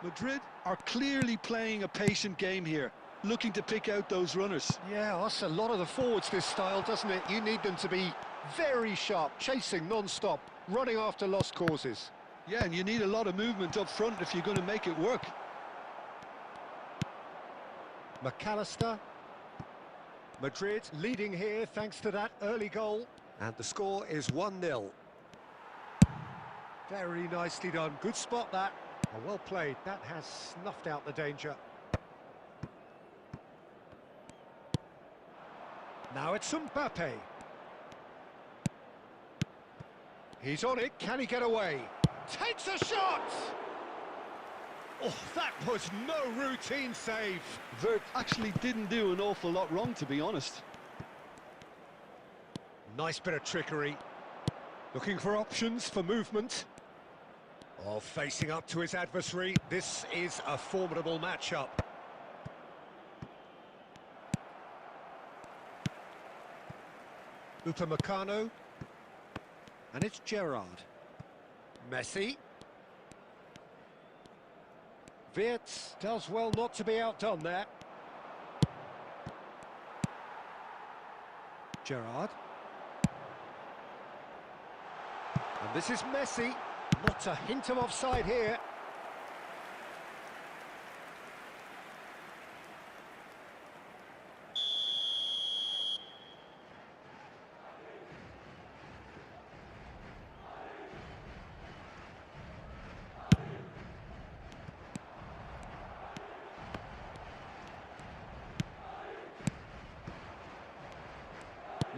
Madrid are clearly playing a patient game here, looking to pick out those runners. Yeah, that's a lot of the forwards, this style, doesn't it? You need them to be very sharp, chasing non-stop, running after lost causes. Yeah, and you need a lot of movement up front if you're going to make it work. McAllister. Madrid leading here thanks to that early goal. And the score is 1-0. Very nicely done. Good spot that. And well played. That has snuffed out the danger. Now it's Mbappe. He's on it. Can he get away? Takes a shot! Oh, that was no routine save. Vert actually didn't do an awful lot wrong, to be honest. Nice bit of trickery. Looking for options for movement. Oh, facing up to his adversary. This is a formidable matchup. Upamecano. And it's Gerrard. Messi. Wirtz does well not to be outdone there. Gerrard. And this is Messi. Not a hint of offside here.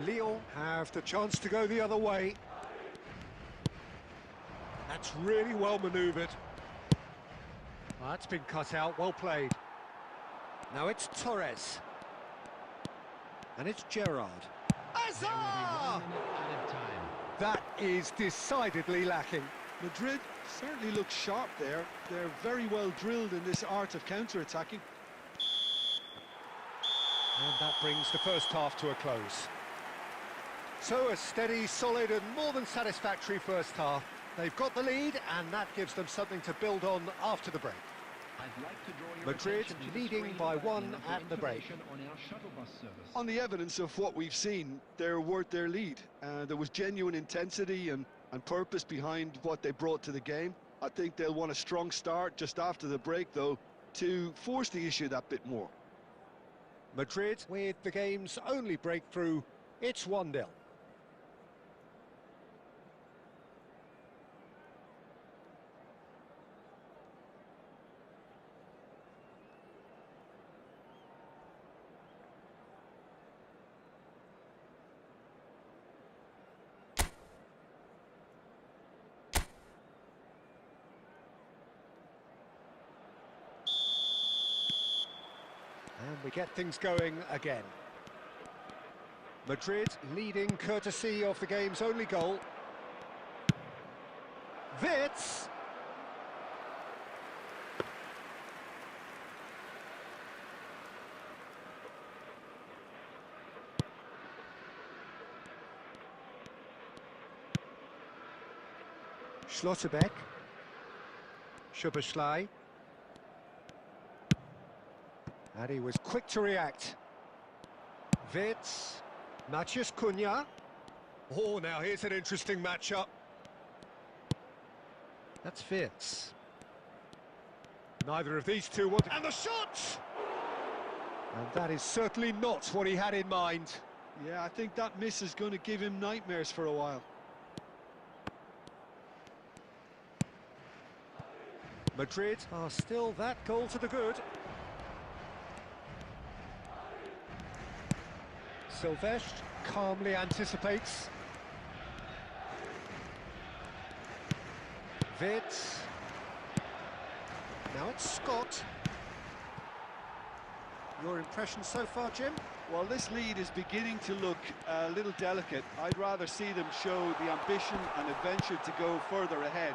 Lyon have the chance to go the other way. That's really well manoeuvred. Well, that's been cut out, well played. Now it's Torres. And it's Gerrard. Hazard! That is decidedly lacking. Madrid certainly look sharp there. They're very well drilled in this art of counter-attacking. And that brings the first half to a close. So a steady, solid and more than satisfactory first half. They've got the lead and that gives them something to build on after the break. I'd like to draw your Madrid attention to the leading screen by with 1 number at the break. information on our shuttle bus service. On the evidence of what we've seen, they're worth their lead. There was genuine intensity and purpose behind what they brought to the game. I think they'll want a strong start just after the break, though, to force the issue that bit more. Madrid with the game's only breakthrough. It's 1-0. And we get things going again. Madrid leading courtesy of the game's only goal. Wits. Schlotterbeck. Schuberschlei. And he was quick to react. Wits. Maciej Cunha. Oh, now here's an interesting matchup. That's Wits. Neither of these two want... And the shot! And that is certainly not what he had in mind. Yeah, I think that miss is going to give him nightmares for a while. Madrid are still that goal to the good. Silvestre calmly anticipates. Wits. Now it's Scott. Your impression so far, Jim? Well, this lead is beginning to look a little delicate. I'd rather see them show the ambition and adventure to go further ahead.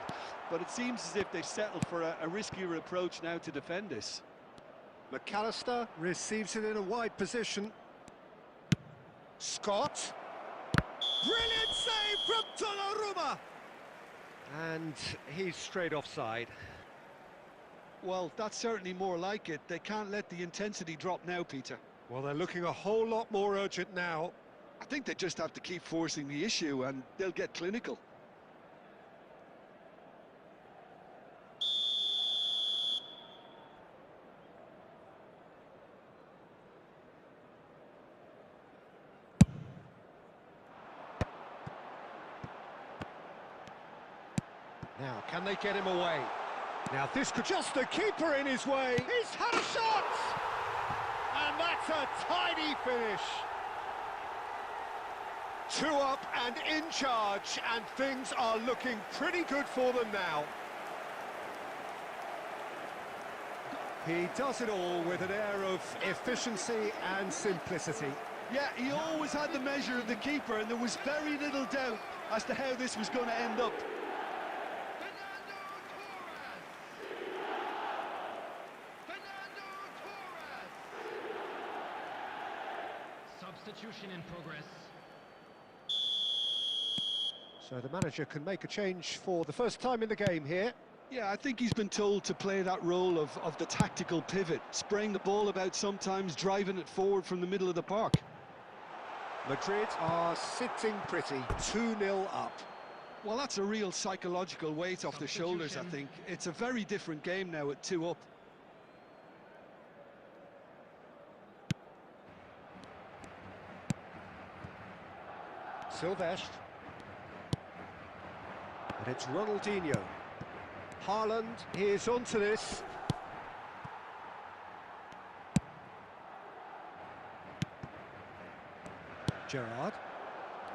But it seems as if they've settled for a riskier approach now to defend this. McAllister receives it in a wide position. Scott. Brilliant save from Donnarumma! And he's straight offside. Well, that's certainly more like it. They can't let the intensity drop now, Peter. Well, they're looking a whole lot more urgent now. I think they just have to keep forcing the issue and they'll get clinical. Now, can they get him away? Now, this could just the keeper in his way. He's had a shot! And that's a tidy finish. 2 up and in charge, and things are looking pretty good for them now. He does it all with an air of efficiency and simplicity. Yeah, he always had the measure of the keeper, and there was very little doubt as to how this was going to end up. Substitution in progress. So the manager can make a change for the first time in the game here. Yeah, I think he's been told to play that role of the tactical pivot, spraying the ball about sometimes, driving it forward from the middle of the park. Madrid are sitting pretty, 2-0 up. Well, that's a real psychological weight off the shoulders, I think. It's a very different game now at 2 up. Silvestre. And it's Ronaldinho. Haaland is onto this. Gerrard.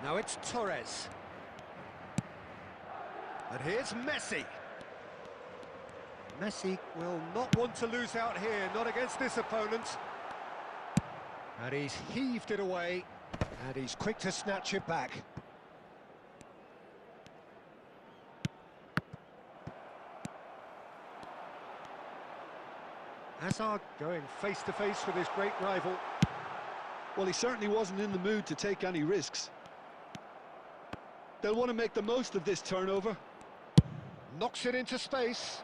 Now it's Torres. And here's Messi. Messi will not want to lose out here, not against this opponent. And he's heaved it away, and he's quick to snatch it back. Hazard going face-to-face with his great rival. Well, he certainly wasn't in the mood to take any risks. They'll want to make the most of this turnover. Knocks it into space.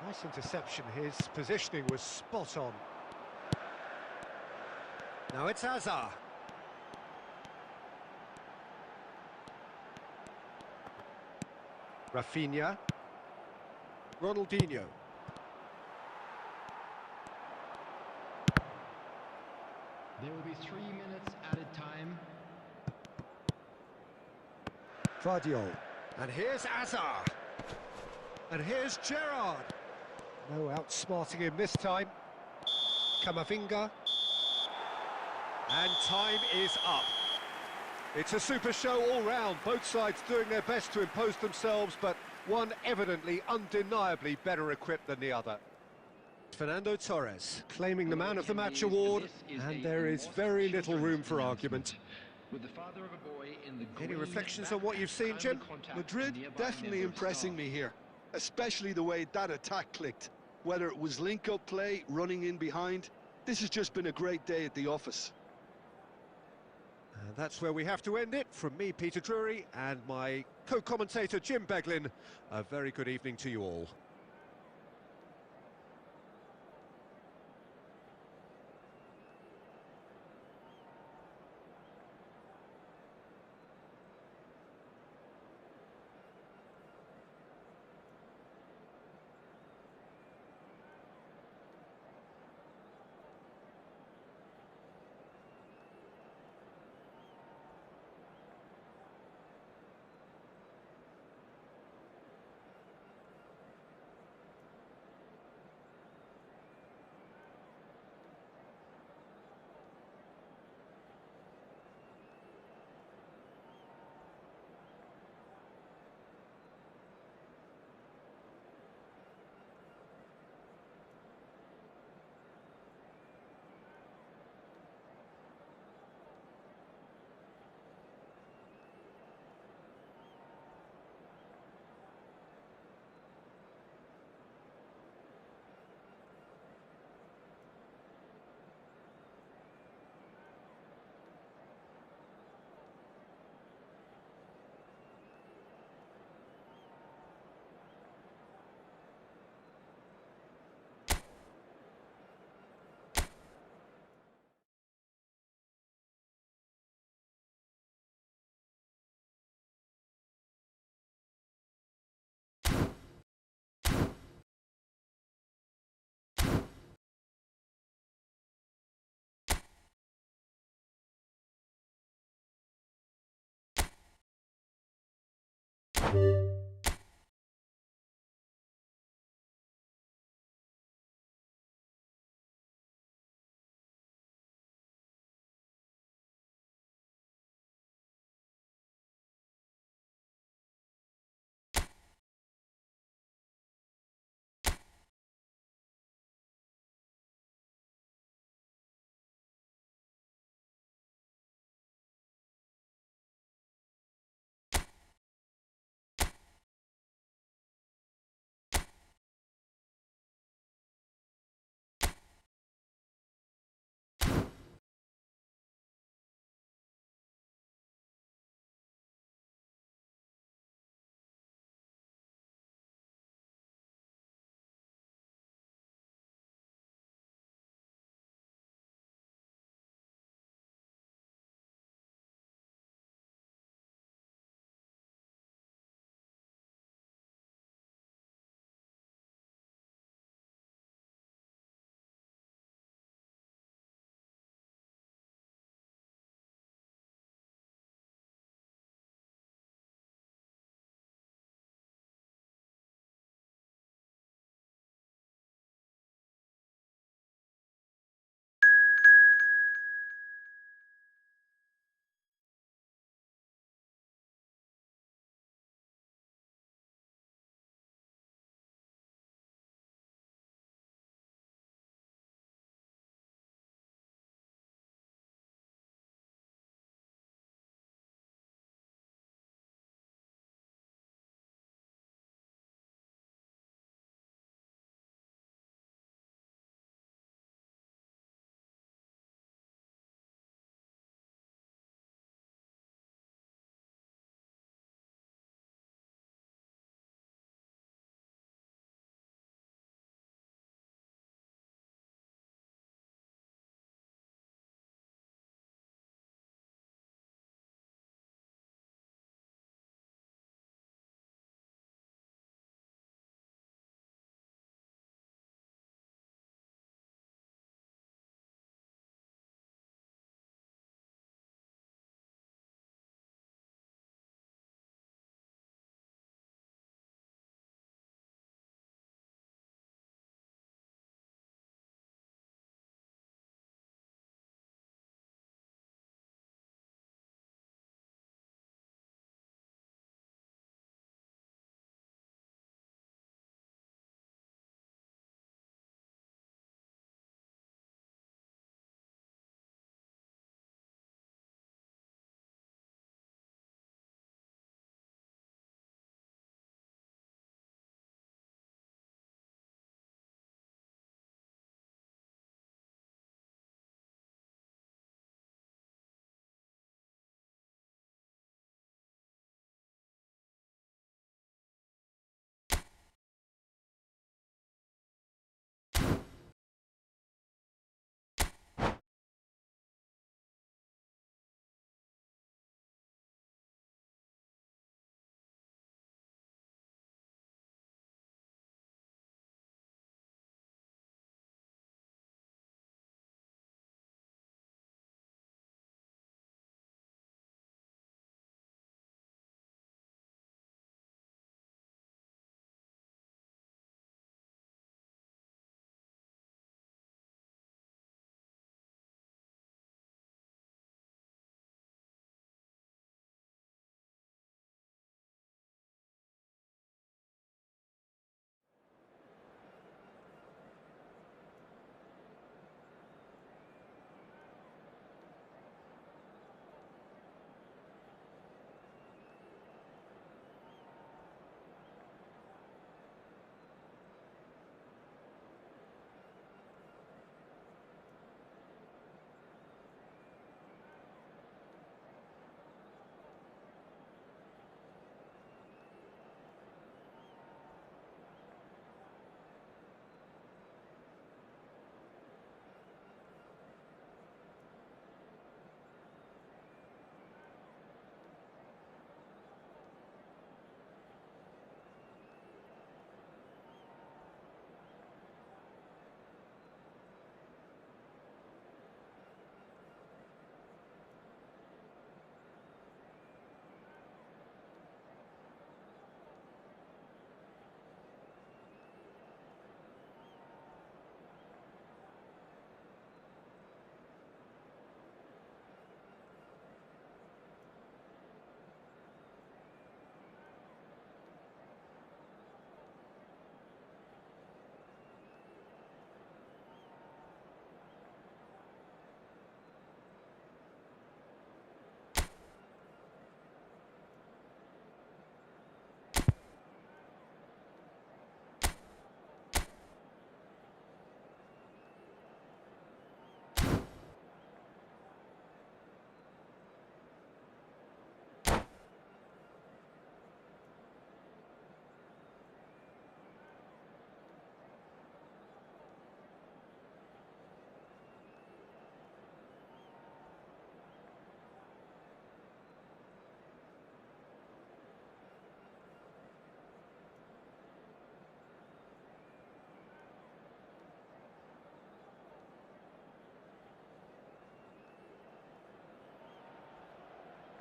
Nice interception, his positioning was spot on. Now it's Hazard. Rafinha. Ronaldinho. There will be 3 minutes added time. Vardiol. And here's Azar. And here's Gerrard. No outsmarting him this time. Camavinga. And time is up. It's a super show all round. Both sides doing their best to impose themselves, but one evidently, undeniably better equipped than the other. Fernando Torres claiming the Man of the Match award, and there is very little room for argument. With the father of a boy in the Any green reflections back, on what you've seen, Jim? kindly contact Madrid the nearby definitely member of impressing staff. me here, especially the way that attack clicked. Whether it was link-up play, running in behind, this has just been a great day at the office. And that's where we have to end it. From me, Peter Drury, and my co-commentator, Jim Beglin, a very good evening to you all.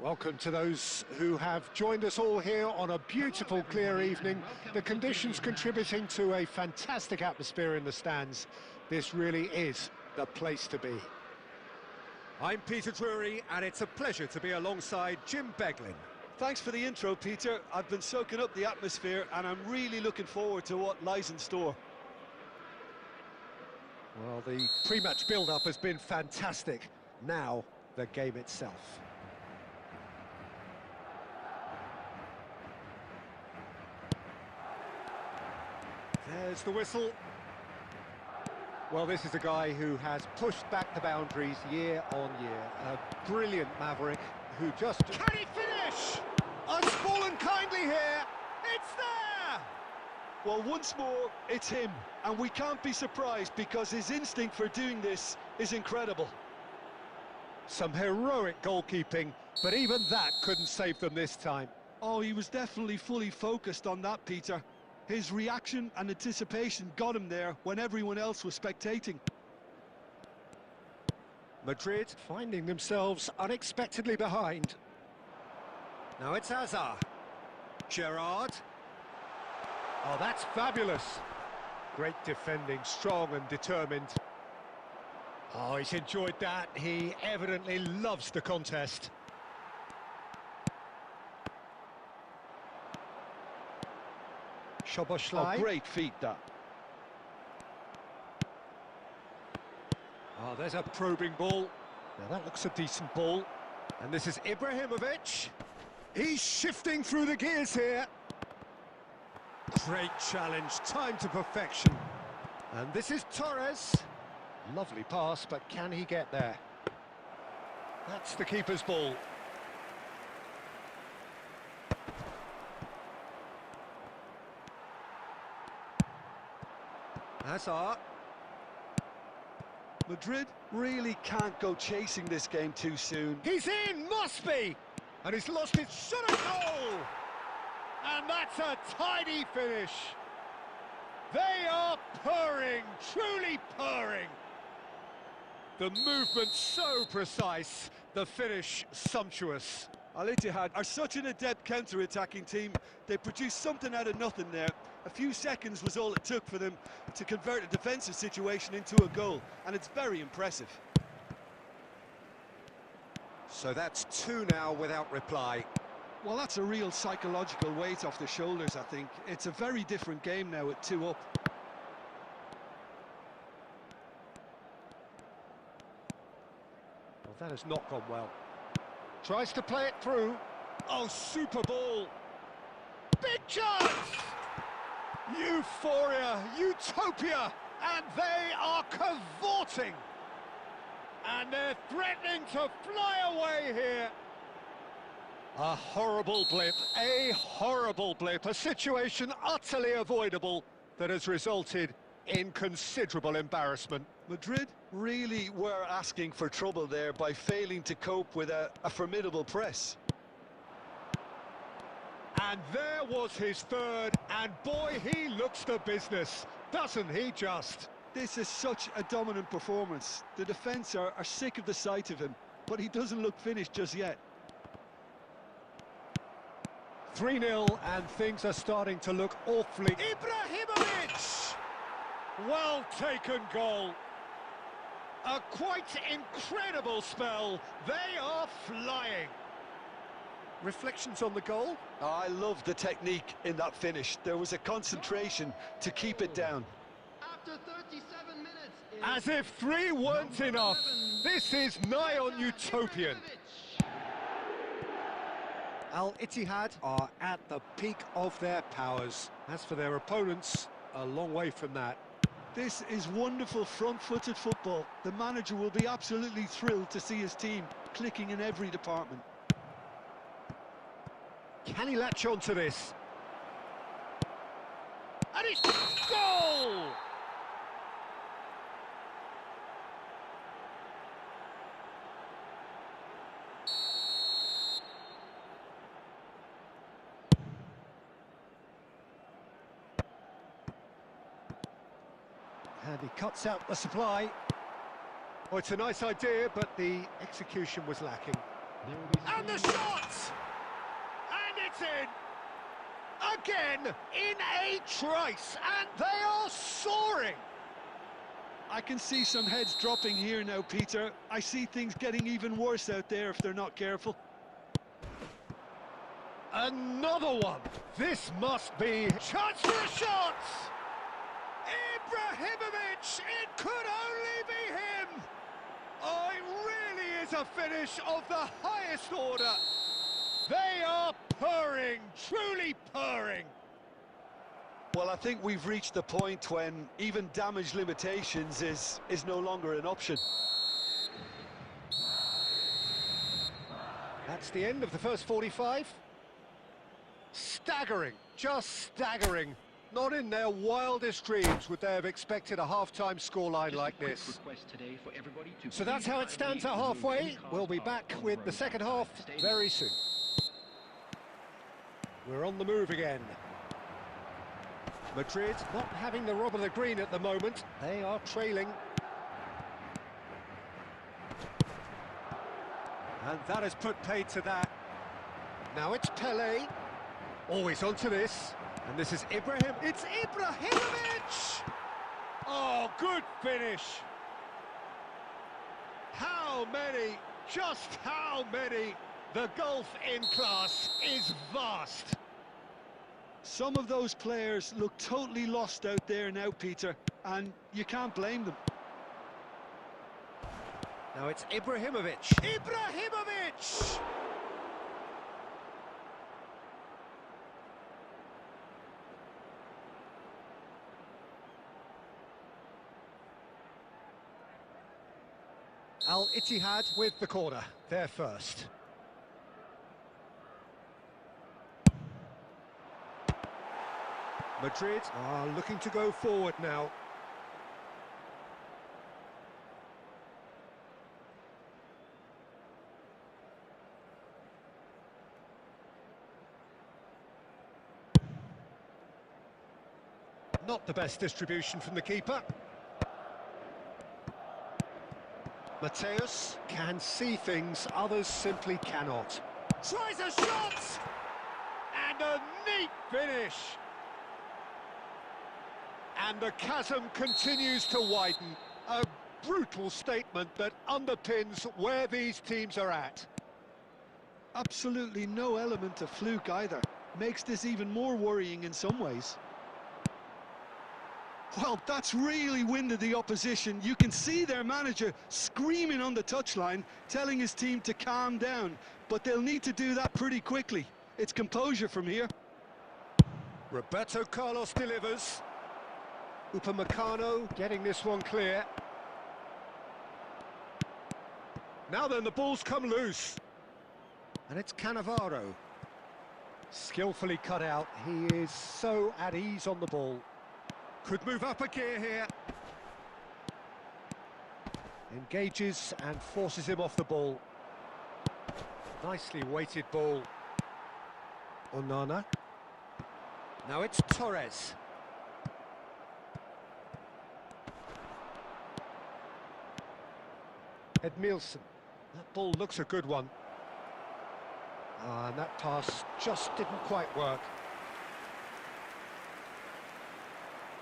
Welcome to those who have joined us all here on a beautiful, clear evening. The conditions contributing to a fantastic atmosphere in the stands. This really is the place to be. I'm Peter Drury, and it's a pleasure to be alongside Jim Beglin. Thanks for the intro, Peter. I've been soaking up the atmosphere, and I'm really looking forward to what lies in store. Well, the pre-match build-up has been fantastic. Now, the game itself. There's the whistle. Well, this is a guy who has pushed back the boundaries year on year. A brilliant maverick who just... Can he finish? Has fallen kindly here. It's there! Well, once more, it's him. And we can't be surprised because his instinct for doing this is incredible. Some heroic goalkeeping, but even that couldn't save them this time. Oh, he was definitely fully focused on that, Peter. His reaction and anticipation got him there when everyone else was spectating. Madrid finding themselves unexpectedly behind. Now it's Hazard. Gerrard. Oh, that's fabulous. Great defending, strong and determined. Oh, he's enjoyed that. He evidently loves the contest. Szoboszlai. Oh, great feat, that. Oh, there's a probing ball. Now that looks a decent ball. And this is Ibrahimovic. He's shifting through the gears here. Great challenge, time to perfection. And this is Torres. Lovely pass, but can he get there? That's the keeper's ball. Hazard. Madrid really can't go chasing this game too soon. He's in, must be! And he's lost his shot at goal! And that's a tidy finish. They are purring, truly purring. The movement so precise, the finish sumptuous. Al Ittihad are such an adept counter-attacking team. They produced something out of nothing there. A few seconds was all it took for them to convert a defensive situation into a goal, and it's very impressive. So that's two now without reply. Well, that's a real psychological weight off the shoulders, I think. It's a very different game now at 2 up. Well, that has not gone well. Tries to play it through. Oh, super ball. Big chance! Euphoria, utopia, and they are cavorting. And they're threatening to fly away here. A horrible blip, a situation utterly avoidable that has resulted in considerable embarrassment. Madrid really were asking for trouble there by failing to cope with a formidable press. And there was his third, and boy, he looks the business, doesn't he just? This is such a dominant performance. The defence are sick of the sight of him, but he doesn't look finished just yet. 3-0, and things are starting to look awfully... Ibrahimovic! Well taken goal. A quite incredible spell. They are flying. Reflections on the goal? Oh, I love the technique in that finish. There was a concentration to keep it down. After 37 minutes... As if 3 weren't enough. This is nigh on utopian. Al Ittihad are at the peak of their powers. As for their opponents, a long way from that. This is wonderful front-footed football. The manager will be absolutely thrilled to see his team clicking in every department. Can he latch on to this? And it's goal! And he cuts out the supply. Oh, it's a nice idea, but the execution was lacking. There will be And the screens. shot! And it's in! Again, in a trice, and they are soaring! I can see some heads dropping here now, Peter. I see things getting even worse out there if they're not careful. Another one! This must be... Chance for a shot! Ibrahimovic! It could only be him! Oh, it really is a finish of the highest order! They are purring, truly purring! Well, I think we've reached the point when even damage limitations is no longer an option. That's the end of the first 45. Staggering, just staggering. Not in their wildest dreams would they have expected a half-time scoreline like this. So that's how it stands at halfway. We'll be back with the second half very soon. We're on the move again. Madrid not having the rob of the green at the moment. They are trailing. And that has put paid to that. Now it's Pelé. Always onto this. And this is Ibrahim. It's Ibrahimovic! Oh, good finish. How many? Just how many? The gulf in class is vast. Some of those players look totally lost out there now, Peter, and you can't blame them. Now it's Ibrahimovic. Ibrahimovic! Al-Ittihad with the corner. They're first. Madrid are looking to go forward now. Not the best distribution from the keeper. Mateus can see things others simply cannot. Tries a shot! And a neat finish! And the chasm continues to widen. A brutal statement that underpins where these teams are at. Absolutely no element of fluke either. Makes this even more worrying in some ways. Well, that's really winded the opposition. You can see their manager screaming on the touchline, telling his team to calm down. But they'll need to do that pretty quickly. It's composure from here. Roberto Carlos delivers. Upamecano getting this one clear. Now then, the ball's come loose. And it's Cannavaro. Skillfully cut out. He is so at ease on the ball. Could move up a gear here. Engages and forces him off the ball. Nicely weighted ball. Onana. Now it's Torres. Edmilson. That ball looks a good one. And that pass just didn't quite work.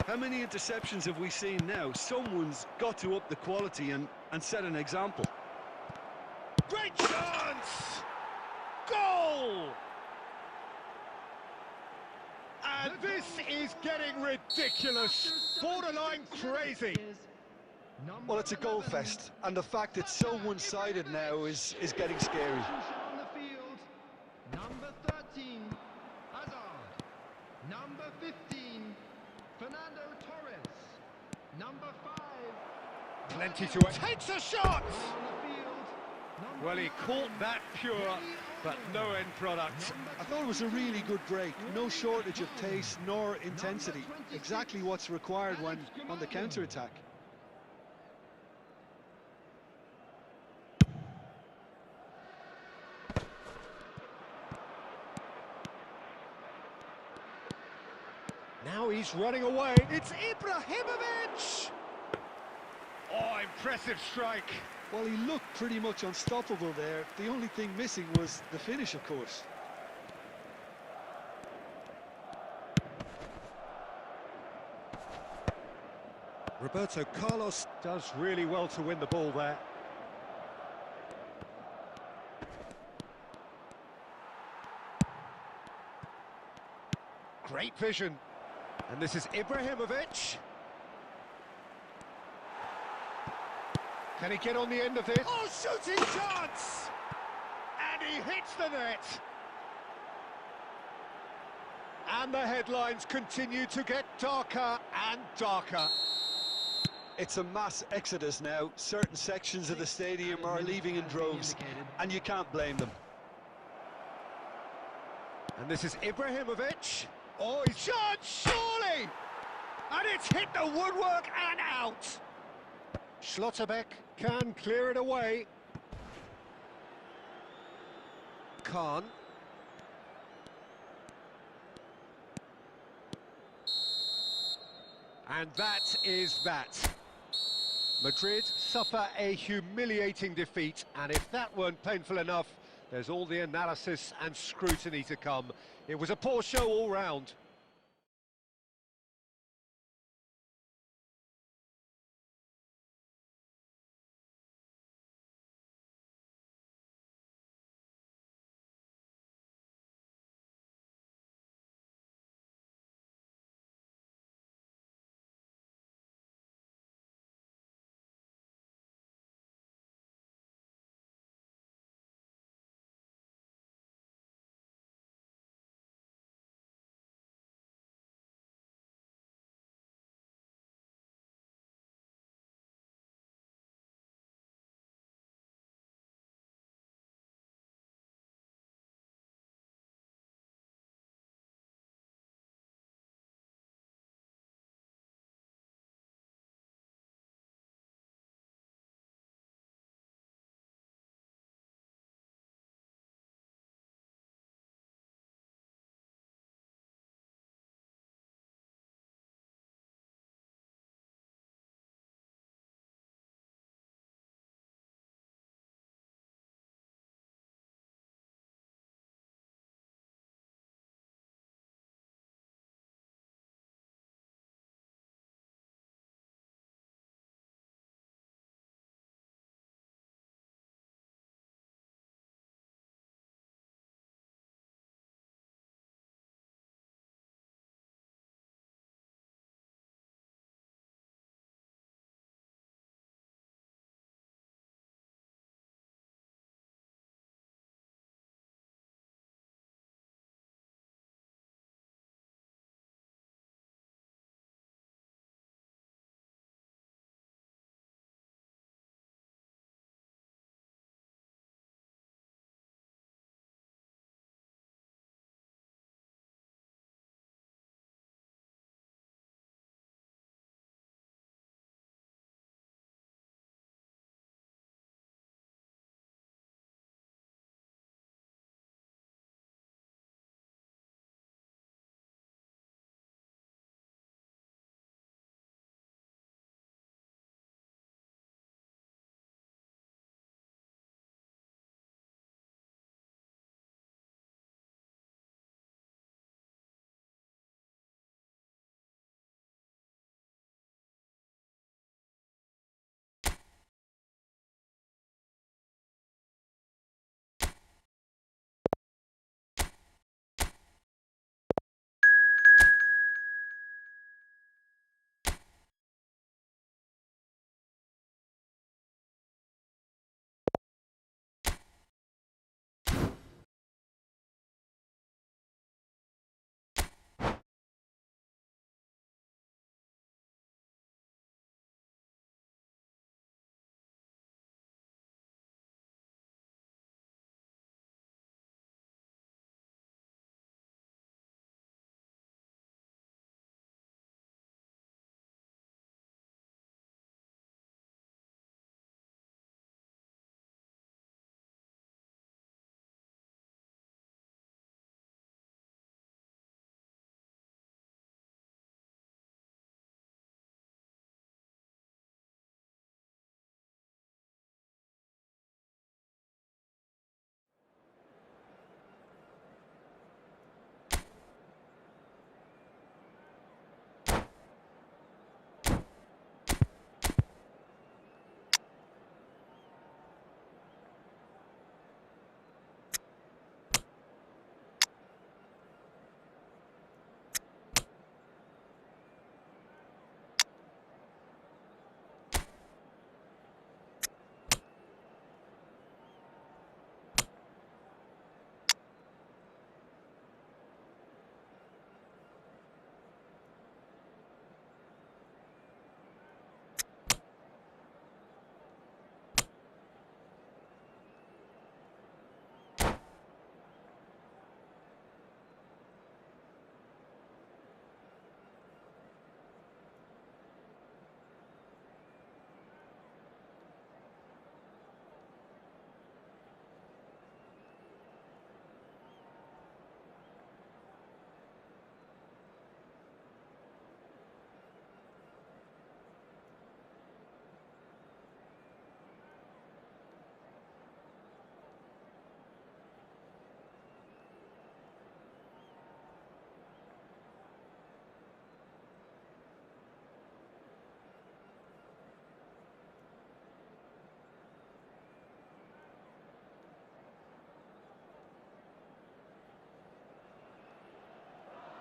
How many interceptions have we seen now? Someone's got to up the quality and set an example. Great chance! Goal! And this is getting ridiculous, borderline crazy. Well, it's a goal fest, and the fact it's so one-sided now is getting scary. On the field, number 13, Hazard. Number 15, Fernando Torres. Number 5. Plenty to it. Takes a shot! On the field, Well, he caught that pure, but no end product. I thought it was a really good break. No shortage of pace nor intensity. Exactly what's required when on the counter-attack. Now he's running away. It's Ibrahimovic! Oh, impressive strike. Well, he looked pretty much unstoppable there. The only thing missing was the finish, of course. Roberto Carlos does really well to win the ball there. Great vision. And this is Ibrahimovic. Can he get on the end of this? Oh, shooting chance! And he hits the net. And the headlines continue to get darker and darker. It's a mass exodus now. Certain sections of the stadium are leaving in droves, and you can't blame them. And this is Ibrahimovic. Oh, he's shot, surely! And it's hit the woodwork and out. Schlotterbeck can clear it away. Khan. And that is that. Madrid suffer a humiliating defeat, and if that weren't painful enough, there's all the analysis and scrutiny to come. It was a poor show all round.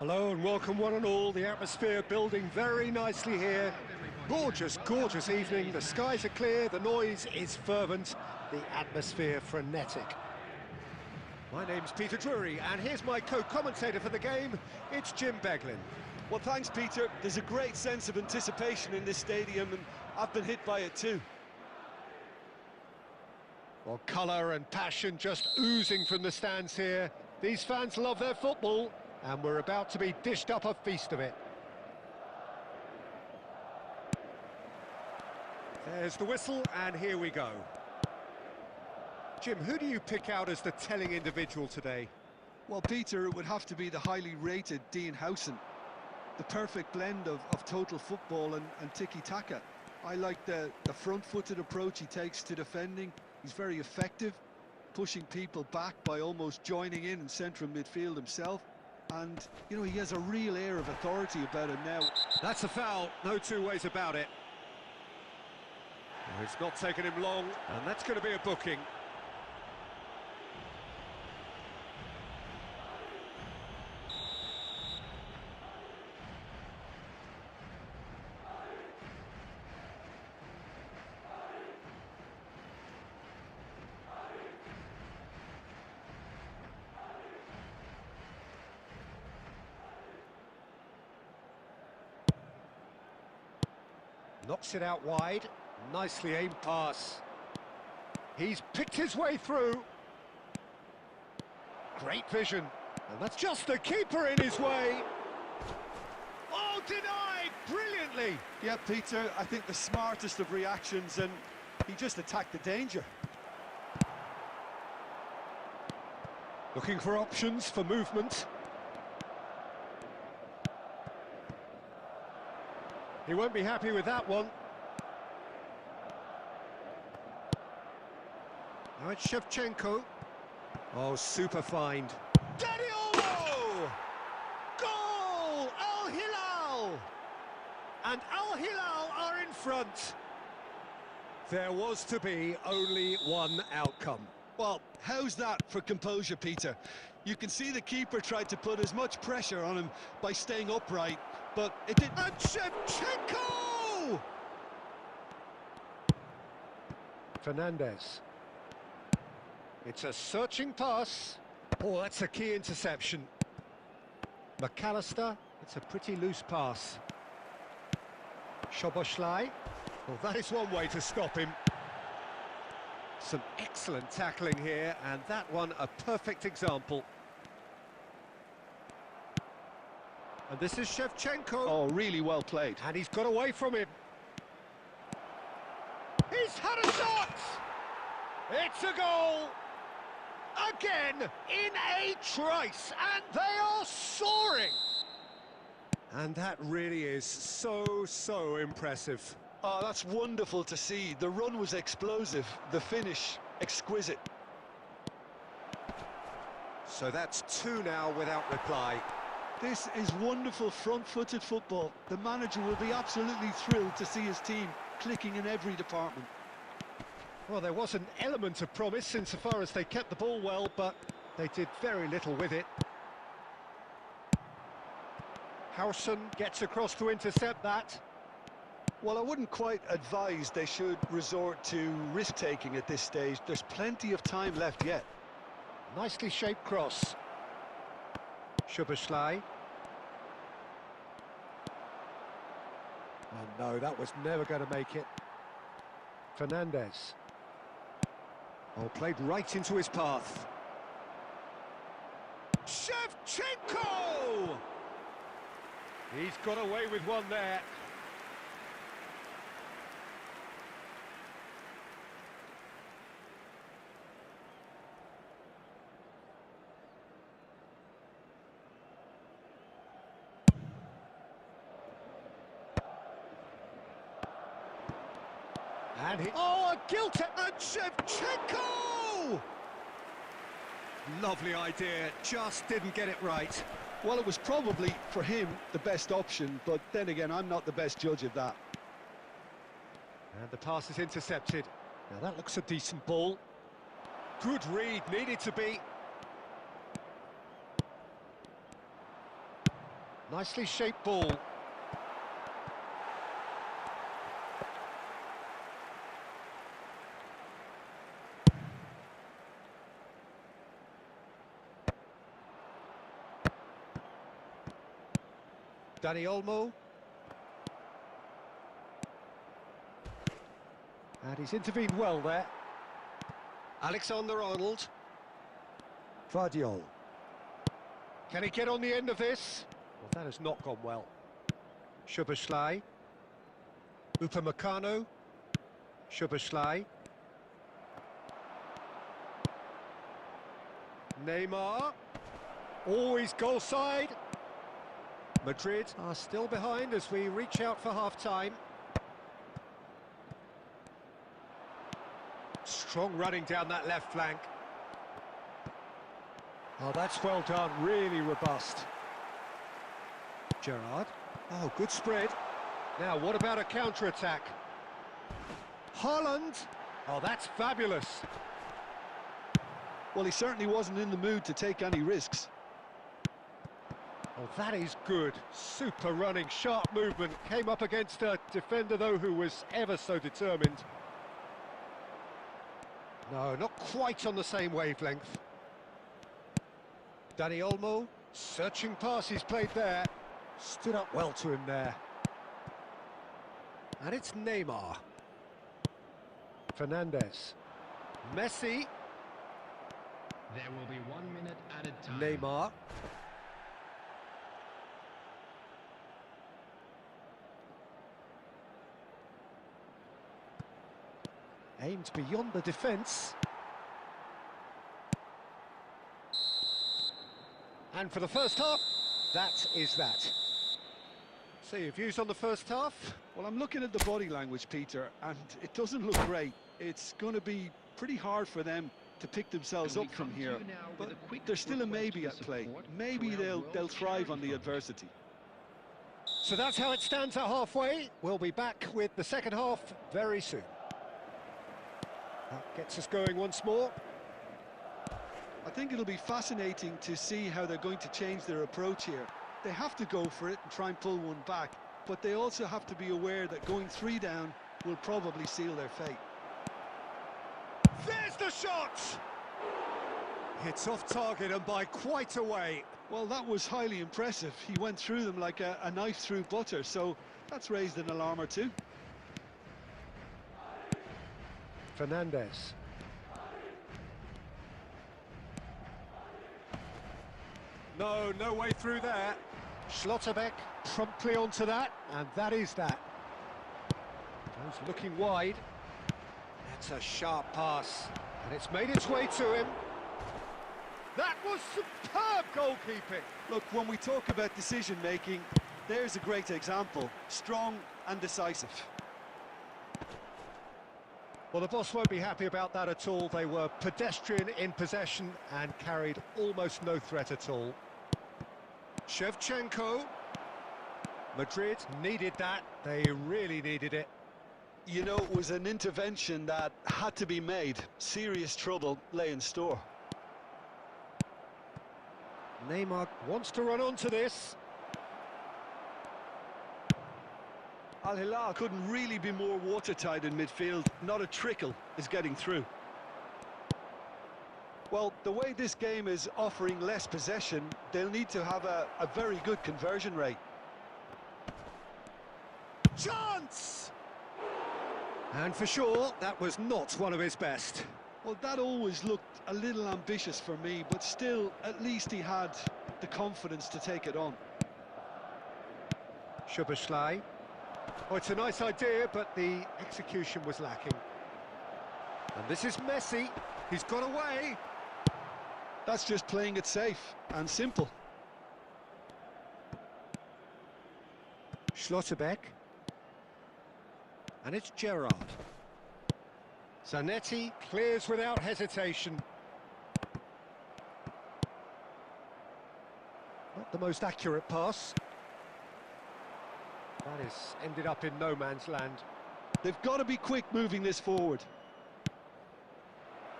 Hello and welcome one and all. The atmosphere building very nicely here. Gorgeous, gorgeous evening. The skies are clear, the noise is fervent, the atmosphere frenetic. My name's Peter Drury, and here's my co-commentator for the game. It's Jim Beglin. Well, thanks, Peter. There's a great sense of anticipation in this stadium, and I've been hit by it too. Well, colour and passion just oozing from the stands here. These fans love their football, and we're about to be dished up a feast of it. There's the whistle, and here we go. Jim, who do you pick out as the telling individual today? Well, Peter, it would have to be the highly rated Dean Howson. The perfect blend of total football and tiki-taka. I like the front-footed approach he takes to defending. He's very effective, pushing people back by almost joining in central midfield himself. And, you know, he has a real air of authority about him now. That's a foul, no two ways about it. Well, it's not taken him long, and that's going to be a booking. Knocks it out wide. Nicely aimed pass. He's picked his way through. Great vision. And that's just the keeper in his way. Oh, denied brilliantly. Yeah, Peter, I think the smartest of reactions, and he just attacked the danger. Looking for options for movement. He won't be happy with that one. Now it's Shevchenko. Oh, super find. Daniel! Goal! Al Hilal! And Al Hilal are in front. There was to be only one outcome. Well, how's that for composure, Peter? You can see the keeper tried to put as much pressure on him by staying upright, but it didn't... And Shevchenko! Fernandez. It's a searching pass. Oh, that's a key interception. McAllister, it's a pretty loose pass. Szoboszlai. Well, that is one way to stop him. Some excellent tackling here, and that one a perfect example. And this is Shevchenko. Oh, really well played. And he's got away from him. He's had a shot! It's a goal! Again, in a trice, and they are soaring! And that really is so impressive. Oh, that's wonderful to see. The run was explosive, the finish exquisite. So that's two now without reply. This is wonderful front-footed football. The manager will be absolutely thrilled to see his team clicking in every department. Well, there was an element of promise insofar as they kept the ball well, but they did very little with it. Howson gets across to intercept that. Well, I wouldn't quite advise they should resort to risk-taking at this stage. There's plenty of time left yet. Nicely shaped cross. Szoboszlai. Oh no, that was never going to make it. Fernandez. Oh, played right into his path. Shevchenko! He's got away with one there. And he... Oh, a gilt and Shevchenko! Lovely idea, just didn't get it right. Well, it was probably, for him, the best option, but then again, I'm not the best judge of that. And the pass is intercepted. Now that looks a decent ball. Good read, needed to be. Nicely shaped ball. Dani Olmo. And he's intervened well there. Alexander-Arnold. Vardiol. Can he get on the end of this? Well, that has not gone well. Szoboszlai. Upamecano. Szoboszlai. Neymar. Oh, he's goal side. Madrid are still behind as we reach out for half-time. Strong running down that left flank. Oh, that's well done, really robust. Gerrard. Oh, good spread. Now, what about a counter-attack? Haaland. Oh, that's fabulous. Well, he certainly wasn't in the mood to take any risks. Oh, that is good. Super running, sharp movement. Came up against a defender, though, who was ever so determined. No, not quite on the same wavelength. Dani Olmo, searching pass he's played there. Stood up well to him there. And it's Neymar. Fernandes. Messi. There will be 1 minute added time. Neymar. Aimed beyond the defence. And for the first half, that is that. So your views on the first half? Well, I'm looking at the body language, Peter, and it doesn't look great. It's going to be pretty hard for them to pick themselves up from here. But there's still a maybe at play. Maybe they'll thrive on the adversity. So that's how it stands at halfway. We'll be back with the second half very soon. That gets us going once more. I think it'll be fascinating to see how they're going to change their approach here. They have to go for it and try and pull one back, but they also have to be aware that going 3 down will probably seal their fate. There's the shot! It's off target and by quite a way. Well, that was highly impressive. He went through them like a knife through butter, so that's raised an alarm or two. Fernandes. No way through there. Schlotterbeck promptly onto that, and that is that. Goes looking wide. That's a sharp pass, and it's made its way to him. That was superb goalkeeping. Look, when we talk about decision-making, there's a great example. Strong and decisive. Well, the boss won't be happy about that at all. They were pedestrian in possession and carried almost no threat at all. Shevchenko. Madrid needed that. They really needed it. You know, it was an intervention that had to be made. Serious trouble lay in store. Neymar wants to run onto this. Al Hilal couldn't really be more watertight in midfield. Not a trickle is getting through. Well, the way this game is offering less possession, they'll need to have a very good conversion rate. Chance! And for sure, that was not one of his best. Well, that always looked a little ambitious for me, but still, at least he had the confidence to take it on. Szoboszlai. Oh, it's a nice idea, but the execution was lacking. And this is Messi. He's got away. That's just playing it safe and simple. Schlotterbeck. And it's Gerrard. Zanetti clears without hesitation. Not the most accurate pass. That is ended up in no man's land. They've got to be quick moving this forward.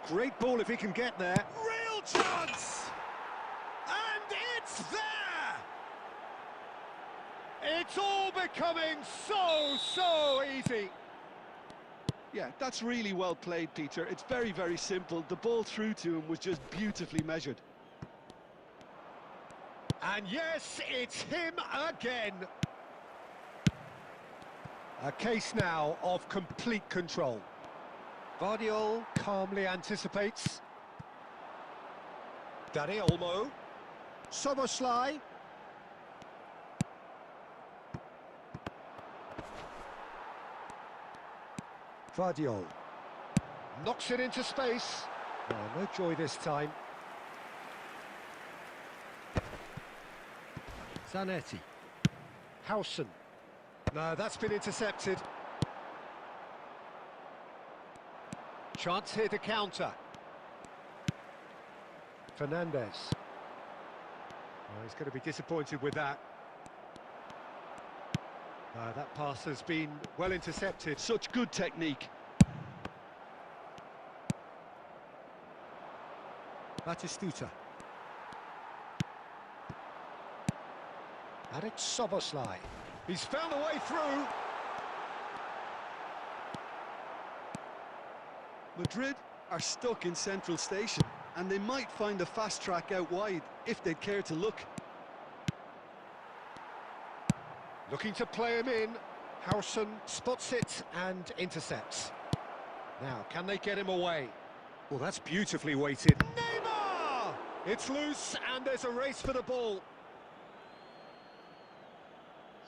Great ball if he can get there. Real chance! And it's there! It's all becoming so easy. Yeah, that's really well played, Peter. It's very, very simple. The ball through to him was just beautifully measured. And yes, it's him again. A case now of complete control. Vardiol calmly anticipates. Dani Olmo. Soboslai. Vardiol. Knocks it into space. Oh, no joy this time. Zanetti. Howson. No, that's been intercepted. Chance here to counter. Fernandez. Oh, he's going to be disappointed with that. That pass has been well intercepted. Such good technique. Batistuta. And it's Soboslai. He's found a way through. Madrid are stuck in central station, and they might find a fast track out wide if they'd care to look. Looking to play him in. Howson spots it and intercepts. Now, can they get him away? Well, that's beautifully weighted. Neymar! It's loose, and there's a race for the ball.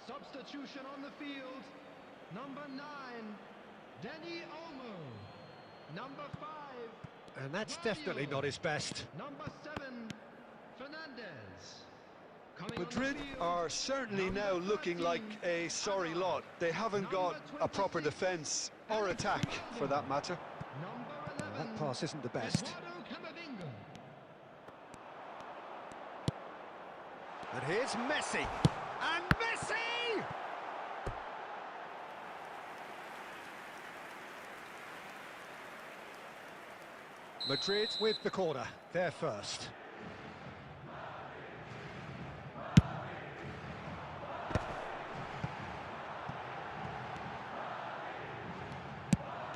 Substitution on the field. Number 9, Dani Olmo. Number 5. And that's definitely not his best. Number 7, Fernandez. Coming Madrid on the field, are certainly now looking like a sorry lot. They haven't got a proper defence or attack, for that matter. Number 11, That pass isn't the best. Eduardo Camavinga. And here's Messi. And Messi! Madrid with the corner. They're first.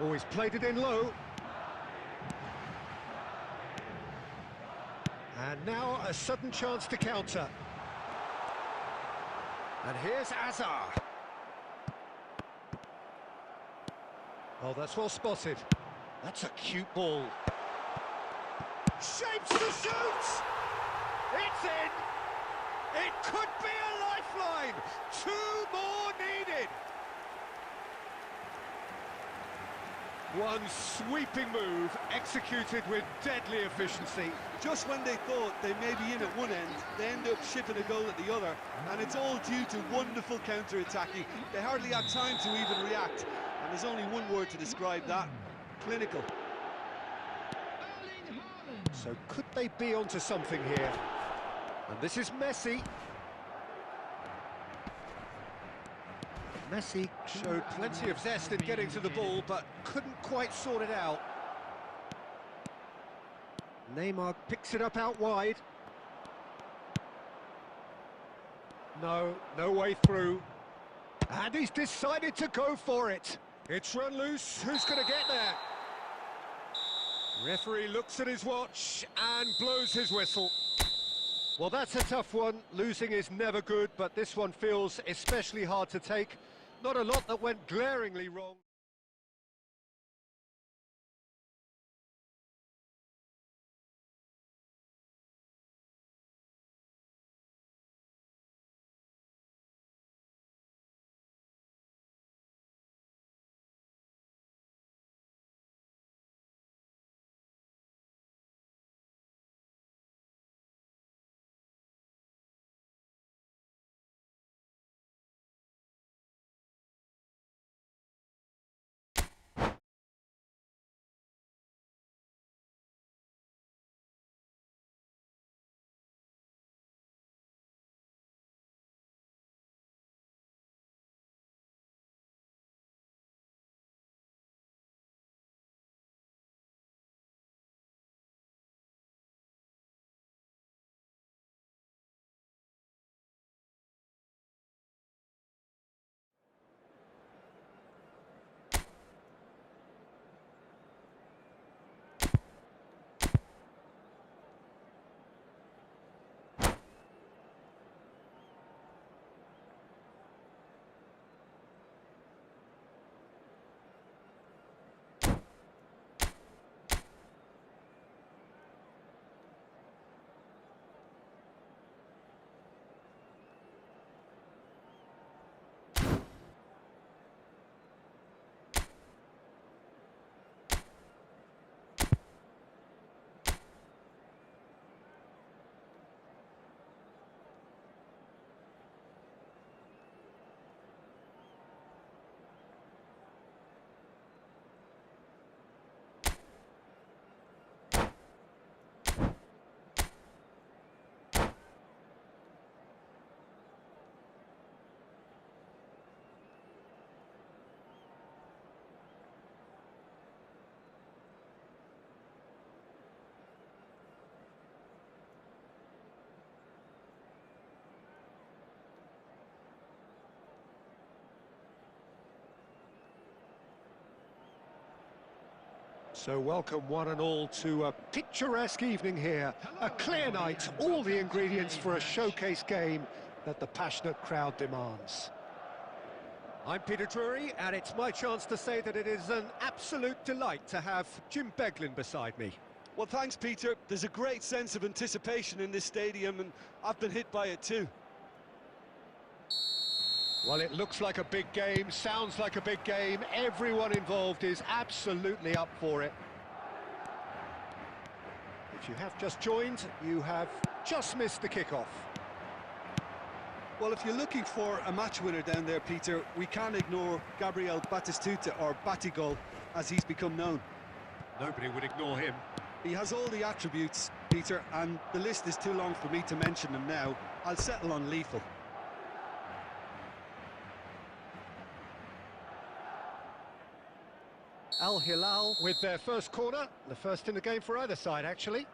Oh, he's played it in low. And now a sudden chance to counter. And here's Azar. Oh, that's well spotted. That's a cute ball. Shapes to shoot! It's in! It could be a lifeline! 2 more needed! One sweeping move, executed with deadly efficiency. Just when they thought they may be in at one end, they end up shipping a goal at the other, and it's all due to wonderful counter-attacking. They hardly had time to even react, and there's only one word to describe that: clinical. So could they be onto something here? And this is Messi. Messi showed plenty of zest in getting to the ball, but couldn't quite sort it out. Neymar picks it up out wide. No way through. And he's decided to go for it. It's run loose. Who's going to get there? Referee looks at his watch and blows his whistle. Well, that's a tough one. Losing is never good, but this one feels especially hard to take. Not a lot that went glaringly wrong. So welcome one and all to a picturesque evening here. A clear night, all the ingredients for a showcase game that the passionate crowd demands. I'm Peter Drury, and it's my chance to say that it is an absolute delight to have Jim Beglin beside me. Well, thanks, Peter. There's a great sense of anticipation in this stadium, and I've been hit by it too. Well, it looks like a big game, sounds like a big game. Everyone involved is absolutely up for it. If you have just joined, you have just missed the kickoff. Well, if you're looking for a match winner down there, Peter, we can't ignore Gabriel Batistuta, or Batigol, as he's become known. Nobody would ignore him. He has all the attributes, Peter, and the list is too long for me to mention them now. I'll settle on lethal. Al Hilal with their first corner, the first in the game for either side, actually.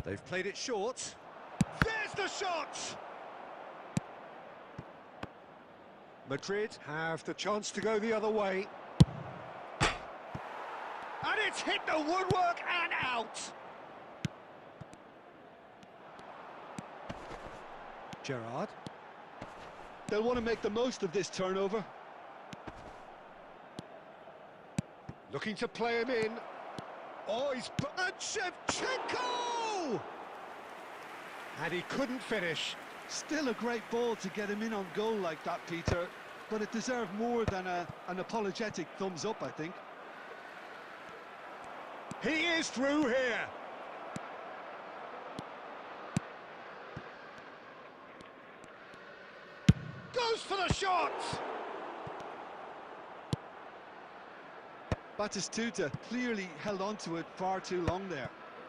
They've played it short. There's the shot! Madrid have the chance to go the other way. And it's hit the woodwork and out! Gerrard. They'll want to make the most of this turnover. Looking to play him in. Oh, he's... And Shevchenko! And he couldn't finish. Still a great ball to get him in on goal like that, Peter, but it deserved more than an apologetic thumbs up, I think. He is through here. Goes for the shot! Batistuta clearly held on to it far too long there.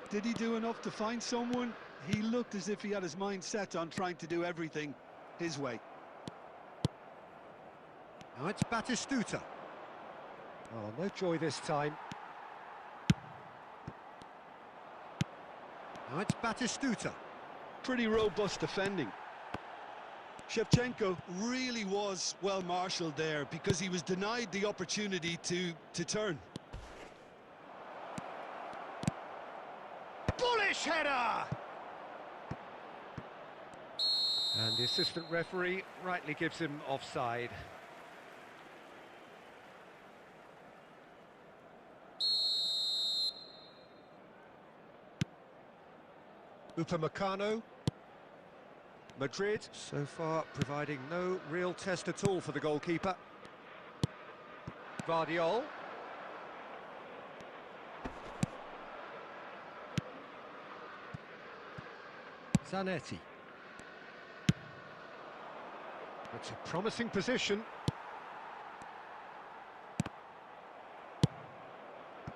Did he do enough to find someone? He looked as if he had his mind set on trying to do everything his way. Now it's Batistuta. Oh, no joy this time. Now it's Batistuta. Pretty robust defending. Shevchenko really was well marshalled there because he was denied the opportunity to turn. Bullish header! And the assistant referee rightly gives him offside. Upamecano. Madrid, so far, providing no real test at all for the goalkeeper. Guardiol. Zanetti. It's a promising position.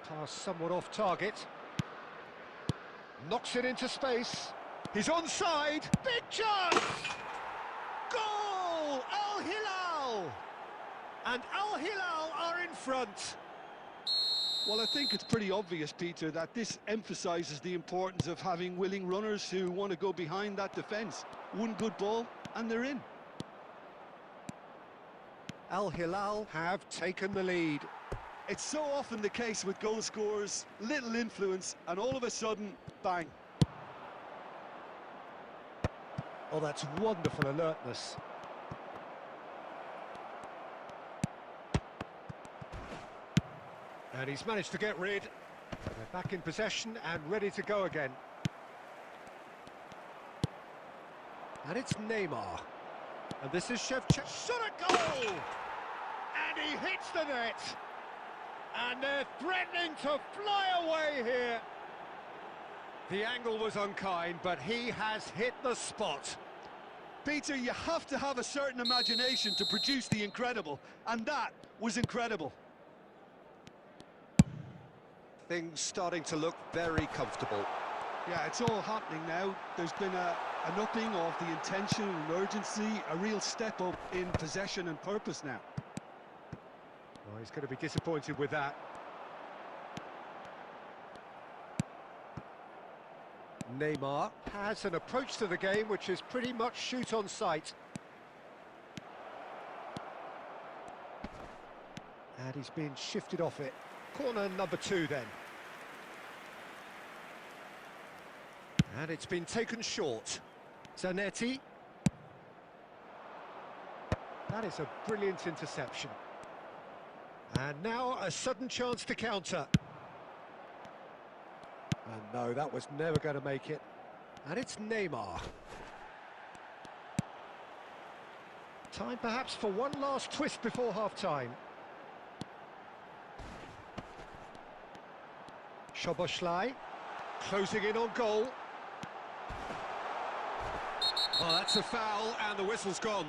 Pass somewhat off target. Knocks it into space. He's onside. Big chance! Goal! Al Hilal! And Al Hilal are in front. Well, I think it's pretty obvious, Peter, that this emphasises the importance of having willing runners who want to go behind that defence. One good ball, and they're in. Al Hilal have taken the lead. It's so often the case with goal scorers, little influence, and all of a sudden, bang. Oh, that's wonderful alertness. And he's managed to get rid. They're back in possession and ready to go again. And it's Neymar. And this is Shevchenko. Shot a goal! And he hits the net. And they're threatening to fly away here. The angle was unkind, but he has hit the spot. Peter, you have to have a certain imagination to produce the incredible, and that was incredible. Things starting to look very comfortable. Yeah, it's all happening now. There's been an upping of the intention and urgency, a real step up in possession and purpose now. Oh, he's going to be disappointed with that. Neymar has an approach to the game which is pretty much shoot on sight. And he's been shifted off it. Corner number 2 then. And it's been taken short. Zanetti. That is a brilliant interception. And now a sudden chance to counter. And no, that was never going to make it. And it's Neymar. Time perhaps for one last twist before half-time. Szoboszlai, closing in on goal. Oh, that's a foul, and the whistle's gone.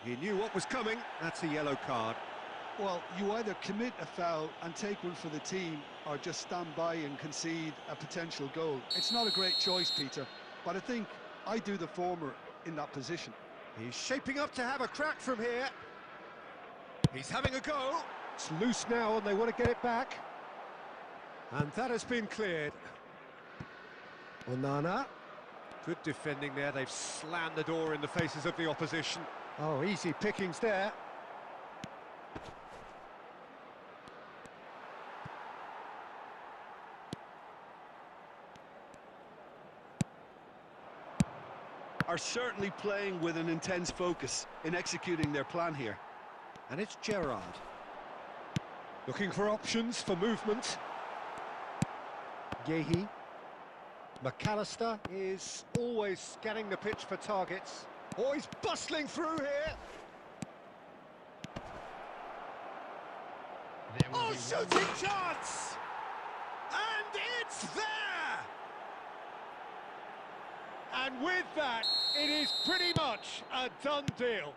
He knew what was coming. That's a yellow card. Well, you either commit a foul and take one for the team, or just stand by and concede a potential goal. It's not a great choice, Peter, but I think I do the former in that position. He's shaping up to have a crack from here. He's having a go. It's loose now, and they want to get it back. And that has been cleared. Onana. Good defending there. They've slammed the door in the faces of the opposition. Oh, easy pickings there. Are certainly playing with an intense focus in executing their plan here. And it's Gerrard. Looking for options for movement. Yehi. McAllister is always scanning the pitch for targets. Oh, he's bustling through here. Oh, shooting chance! And it's there! And with that, it is pretty much a done deal.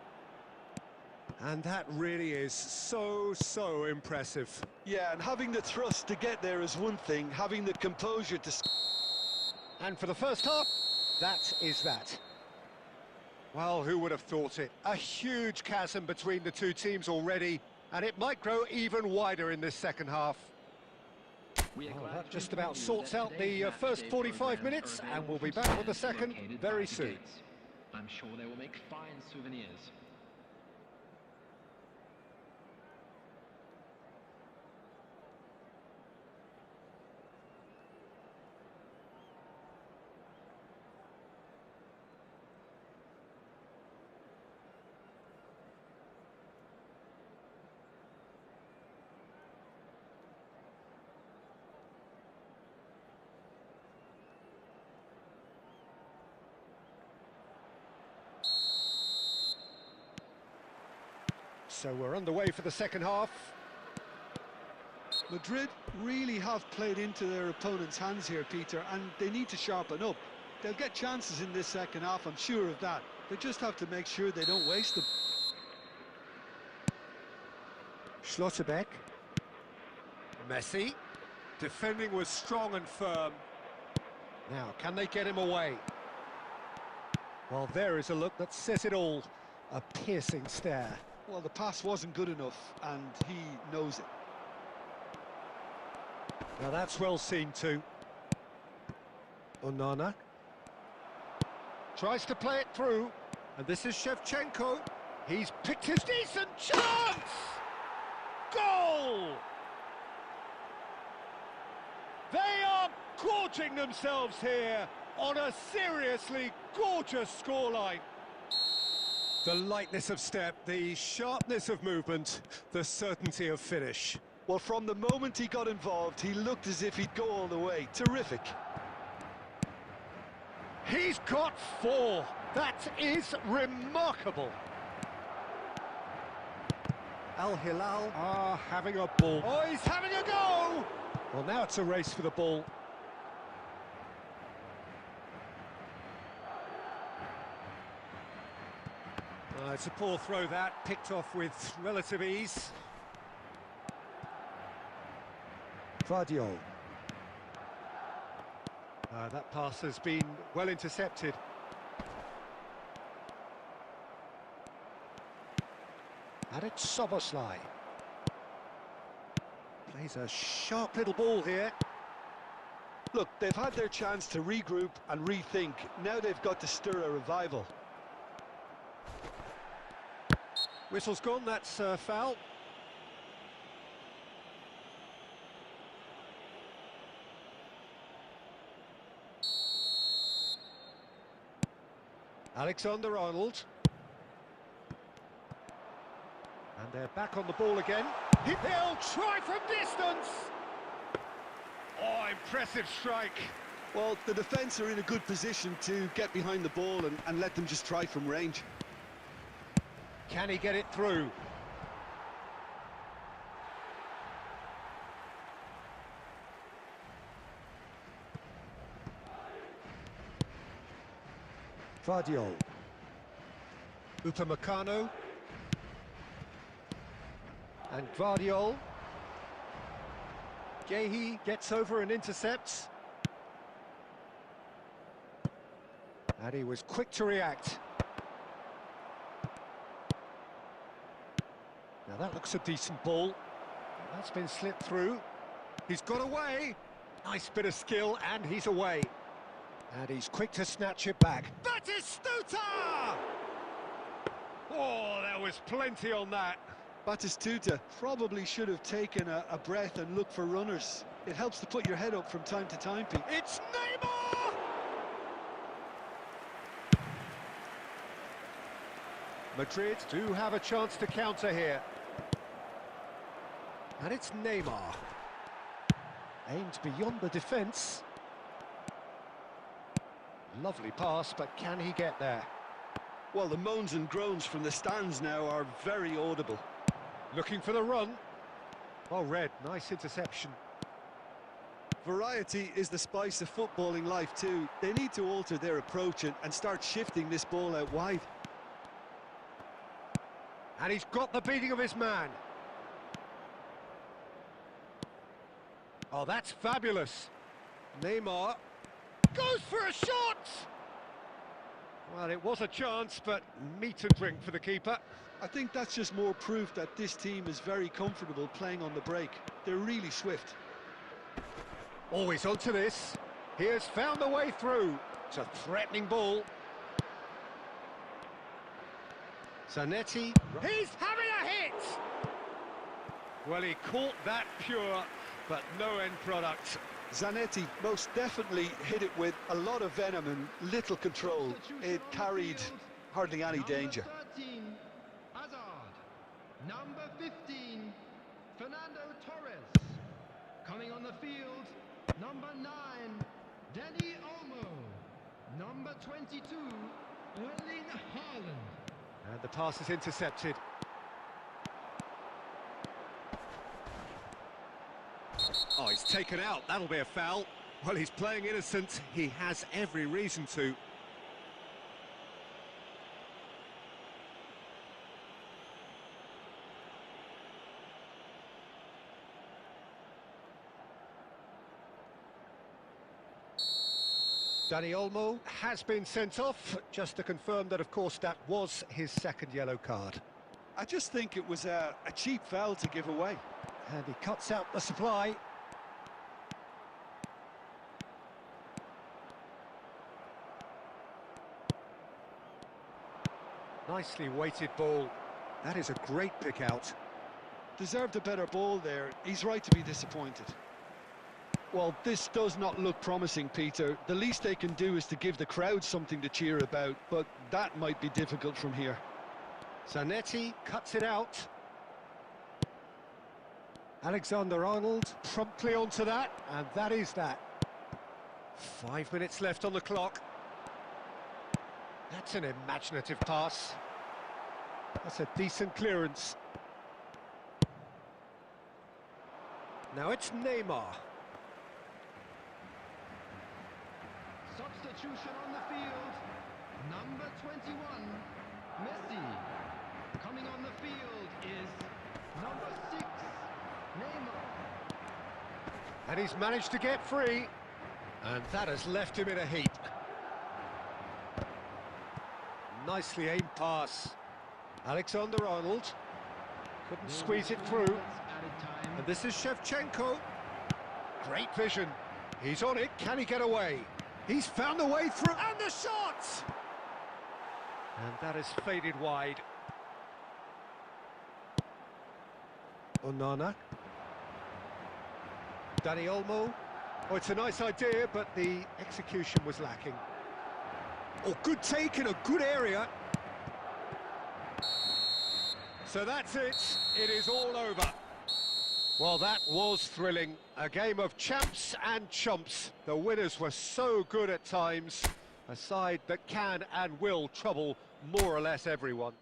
And that really is so impressive. Yeah, and having the thrust to get there is one thing, having the composure to... And for the first half, that is that. Well, who would have thought it? A huge chasm between the two teams already, and it might grow even wider in this second half. Well, that just about sorts out the first 45 minutes, and we'll be back with the second very soon. I'm sure they will make fine souvenirs. So we're underway for the second half. Madrid really have played into their opponent's hands here, Peter, and they need to sharpen up. They'll get chances in this second half, I'm sure of that. They just have to make sure they don't waste them. Schlotterbeck. Messi. Defending was strong and firm. Now, can they get him away? Well, there is a look that says it all. A piercing stare. Well, the pass wasn't good enough, and he knows it. Now that's well seen too. Onana. Tries to play it through, and this is Shevchenko. He's picked his decent chance! Goal! They are gorging themselves here on a seriously gorgeous scoreline. The lightness of step, the sharpness of movement, the certainty of finish. Well, from the moment he got involved, he looked as if he'd go all the way. Terrific. He's got 4. That is remarkable. Al Hilal are having a ball. Oh, he's having a go! Well, now it's a race for the ball. It's a poor throw that, picked off with relative ease. Vardiol. That pass has been well intercepted. And it's Szoboszlai. Plays a sharp little ball here. Look, they've had their chance to regroup and rethink. Now they've got to stir a revival. Whistle's gone, that's foul. Alexander-Arnold. And they're back on the ball again. He'll try from distance! Oh, impressive strike. Well, the defence are in a good position to get behind the ball and let them just try from range. Can he get it through? Vardiol. Upamecano. And Vardiol. Gehi gets over and intercepts. And he was quick to react. Now that looks a decent ball. That's been slipped through. He's got away. Nice bit of skill, and he's away. And he's quick to snatch it back. Batistuta! Oh, there was plenty on that. Batistuta probably should have taken a breath and looked for runners. It helps to put your head up from time to time, Pete. It's Neymar! Madrid do have a chance to counter here. And it's Neymar. Aimed beyond the defence. Lovely pass, but can he get there? Well, the moans and groans from the stands now are very audible. Looking for the run. Well read, nice interception. Variety is the spice of footballing life too. They need to alter their approach and start shifting this ball out wide. And he's got the beating of his man. Oh, that's fabulous. Neymar goes for a shot! Well, it was a chance, but meat and drink for the keeper. I think that's just more proof that this team is very comfortable playing on the break. They're really swift. Always onto this. He has found a way through. It's a threatening ball. Zanetti. He's having a hit! Well, he caught that pure, but no end product. Zanetti most definitely hit it with a lot of venom and little control. It carried hardly any danger. Number 13, Hazard. Number 15, Fernando Torres. Coming on the field, number 9, Dani Olmo. Number 22, Erling Haaland. And the pass is intercepted. Oh, he's taken out. That'll be a foul. Well, he's playing innocent. He has every reason to. Dani Olmo has been sent off, just to confirm that, of course, that was his second yellow card. I just think it was a cheap foul to give away. And he cuts out the supply. Nicely weighted ball. That is a great pick out. Deserved a better ball there. He's right to be disappointed. Well, this does not look promising, Peter. The least they can do is to give the crowd something to cheer about, but that might be difficult from here. Zanetti cuts it out. Alexander-Arnold promptly onto that, and that is that. 5 minutes left on the clock. That's an imaginative pass. That's a decent clearance. Now it's Neymar. Substitution on the field, number 21, Messi. Coming on the field is number 6, Neymar. And he's managed to get free. And that has left him in a heap. Nicely aimed pass. Alexander-Arnold couldn't squeeze it through. And this is Shevchenko. Great vision. He's on it. Can he get away? He's found a way through. And the shot! And that is faded wide. Onana. Dani Olmo. Oh, it's a nice idea, but the execution was lacking. Oh, good take in a good area. So that's it. It is all over. Well, that was thrilling. A game of champs and chumps. The winners were so good at times. A side that can and will trouble more or less everyone.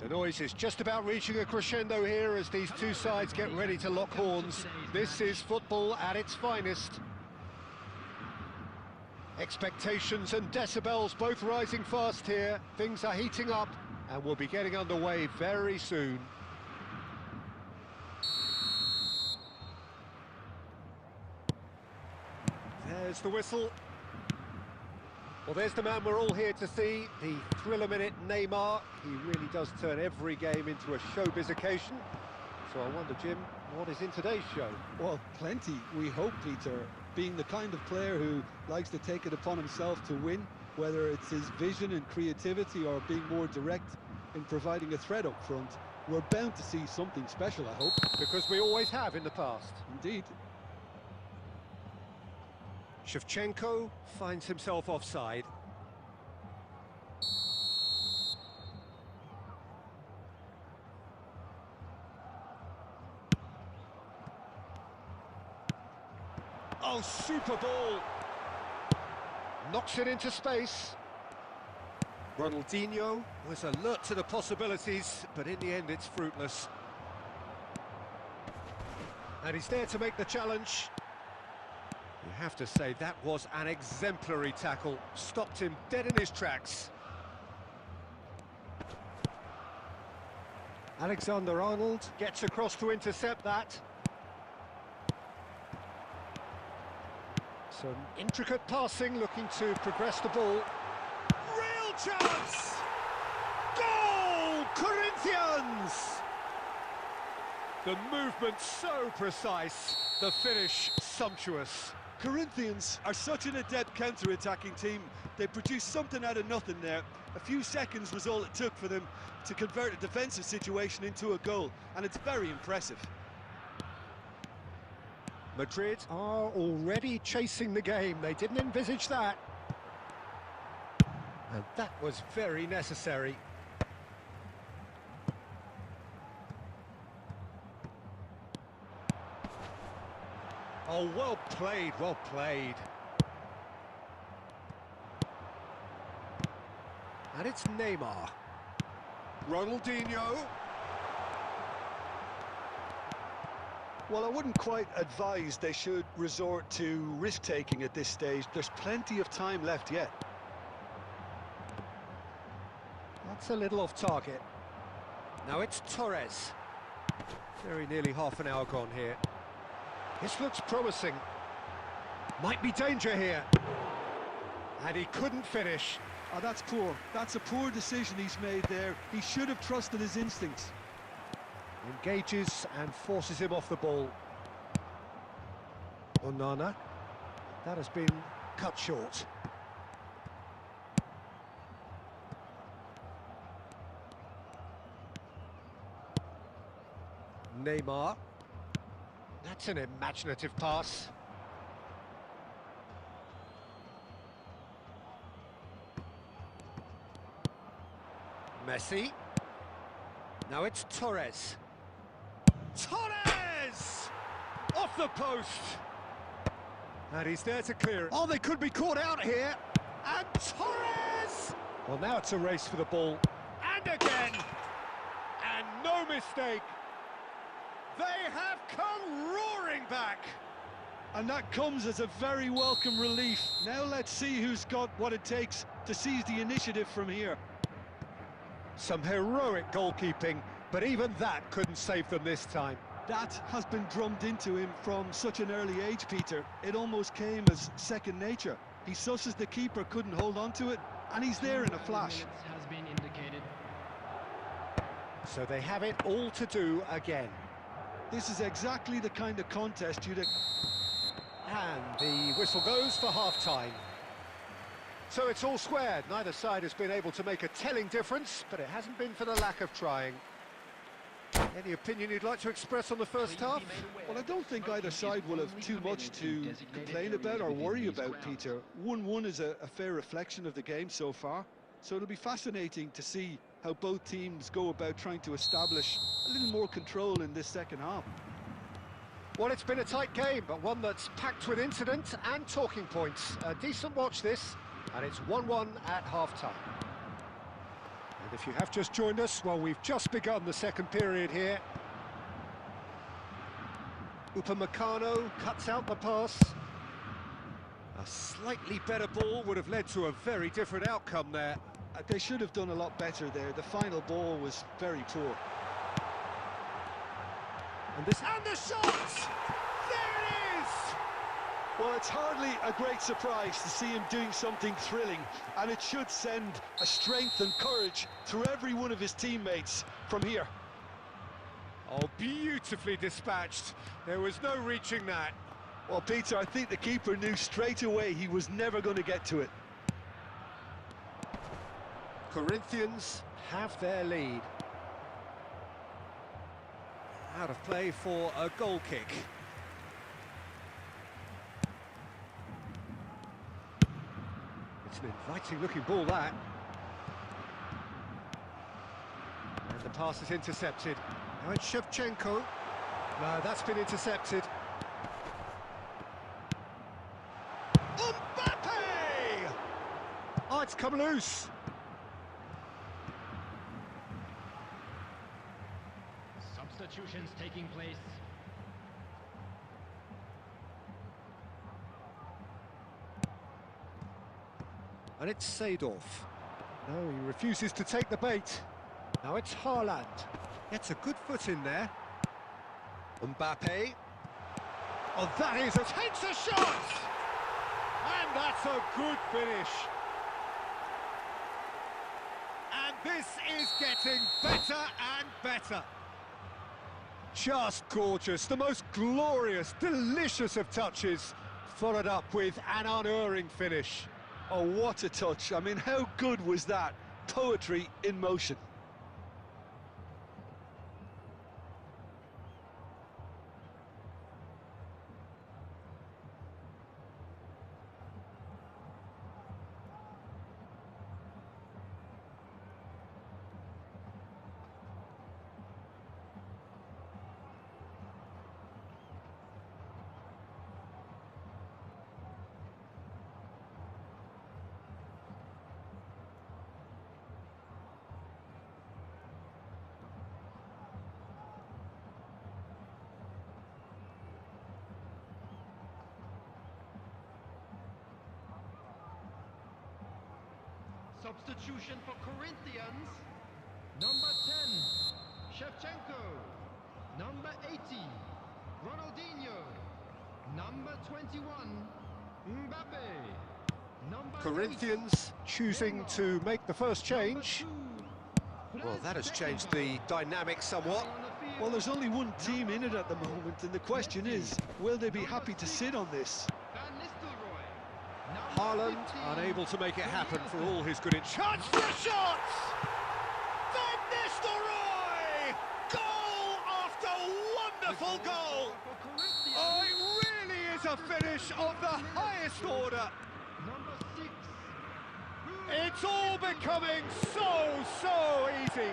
The noise is just about reaching a crescendo here as these two sides get ready to lock horns. This is football at its finest. Expectations and decibels both rising fast here. Things are heating up and we'll be getting underway very soon. There's the whistle. Well, there's the man we're all here to see, the thriller-minute Neymar. He really does turn every game into a showbiz occasion. So I wonder, Jim, what is in today's show? Well, plenty, we hope, Peter. Being the kind of player who likes to take it upon himself to win, whether it's his vision and creativity or being more direct in providing a threat up front, we're bound to see something special, I hope. Because we always have in the past. Indeed. Shevchenko finds himself offside. Oh, super ball! Knocks it into space. Ronaldinho was alert to the possibilities, but in the end it's fruitless. And he's there to make the challenge. You have to say that was an exemplary tackle, stopped him dead in his tracks. Alexander-Arnold gets across to intercept that. Some intricate passing, looking to progress the ball. Real chance! Goal! Corinthians! The movement so precise, the finish sumptuous. Corinthians are such an adept counter-attacking team. They produced something out of nothing there. A few seconds was all it took for them to convert a defensive situation into a goal, and it's very impressive. Madrid are already chasing the game. They didn't envisage that. And that was very necessary. Oh, well played, well played. And it's Neymar. Ronaldinho. Well, I wouldn't quite advise they should resort to risk-taking at this stage. There's plenty of time left yet. That's a little off target. Now it's Torres. Very nearly half an hour gone here. This looks promising. Might be danger here. And he couldn't finish. Oh, that's poor. That's a poor decision he's made there. He should have trusted his instincts. Engages and forces him off the ball. Onana. That has been cut short. Neymar. That's an imaginative pass. Messi. Now it's Torres. Torres! Off the post! And he's there to clear it. Oh, they could be caught out here. And Torres! Well, now it's a race for the ball. And again! And no mistake! They have come roaring back! And that comes as a very welcome relief. Now let's see who's got what it takes to seize the initiative from here. Some heroic goalkeeping, but even that couldn't save them this time. That has been drummed into him from such an early age, Peter. It almost came as second nature. He susses the keeper couldn't hold on to it, and he's there in a flash. Has been indicated. So they have it all to do again. This is exactly the kind of contest you'd... And the whistle goes for half-time. So it's all squared. Neither side has been able to make a telling difference, but it hasn't been for the lack of trying. Any opinion you'd like to express on the first half? Well, I don't think either side will have too much to complain about or worry about, Peter. 1-1 is a fair reflection of the game so far, so it'll be fascinating to see how both teams go about trying to establish a little more control in this second half. Well, it's been a tight game, but one that's packed with incident and talking points. A decent watch this, and it's 1-1 at half-time. And if you have just joined us, well, we've just begun the second period here. Upamecano cuts out the pass. A slightly better ball would have led to a very different outcome there. They should have done a lot better there. The final ball was very poor. And the shot! There it is! Well, it's hardly a great surprise to see him doing something thrilling, and it should send a strength and courage through every one of his teammates from here. Oh, beautifully dispatched. There was no reaching that. Well, Peter, I think the keeper knew straight away he was never going to get to it. Corinthians have their lead. Out of play for a goal kick. It's an inviting looking ball, that. And the pass is intercepted. Now it's Shevchenko. No, that's been intercepted. Mbappe! Oh, it's come loose. Substitutions taking place. And it's Seedorf. No, he refuses to take the bait. Now it's Haaland. Gets a good foot in there. Mbappe. Oh, that is a... Takes a shot! And that's a good finish. And this is getting better and better. Just gorgeous, the most glorious, delicious of touches, followed up with an unerring finish. Oh, what a touch. I mean, how good was that? Poetry in motion. Substitution for Corinthians. Number 10, Shevchenko. Number 80, Ronaldinho. Number 21, Mbappe. Number Corinthians choosing to make the first change. Well, that has changed the dynamic somewhat. Well, there's only one team in it at the moment, and the question is, will they be happy to sit on this? Haaland unable to make it happen for all his good chance for a shot! Van Nistelrooy! Goal after wonderful goal! Oh, it really is a finish of the highest order. It's all becoming so easy.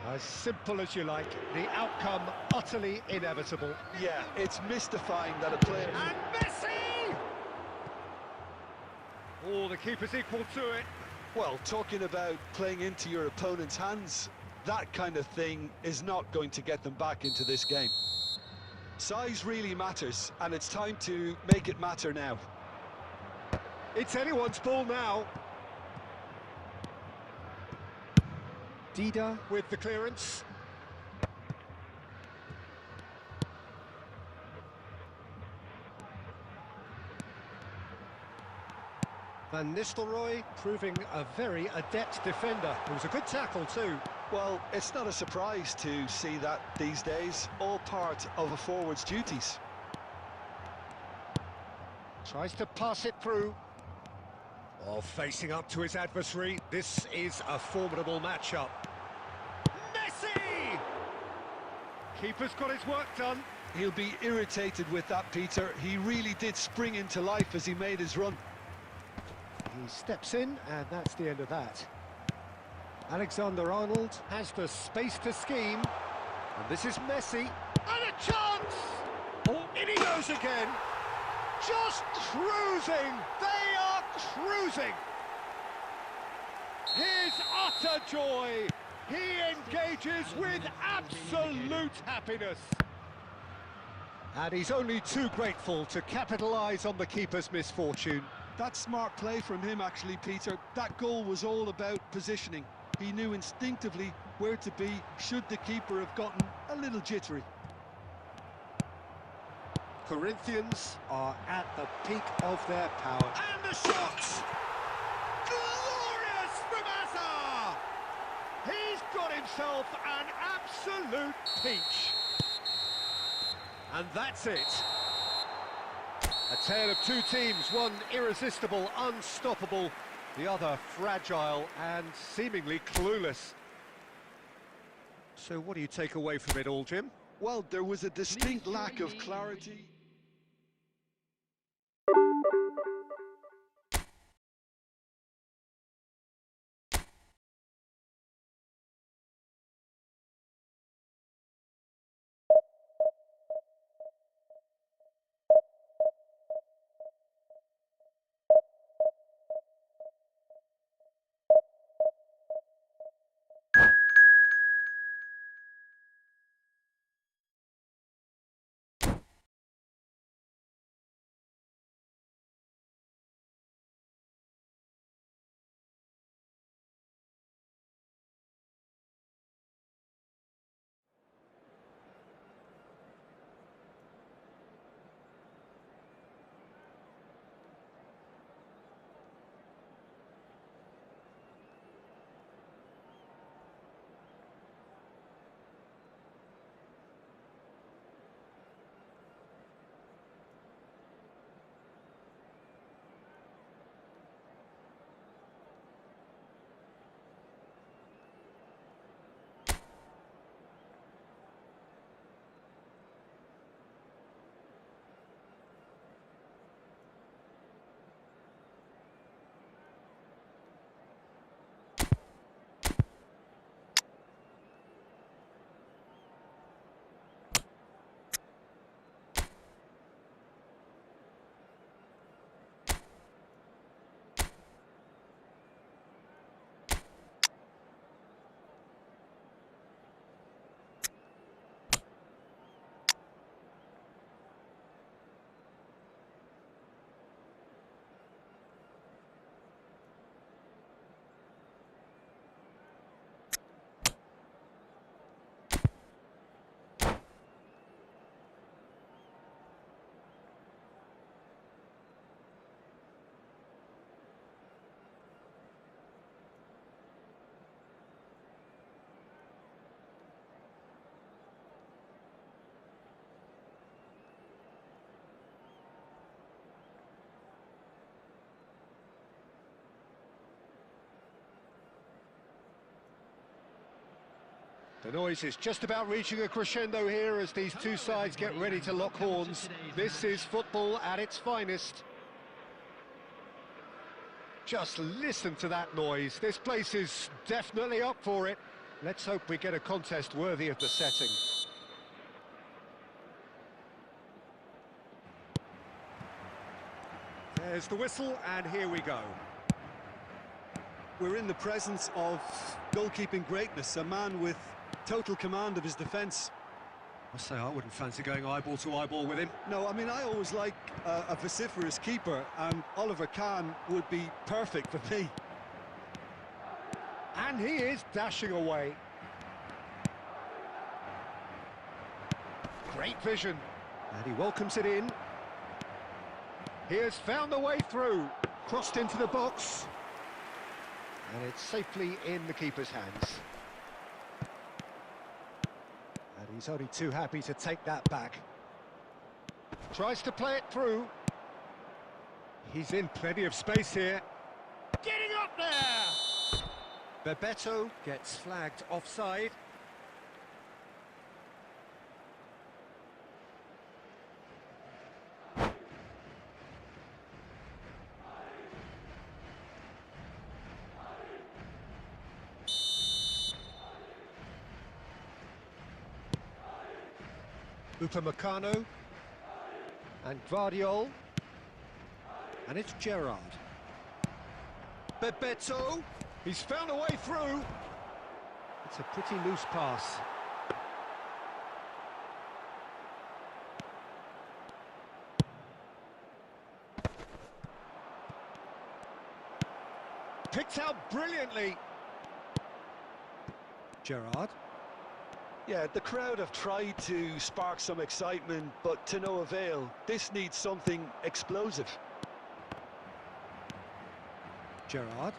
As simple as you like, the outcome utterly inevitable. Yeah, it's mystifying that a player... And Messi! Oh, the keeper's equal to it. Well, talking about playing into your opponent's hands, that kind of thing is not going to get them back into this game. Size really matters, and it's time to make it matter now. It's anyone's ball now. Dida with the clearance. Van Nistelrooy proving a very adept defender. It was a good tackle too. Well, it's not a surprise to see that these days, all part of a forward's duties. Tries to pass it through. Oh, facing up to his adversary. This is a formidable matchup. Messi! Keeper's got his work done. He'll be irritated with that, Peter. He really did spring into life as he made his run. He steps in, and that's the end of that. Alexander-Arnold has the space to scheme. And this is Messi. And a chance! Oh, in he goes again. Just cruising! They are cruising! His utter joy! He engages with absolute happiness. And he's only too grateful to capitalise on the keeper's misfortune. That's smart play from him, actually, Peter. That goal was all about positioning. He knew instinctively where to be should the keeper have gotten a little jittery. Corinthians are at the peak of their power. And the shot! Glorious from Hazard! He's got himself an absolute peach. And that's it. A tale of two teams, one irresistible, unstoppable, the other fragile and seemingly clueless. So what do you take away from it all, Jim? Well, there was a distinct lack of clarity. The noise is just about reaching a crescendo here as these two sides get ready to lock horns. This is football at its finest. Just listen to that noise. This place is definitely up for it. Let's hope we get a contest worthy of the setting. There's the whistle, and here we go. We're in the presence of goalkeeping greatness, a man with total command of his defence. I say I wouldn't fancy going eyeball to eyeball with him. No, I mean, I always like a vociferous keeper, and Oliver Kahn would be perfect for me. And he is dashing away. Great vision. And he welcomes it in. He has found a way through. Crossed into the box. And it's safely in the keeper's hands. And he's only too happy to take that back. Tries to play it through. He's in plenty of space here. Getting up there! Bebeto gets flagged offside. Upamecano and Guardiola, and it's Gerrard. Bebeto, he's found a way through. It's a pretty loose pass. Picked out brilliantly. Gerrard. Yeah, the crowd have tried to spark some excitement, but to no avail. This needs something explosive. Gerrard.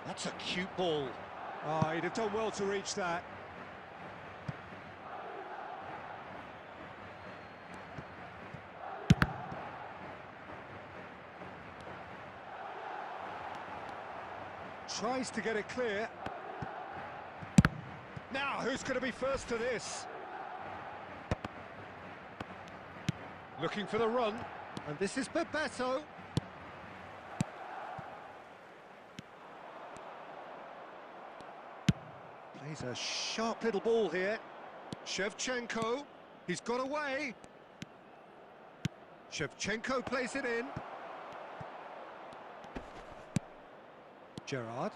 That's a cute ball. Oh, he'd have done well to reach that. Tries to get it clear. Now, who's going to be first to this? Looking for the run, and this is Bebeto. Plays a sharp little ball here. Shevchenko, he's got away. Shevchenko plays it in. Gerrard,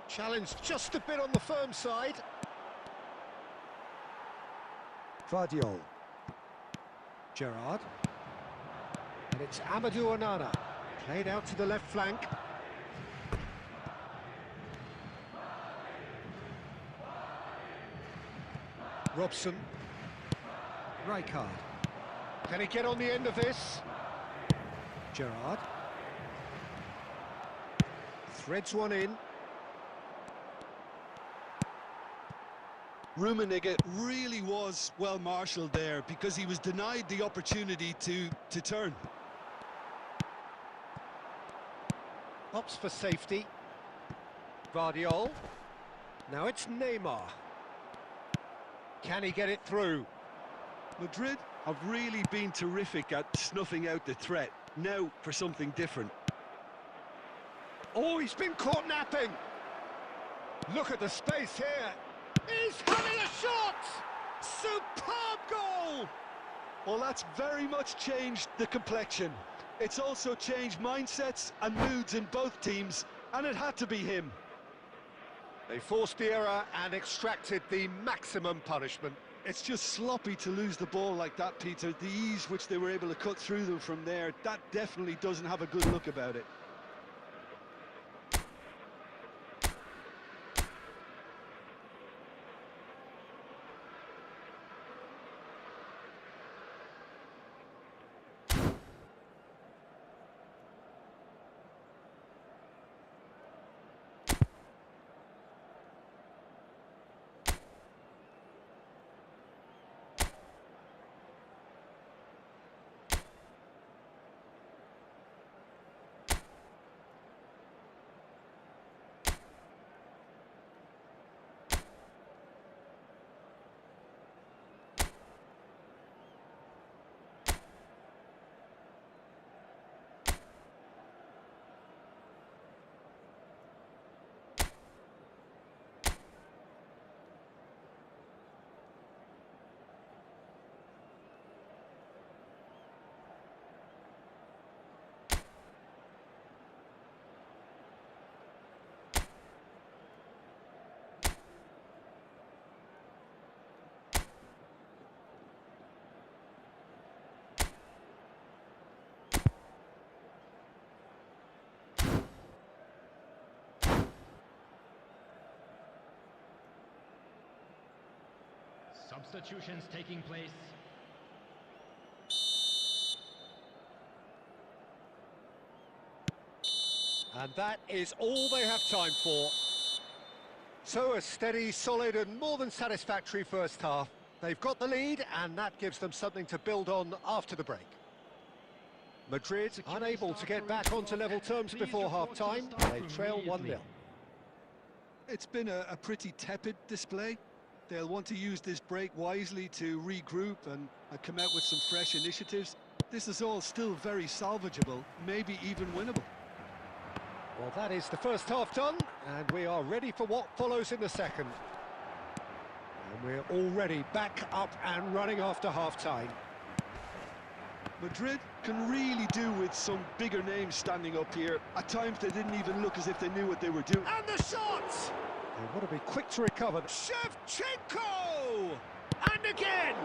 challenged just a bit on the firm side. Guardiola. Gerrard. And it's Amadou Onana. Played out to the left flank. Robson. Rijkaard. Can he get on the end of this? Gerrard. Threads one in. Rummenigge really was well marshalled there because he was denied the opportunity to turn. Opts for safety. Guardiola. Now it's Neymar. Can he get it through? Madrid have really been terrific at snuffing out the threat. Now for something different. Oh, he's been caught napping. Look at the space here. He's having a shot! Superb goal! Well, that's very much changed the complexion. It's also changed mindsets and moods in both teams, and it had to be him. They forced the error and extracted the maximum punishment. It's just sloppy to lose the ball like that, Peter. The ease which they were able to cut through them from there, that definitely doesn't have a good look about it. Substitutions taking place. And that is all they have time for. So a steady, solid and more than satisfactory first half. They've got the lead and that gives them something to build on after the break. Madrid unable to get back onto level terms before half-time. They trail 1-0. It's been a pretty tepid display. They'll want to use this break wisely to regroup and come out with some fresh initiatives. This is all still very salvageable, maybe even winnable. Well, that is the first half done, and we are ready for what follows in the second. And we're already back up and running after half-time. Madrid can really do with some bigger names standing up here. At times they didn't even look as if they knew what they were doing. And the shot! They want to be quick to recover. Shevchenko! And again!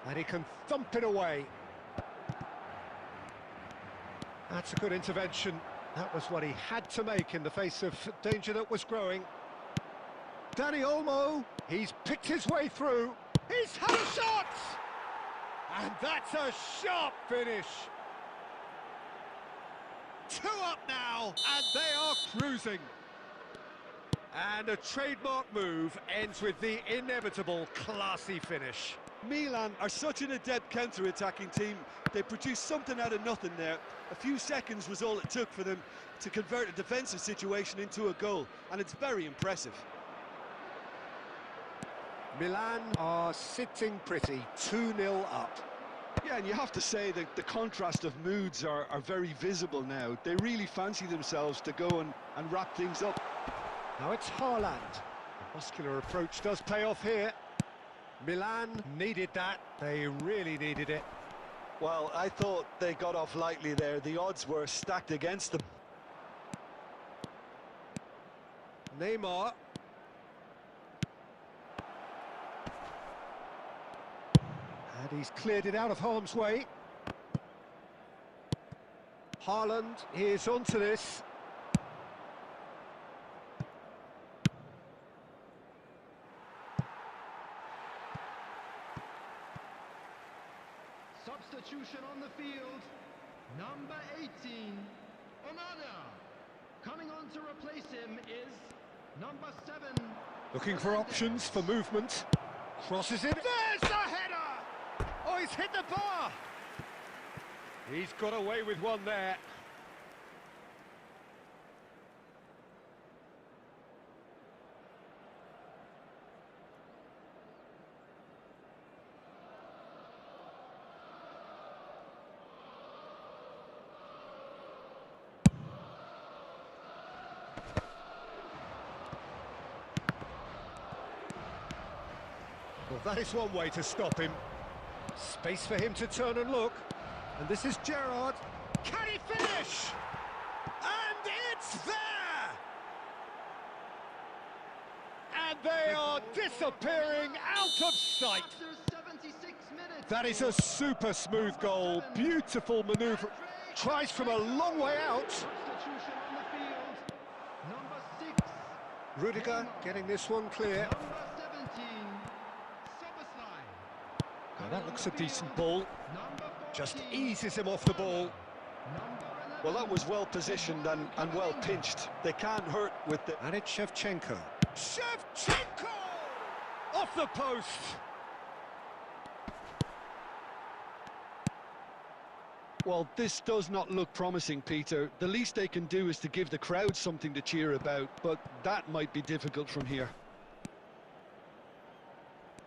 And he can thump it away. That's a good intervention. That was what he had to make in the face of danger that was growing. Dani Olmo, he's picked his way through. He's had a shot! And that's a sharp finish. 2 up now, and they are cruising. And a trademark move ends with the inevitable classy finish. Milan are such an adept counter-attacking team. They produced something out of nothing there. A few seconds was all it took for them to convert a defensive situation into a goal, and it's very impressive. Milan are sitting pretty, 2-0 up. Yeah, and you have to say that the contrast of moods are very visible now. They really fancy themselves to go and wrap things up. Now it's Haaland. The muscular approach does pay off here. Milan needed that. They really needed it. Well, I thought they got off lightly there. The odds were stacked against them. Neymar. And he's cleared it out of harm's way. Haaland is onto this. Substitution on the field. Number 18, Onana. Coming on to replace him is number 7. Looking for options for movement. Crosses it. There's the header! Oh, he's hit the bar! He's got away with one there. Well, that is one way to stop him. Space for him to turn and look. And this is Gerrard. Can he finish? And it's there! And they are disappearing out of sight. After 76 minutes. That is a super smooth goal. Beautiful manoeuvre. Tries from a long way out. Substitution on the field. Number 6. Rudiger getting this one clear. Number 17. Soboslai. Now that looks a decent ball. Number Just 14, eases him off the ball. Number 11. Well, that was well positioned and well pinched. They can't hurt with the... And it's Shevchenko. Shevchenko! Off the post! Well, this does not look promising, Peter. The least they can do is to give the crowd something to cheer about, but that might be difficult from here.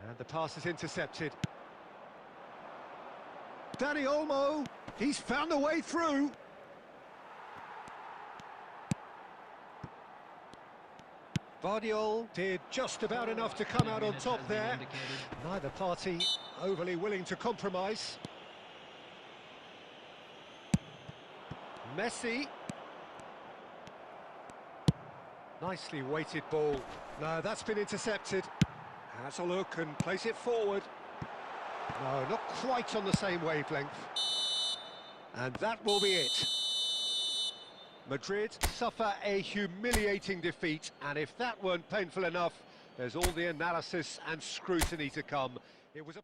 And the pass is intercepted. Dani Olmo, he's found a way through. Bardiol did just about enough to come out on top there. Neither party overly willing to compromise. Messi. Nicely weighted ball. No, that's been intercepted. Has a look and plays it forward. No, not quite on the same wavelength. And that will be it. Madrid suffer a humiliating defeat, and if that weren't painful enough, There's all the analysis and scrutiny to come. It was a...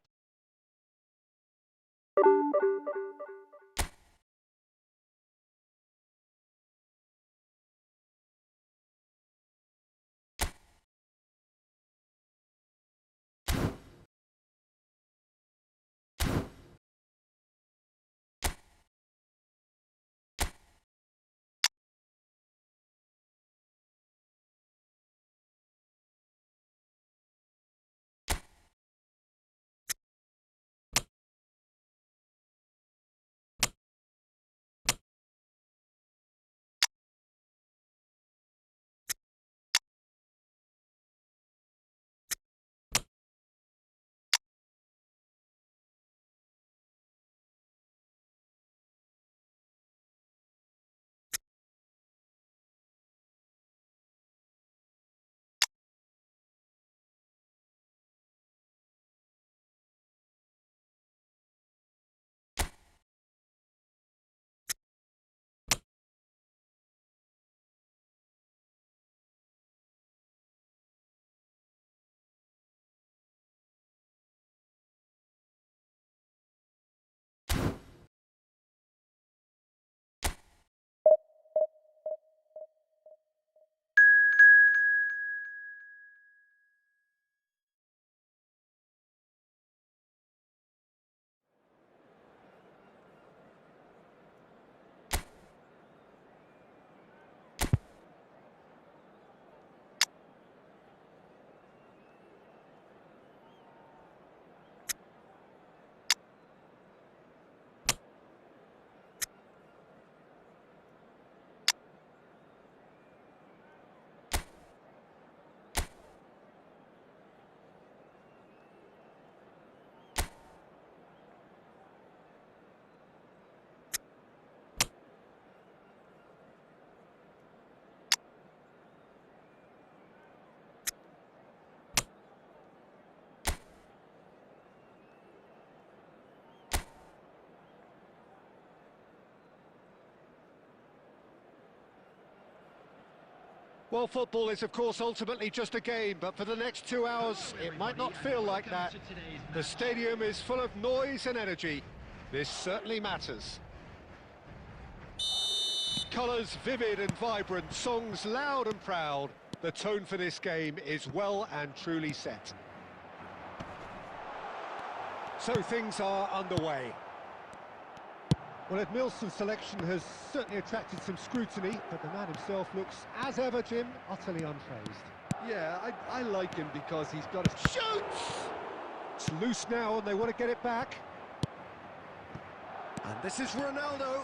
Well, football is, of course, ultimately just a game, but for the next 2 hours, it might not feel like that. The stadium is full of noise and energy. This certainly matters. Colours vivid and vibrant, songs loud and proud. The tone for this game is well and truly set. So things are underway. Well, Edmilson's selection has certainly attracted some scrutiny, but the man himself looks, as ever, Jim, utterly unfazed. Yeah, I like him because he's got a... Shoots! It's loose now and they want to get it back. And this is Ronaldo.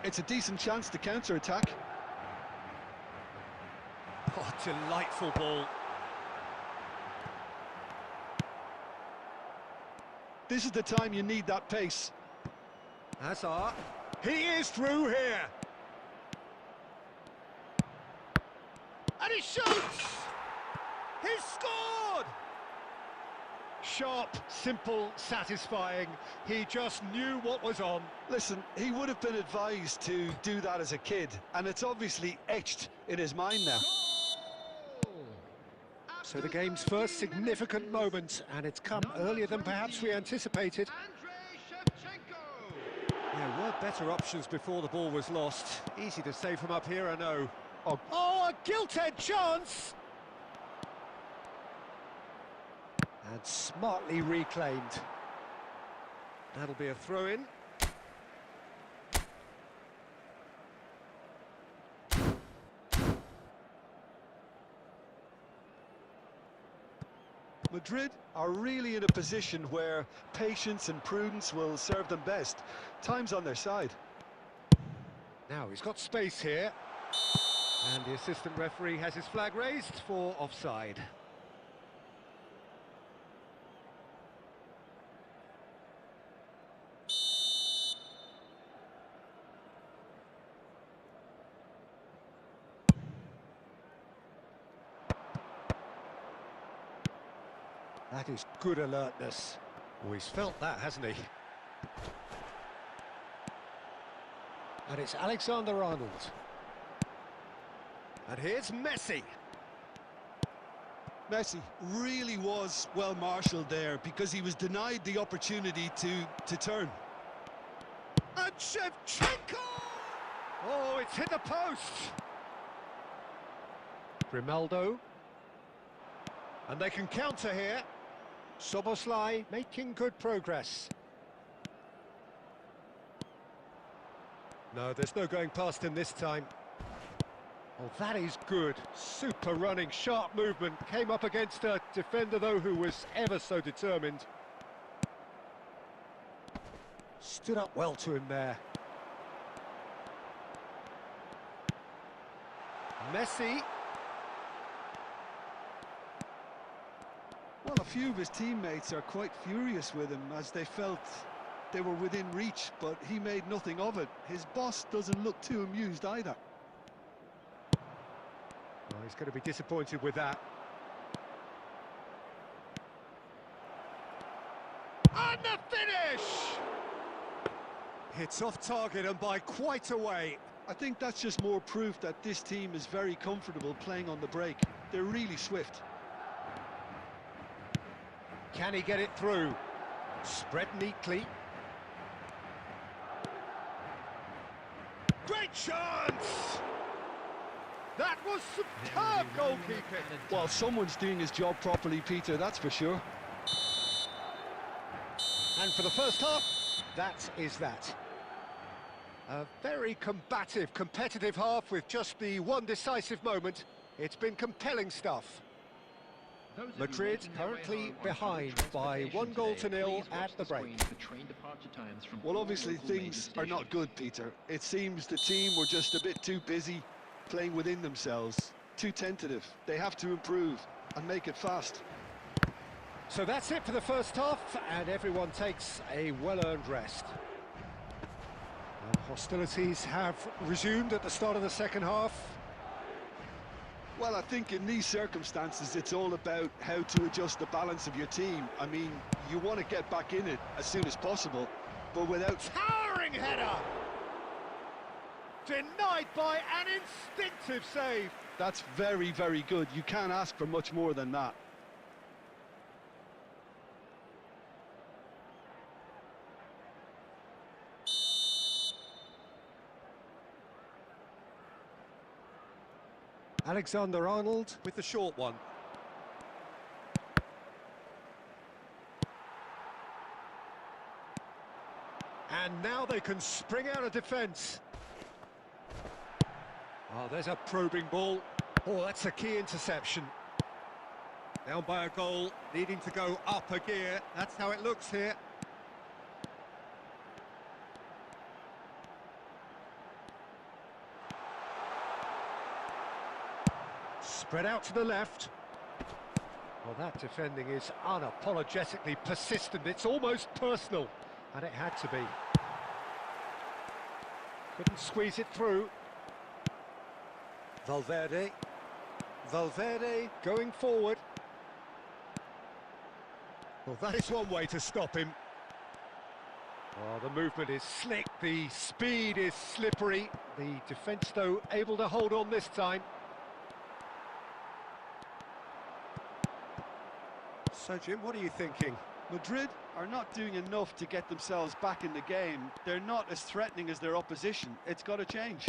It's a decent chance to counter-attack. Oh, delightful ball. This is the time you need that pace. Hazard. He is through here. And he shoots! He's scored! Sharp, simple, satisfying. He just knew what was on. Listen, he would have been advised to do that as a kid, and it's obviously etched in his mind now. So the game's first significant moment, and it's come earlier than perhaps we anticipated. There were better options before the ball was lost. Easy to say from up here, I know. Oh, a gilt-edged chance! And smartly reclaimed. That'll be a throw-in. Madrid are really in a position where patience and prudence will serve them best. Time's on their side. Now he's got space here. And the assistant referee has his flag raised for offside. That is good alertness. Oh, he's felt that, hasn't he? And it's Alexander-Arnold. And here's Messi. Messi really was well marshalled there because he was denied the opportunity to turn. And Shevchenko! Oh, it's hit the post! Grimaldo. And they can counter here. Szoboszlai making good progress. No, there's no going past him this time. Oh, that is good. Super running, sharp movement. Came up against a defender, though, who was ever so determined. Stood up well to him there. Messi. Well, a few of his teammates are quite furious with him as they felt they were within reach, but he made nothing of it. His boss doesn't look too amused either. Well, he's going to be disappointed with that. And the finish! Hits off target and by quite a way. I think that's just more proof that this team is very comfortable playing on the break. They're really swift. Can he get it through? Spread neatly. Great chance! That was superb goalkeeping. Well, someone's doing his job properly, Peter, that's for sure. And for the first half, that is that. A very combative, competitive half with just the one decisive moment. It's been compelling stuff. Madrid currently behind by 1-0 at the break. Well, obviously things are not good, Peter. It seems the team were just a bit too busy playing within themselves, too tentative. They have to improve and make it fast. So that's it for the first half, and everyone takes a well-earned rest. And hostilities have resumed at the start of the second half. Well, I think in these circumstances, it's all about how to adjust the balance of your team. I mean, you want to get back in it as soon as possible, but without... Towering header! Denied by an instinctive save. That's very, very good. You can't ask for much more than that. Alexander-Arnold with the short one. And now they can spring out of defence. Oh, there's a probing ball. Oh, that's a key interception. Down by a goal, needing to go up a gear. That's how it looks here. Spread out to the left. Well, that defending is unapologetically persistent. It's almost personal, and it had to be. Couldn't squeeze it through. Valverde. Valverde going forward. Well, that is one way to stop him. Oh, the movement is slick, the speed is slippery. The defence, though, able to hold on this time. So, Jim, what are you thinking? Madrid are not doing enough to get themselves back in the game. They're not as threatening as their opposition. It's got to change.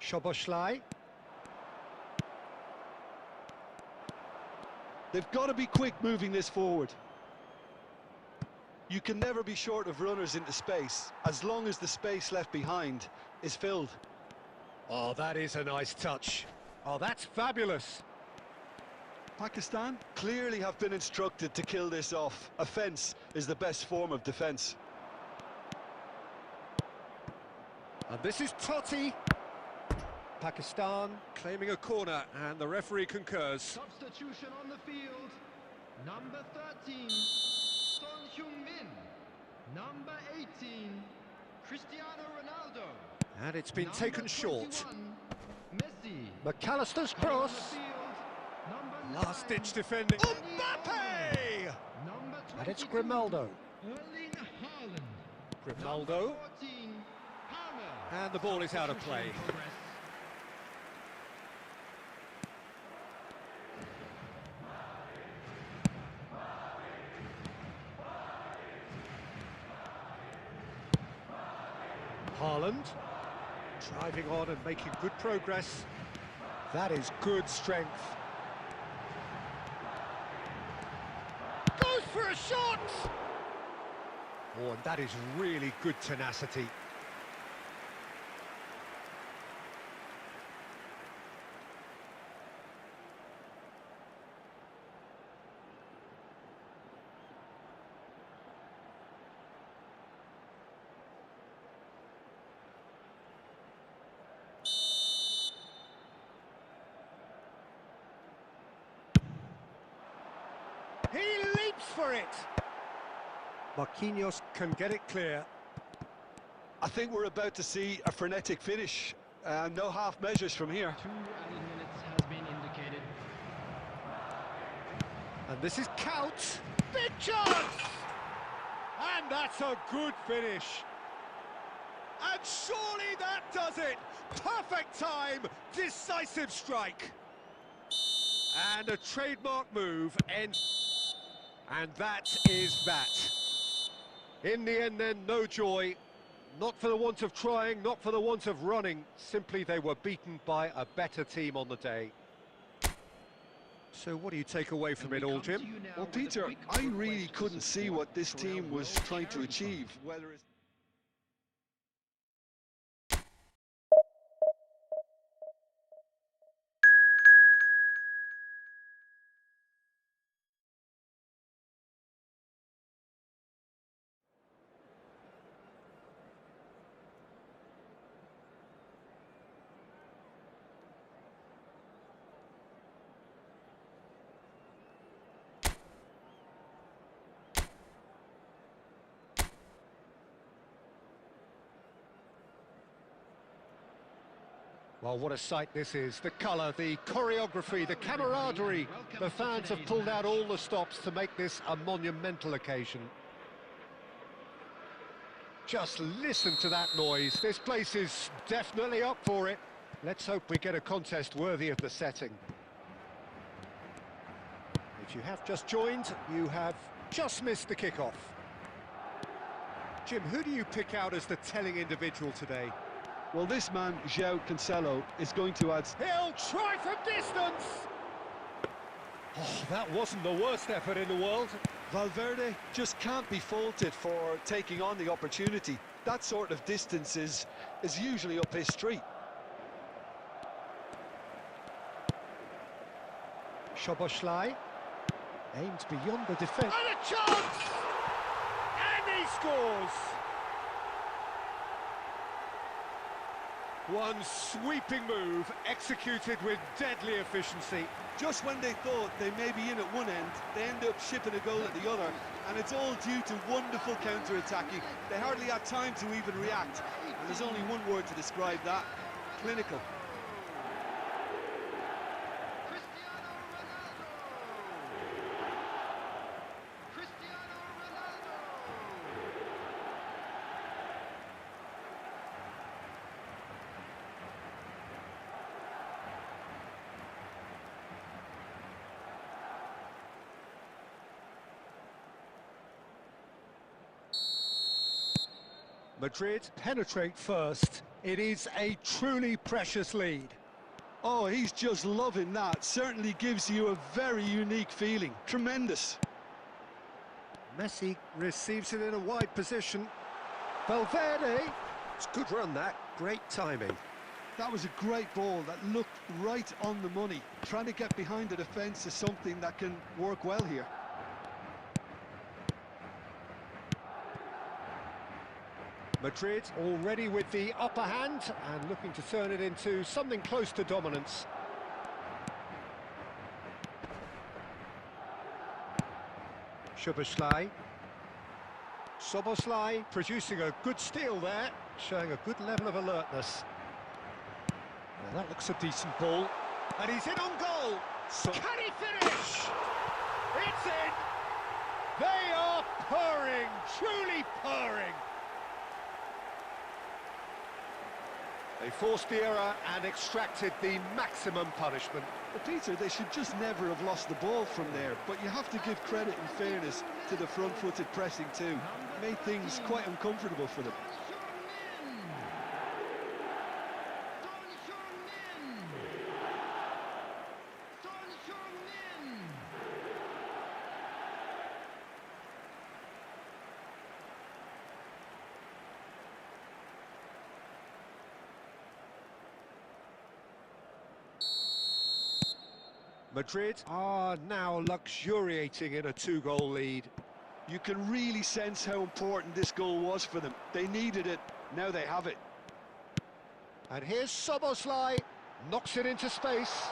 Szoboszlai. They've got to be quick moving this forward. You can never be short of runners into space, as long as the space left behind is filled. Oh, that is a nice touch. Oh, that's fabulous. Pakistan clearly have been instructed to kill this off. Offence is the best form of defence. And this is Totti. Pakistan claiming a corner, and the referee concurs. Substitution on the field. Number 13, Son Heung-min. Number 18, Cristiano Ronaldo. And it's been taken short. Messi. McAllister's cross. Last-ditch defending. Mbappe! And it's Grimaldo. Erling Haaland. Grimaldo. 14, Palmer. And the ball is out of play. Haaland, driving on and making good progress. That is good strength. Goes for a shot! Oh, and that is really good tenacity. He leaps for it! Marquinhos can get it clear. I think we're about to see a frenetic finish. No half measures from here. 2 added minutes has been indicated. And this is Couch. Big chance! And that's a good finish. And surely that does it! Perfect time, decisive strike. And a trademark move, and that is that. In the end then, no joy. Not for the want of trying, not for the want of running. Simply they were beaten by a better team on the day. So what do you take away from it all, Jim? Well, Peter, I really couldn't see what this team was trying to achieve, whether it's... Well, what a sight this is. The colour, the choreography, the camaraderie. The fans have pulled out all the stops to make this a monumental occasion. Just listen to that noise. This place is definitely up for it. Let's hope we get a contest worthy of the setting. If you have just joined, you have just missed the kickoff. Jim, who do you pick out as the telling individual today? Well, this man, João Cancelo, is going to add... He'll try from distance! Oh, that wasn't the worst effort in the world. Valverde just can't be faulted for taking on the opportunity. That sort of distance is usually up his street. Szoboszlai aims beyond the defence. And a chance! And he scores! One sweeping move, executed with deadly efficiency. Just when they thought they may be in at one end, they end up shipping a goal at the other, and it's all due to wonderful counter-attacking. They hardly had time to even react, and there's only one word to describe that: clinical. Madrid penetrate first. It is a truly precious lead. Oh, he's just loving that. Certainly gives you a very unique feeling. Tremendous. Messi receives it in a wide position. Valverde. It's good run, that. Great timing. That was a great ball that looked right on the money. Trying to get behind the defence is something that can work well here. Madrid already with the upper hand and looking to turn it into something close to dominance. Szoboszlai. Szoboszlai producing a good steal there, showing a good level of alertness. Well, that looks a decent ball. And he's in on goal! So can he finish? It's in! They are purring, truly purring. They forced the error and extracted the maximum punishment. Well, Peter, they should just never have lost the ball from there, but you have to give credit and fairness to the front-footed pressing too. Made things quite uncomfortable for them. Madrid are now luxuriating in a two-goal lead. You can really sense how important this goal was for them. They needed it, now they have it. And here's Szoboszlai, knocks it into space.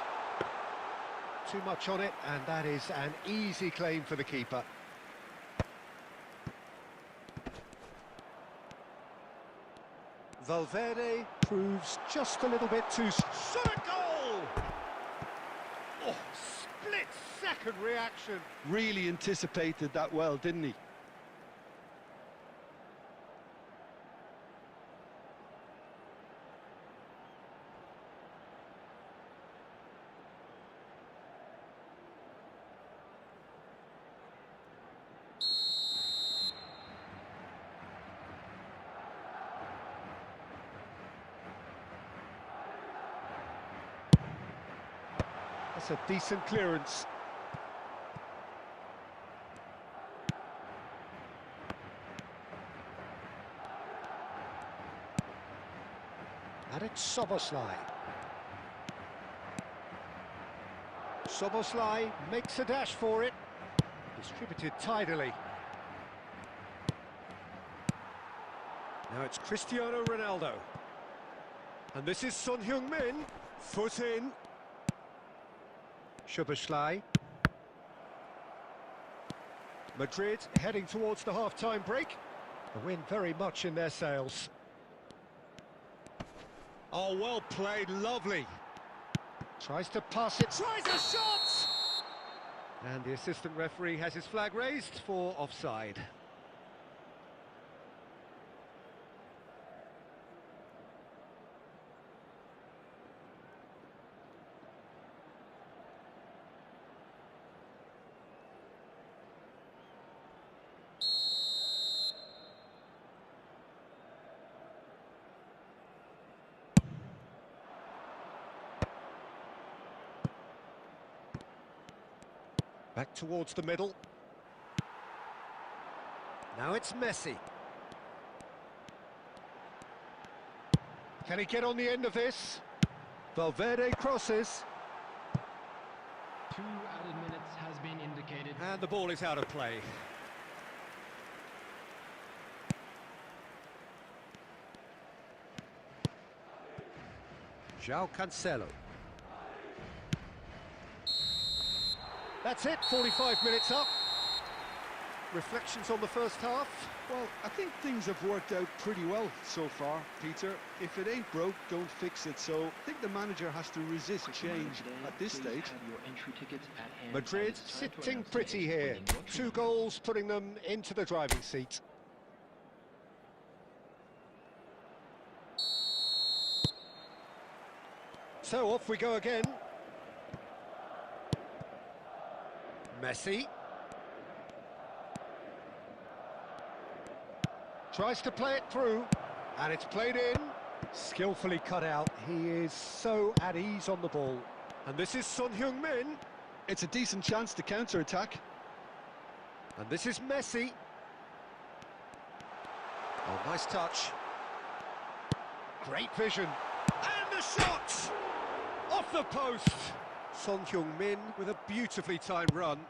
Too much on it, and that is an easy claim for the keeper. Valverde proves just a little bit too... Shot a goal! Oh, split-second reaction. Really anticipated that well, didn't he? That's a decent clearance. And it's Szoboszlai. Szoboszlai makes a dash for it. Distributed tidily. Now it's Cristiano Ronaldo. And this is Son Heung-min. Foot in. Szoboszlai. Madrid heading towards the half-time break. The wind very much in their sails. Oh, well played, lovely. Tries to pass it, tries a shot! And the assistant referee has his flag raised for offside. Back towards the middle. Now it's Messi. Can he get on the end of this? Valverde crosses. 2 added minutes has been indicated. And the ball is out of play. João Cancelo. That's it, 45 minutes up. Reflections on the first half? Well, I think things have worked out pretty well so far, Peter. If it ain't broke, don't fix it. So I think the manager has to resist change at this stage. Madrid sitting pretty here. 2 goals putting them into the driving seat. So off we go again. Messi. Tries to play it through, and it's played in. Skillfully cut out. He is so at ease on the ball. And this is Son Heung-min. It's a decent chance to counter-attack. And this is Messi. Oh, nice touch. Great vision. And the shot! Off the post! Son Heung-min with a beautifully timed run.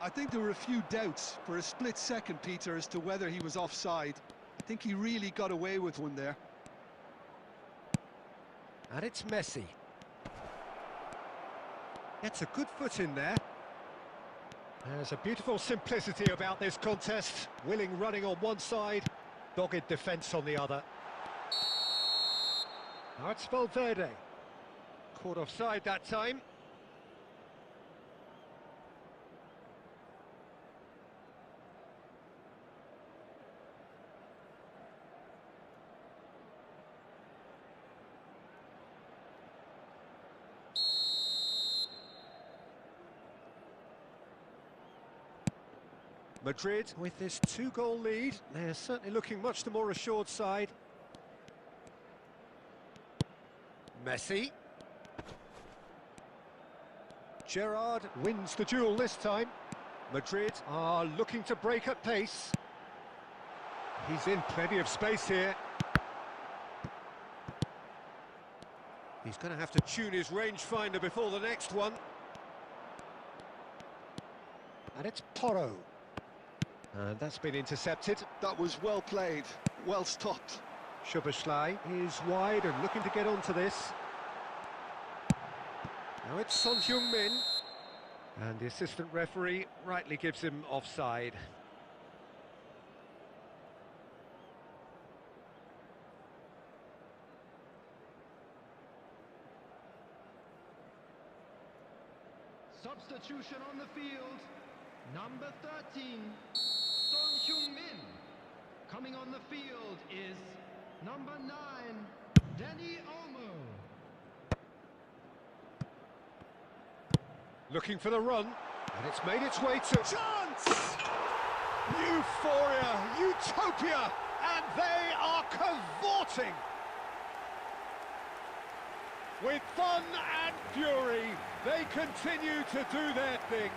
I think there were a few doubts for a split second, Peter, as to whether he was offside. I think he really got away with one there. And it's Messi. Gets a good foot in there. There's a beautiful simplicity about this contest. Willing running on one side, dogged defence on the other. Now it's Valverde. Caught offside that time. Madrid with this 2-goal lead. They're certainly looking much the more assured side. Messi. Gerrard wins the duel this time. Madrid are looking to break at pace. He's in plenty of space here. He's going to have to tune his rangefinder before the next one. And it's Porro. And that's been intercepted. That was well played, well stopped. Szoboszlai is wide and looking to get onto this. Now it's Son Heung-min. And the assistant referee rightly gives him offside. Substitution on the field. Number 13, Son Heung-min. Coming on the field is number 9, Danny Olmo. Looking for the run, and it's made its way to... Chance! Euphoria, utopia, and they are cavorting! With fun and fury, they continue to do their thing.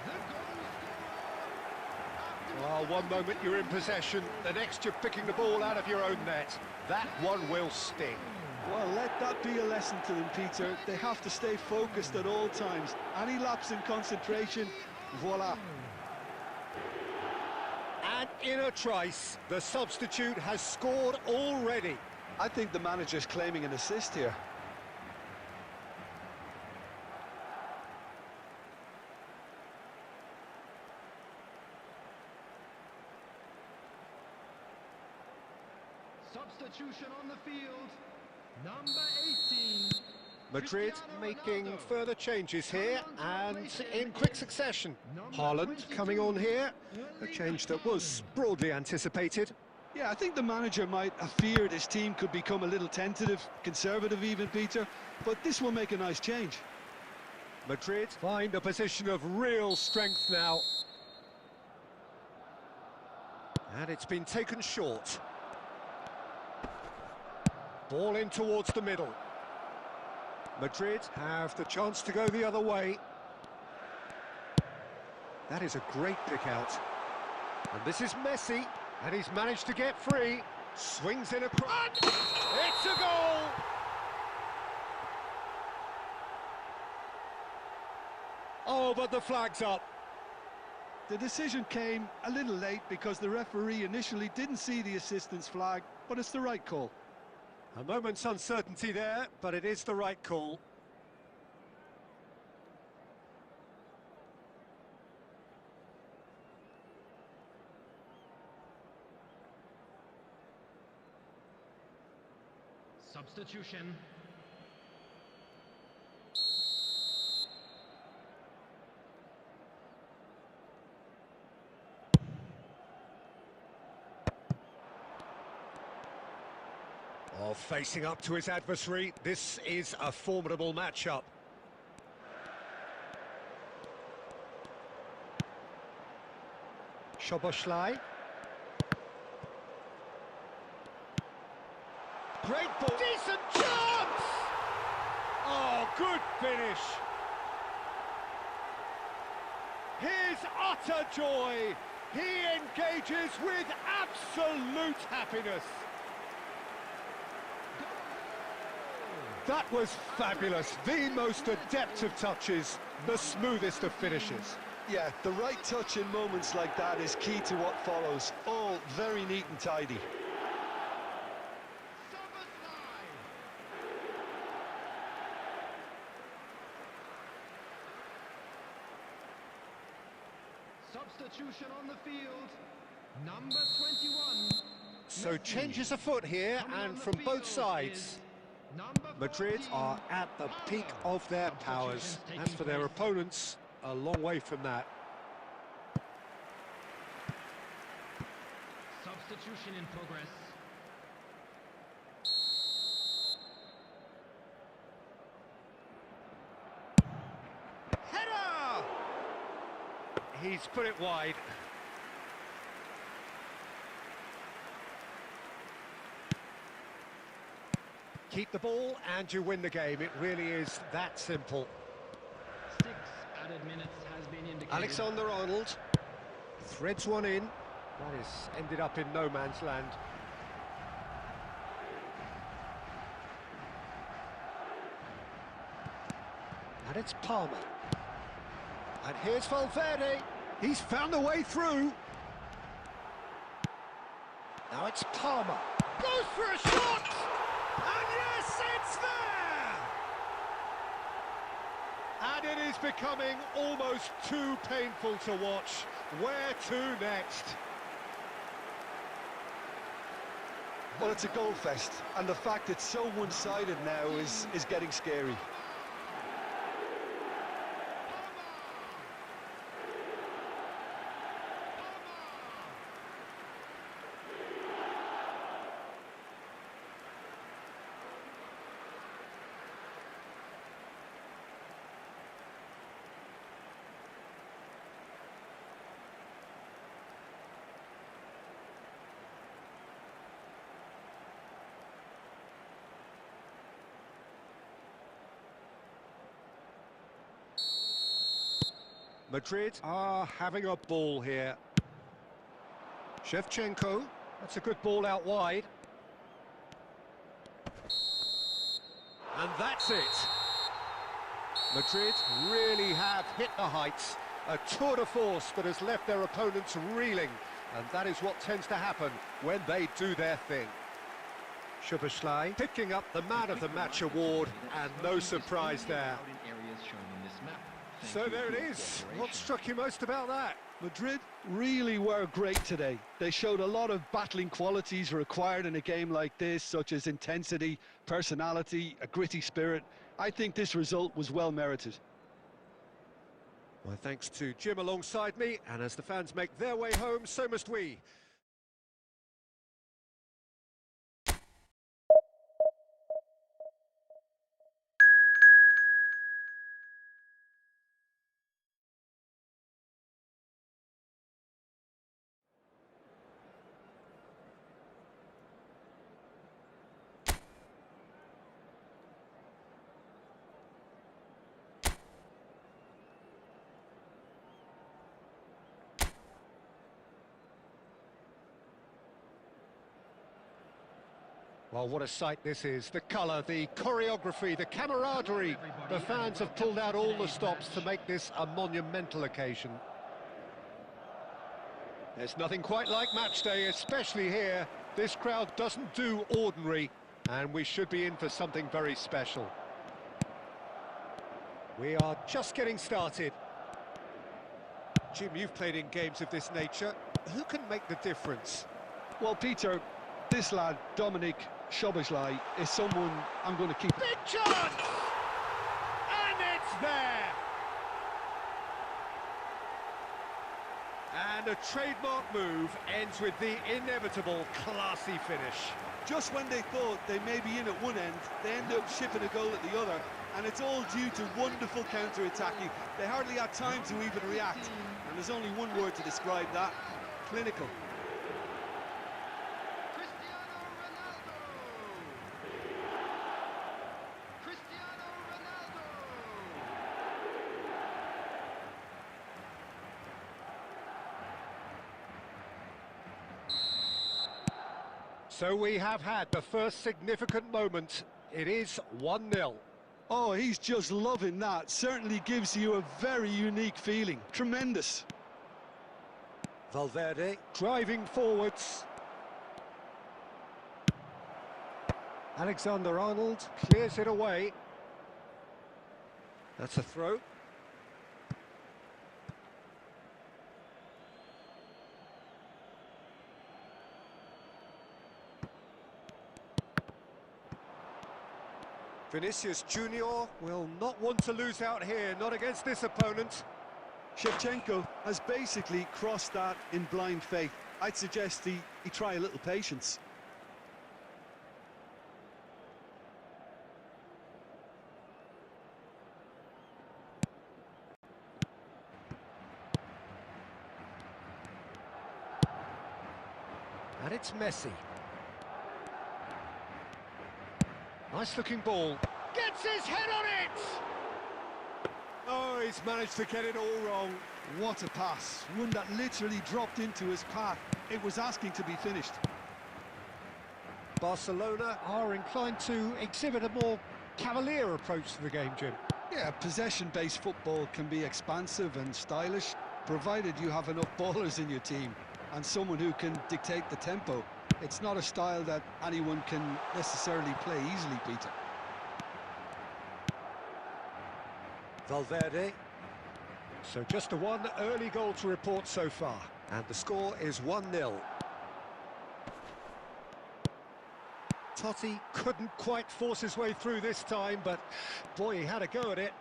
The goal scorer. Well, one moment you're in possession, the next you're picking the ball out of your own net. That one will sting. Well, let that be a lesson to them, Peter. They have to stay focused at all times. Any lapse in concentration, voila. And in a trice, the substitute has scored already. I think the manager's claiming an assist here. Substitution on the field. Number 18. Madrid Cristiano making Ronaldo. further changes here, and in quick succession. Haaland coming on here, a change that was broadly anticipated. Yeah, I think the manager might have feared his team could become a little tentative, conservative even, Peter, but this will make a nice change. Madrid find a position of real strength now. And it's been taken short. Ball in towards the middle. Madrid have the chance to go the other way. That is a great pick out. And this is Messi, and he's managed to get free. Swings in across. It's a goal! Oh, but the flag's up. The decision came a little late because the referee initially didn't see the assistance flag, but it's the right call. A moment's uncertainty there, but it is the right call. Substitution. Oh, facing up to his adversary, this is a formidable matchup. Szoboszlai. Great ball. Decent chance! Oh, good finish. His utter joy. He engages with absolute happiness. That was fabulous. The most adept of touches, the smoothest of finishes. Yeah, the right touch in moments like that is key to what follows. All very neat and tidy. Substitution on the field. Number 21. So changes afoot here, and from both sides. Madrid are at the peak of their powers, and for their opponents, a long way from that. Substitution in progress. Header! He's put it wide. Keep the ball and you win the game. It really is that simple. 6 added minutes has been indicated. Alexander-Arnold threads one in. That is ended up in no man's land. And it's Palmer. And here's Valverde. He's found a way through. Now it's Palmer. Goes for a shot! And yes, it's there! And it is becoming almost too painful to watch. Where to next? Well, it's a goal fest, and the fact it's so one-sided now is getting scary. Madrid are having a ball here. Shevchenko, that's a good ball out wide. And that's it. Madrid really have hit the heights. A tour de force that has left their opponents reeling. And that is what tends to happen when they do their thing. Szoboszlai picking up the Man of the Match award, and no surprise there. So there it is. What struck you most about that? Madrid really were great today. They showed a lot of battling qualities required in a game like this, such as intensity, personality, a gritty spirit. I think this result was well merited. My thanks to Jim alongside me, and as the fans make their way home, so must we. Well, what a sight this is. The colour, the choreography, the camaraderie. The fans have pulled out all the stops to make this a monumental occasion. There's nothing quite like match day, especially here. This crowd doesn't do ordinary, and we should be in for something very special. We are just getting started. Jim, you've played in games of this nature. Who can make the difference? Well, Peter, this lad, Dominic Szoboszlai, is someone I'm going to keep... Big chance! And it's there! And a trademark move ends with the inevitable classy finish. Just when they thought they may be in at one end, they end up shipping a goal at the other, and it's all due to wonderful counter-attacking. They hardly had time to even react, and there's only one word to describe that: clinical. So we have had the first significant moment. It is 1-0. Oh, he's just loving that. Certainly gives you a very unique feeling. Tremendous. Valverde driving forwards. Alexander-Arnold clears it away. That's a throw. Vinicius Junior will not want to lose out here, not against this opponent. Shevchenko has basically crossed that in blind faith. I'd suggest he try a little patience. And it's Messi. Nice looking ball. Gets his head on it! Oh, he's managed to get it all wrong. What a pass. One that literally dropped into his path. It was asking to be finished. Barcelona are inclined to exhibit a more cavalier approach to the game, Jim. Yeah, possession-based football can be expansive and stylish, provided you have enough ballers in your team and someone who can dictate the tempo. It's not a style that anyone can necessarily play easily, Peter. Valverde. So just a one early goal to report so far. And the score is 1-0. Totti couldn't quite force his way through this time, but boy, he had a go at it.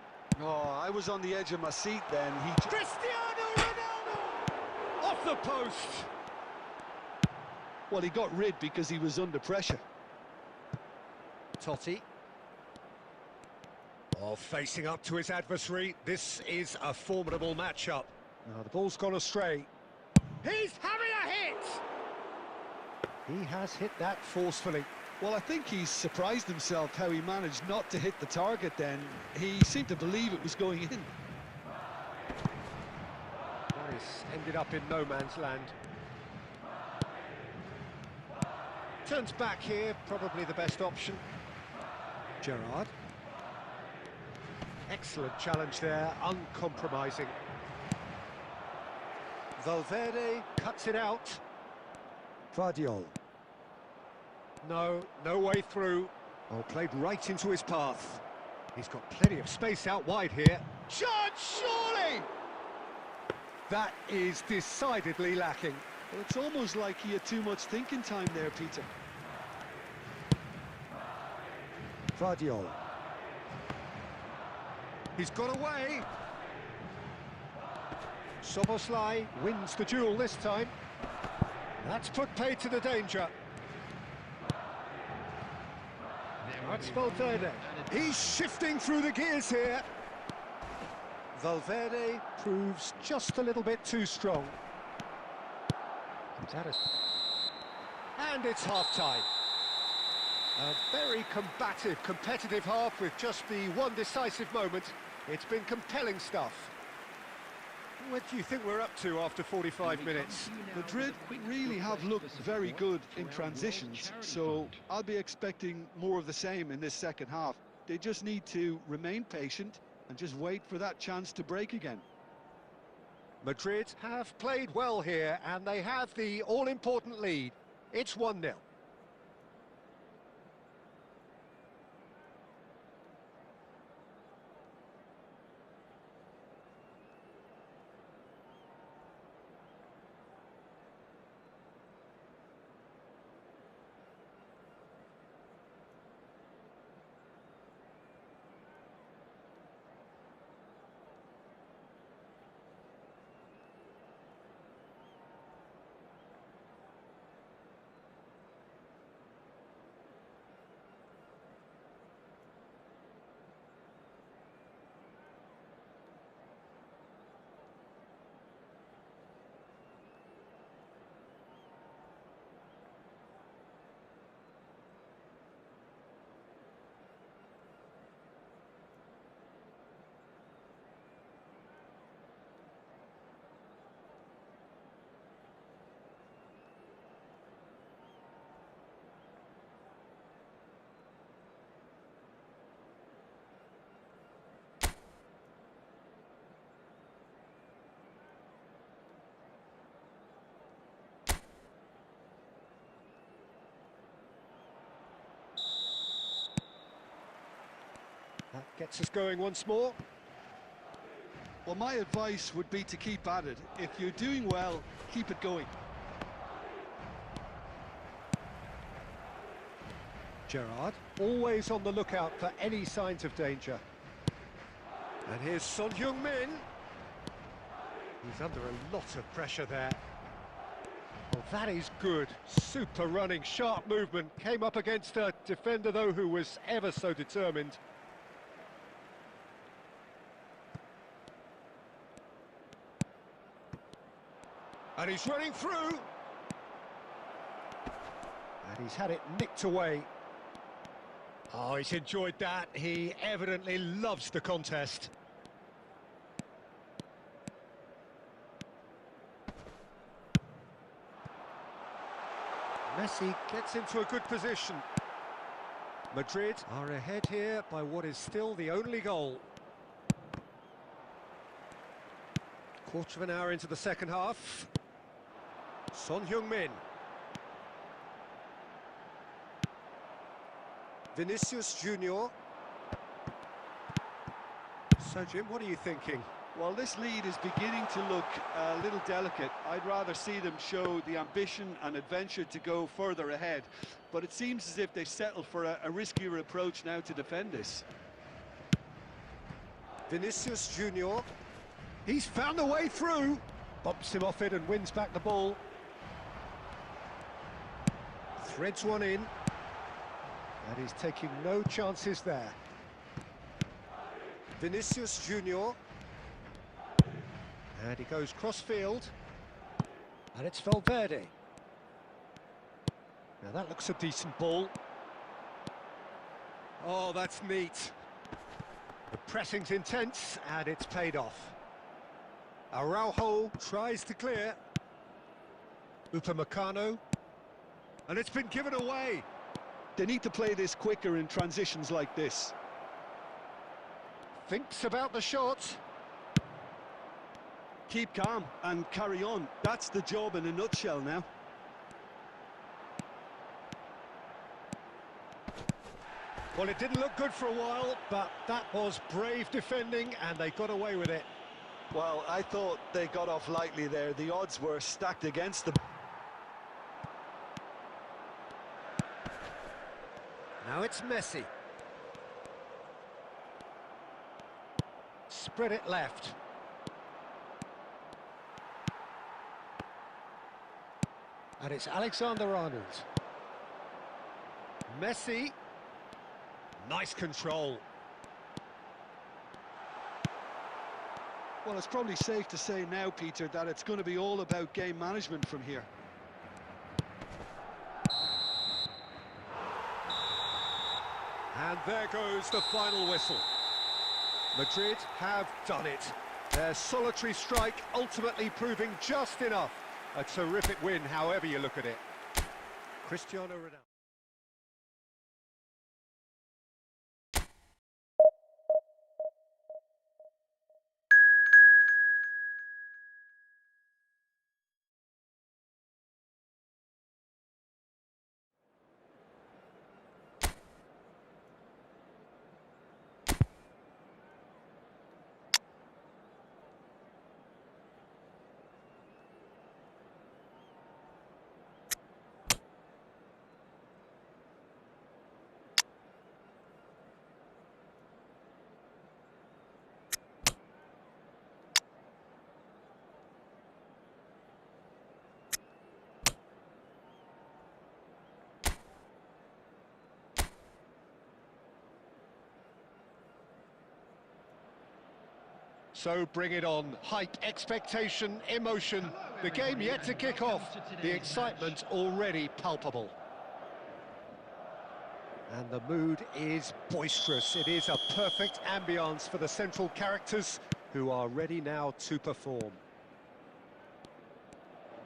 Oh, I was on the edge of my seat then. Cristiano Ronaldo! Off the post! Well, he got rid because he was under pressure. Totti. Oh, facing up to his adversary. This is a formidable matchup. Now, the ball's gone astray. He's having a hit! He has hit that forcefully. Well, I think he's surprised himself how he managed not to hit the target then. He seemed to believe it was going in. Nice. Ended up in no man's land. Turns back here, probably the best option. Gerrard. Excellent challenge there, uncompromising. Valverde cuts it out. Guardiola. No way through. Oh, played right into his path. He's got plenty of space out wide here. Shot, surely! That is decidedly lacking. Well, it's almost like he had too much thinking time there, Peter. Guardiola. He's got away. Soboslai wins the duel this time. That's put paid to the danger. That's Valverde. He's shifting through the gears here. Valverde proves just a little bit too strong. And it's half-time. A very combative, competitive half with just the one decisive moment. It's been compelling stuff. What do you think we're up to after 45 minutes? Madrid really have looked very good in transitions, so I'll be expecting more of the same in this second half. They just need to remain patient and just wait for that chance to break again. Madrid have played well here, and they have the all-important lead. It's 1-0. That gets us going once more. Well, my advice would be to keep at it. If you're doing well, keep it going. Gerrard, always on the lookout for any signs of danger. And here's Son Heung-min. He's under a lot of pressure there. Well, that is good. Super running, sharp movement. Came up against a defender, though, who was ever so determined. And he's running through. And he's had it nicked away. Oh, he's enjoyed that. He evidently loves the contest. Messi gets into a good position. Madrid are ahead here by what is still the only goal. Quarter of an hour into the second half. Son Heung-min. Vinicius Junior. So, Jim, what are you thinking? Well, this lead is beginning to look a little delicate. I'd rather see them show the ambition and adventure to go further ahead. But it seems as if they settle for a riskier approach now to defend this. Vinicius Junior. He's found a way through. Bumps him off it and wins back the ball. Threads one in. And he's taking no chances there. Vinicius Junior. And he goes cross-field. And it's Valverde. Now that looks a decent ball. Oh, that's neat. The pressing's intense, and it's paid off. Araujo tries to clear. Upamecano. And it's been given away. They need to play this quicker in transitions like this. Thinks about the shot. Keep calm and carry on. That's the job in a nutshell now. Well, it didn't look good for a while, but that was brave defending, and they got away with it. Well, I thought they got off lightly there. The odds were stacked against them. Now it's Messi. Spread it left. And it's Alexander-Arnold. Messi. Nice control. Well, it's probably safe to say now, Peter, that it's going to be all about game management from here. And there goes the final whistle. Madrid have done it. Their solitary strike ultimately proving just enough. A terrific win, however you look at it. Cristiano Ronaldo. So bring it on. Hype, expectation, emotion. The game yet to kick off. The excitement already palpable. And the mood is boisterous. It is a perfect ambience for the central characters who are ready now to perform.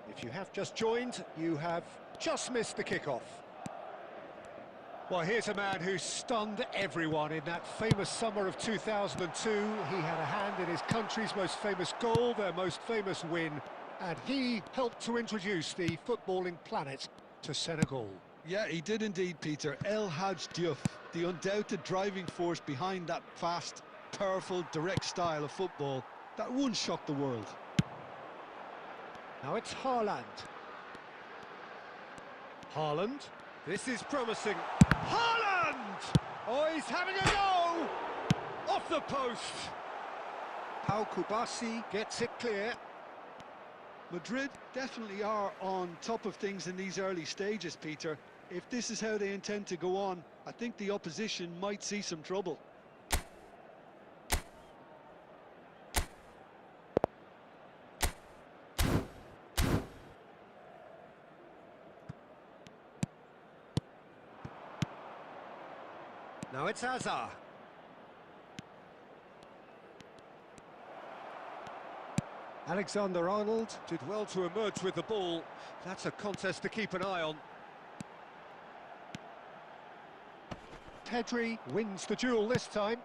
If you have just joined, you have just missed the kickoff. Well, here's a man who stunned everyone in that famous summer of 2002. He had a hand in his country's most famous goal, their most famous win, and he helped to introduce the footballing planet to Senegal. Yeah, he did indeed, Peter. El Hadj Diouf, the undoubted driving force behind that fast, powerful, direct style of football that once shocked the world. Now it's Haaland. Haaland. This is promising. Haaland! Oh, he's having a go! Off the post. Pau Kubasi gets it clear. Madrid definitely are on top of things in these early stages, Peter. If this is how they intend to go on, I think the opposition might see some trouble. Now it's Hazard. Alexander-Arnold did well to emerge with the ball. That's a contest to keep an eye on. Pedri wins the duel this time.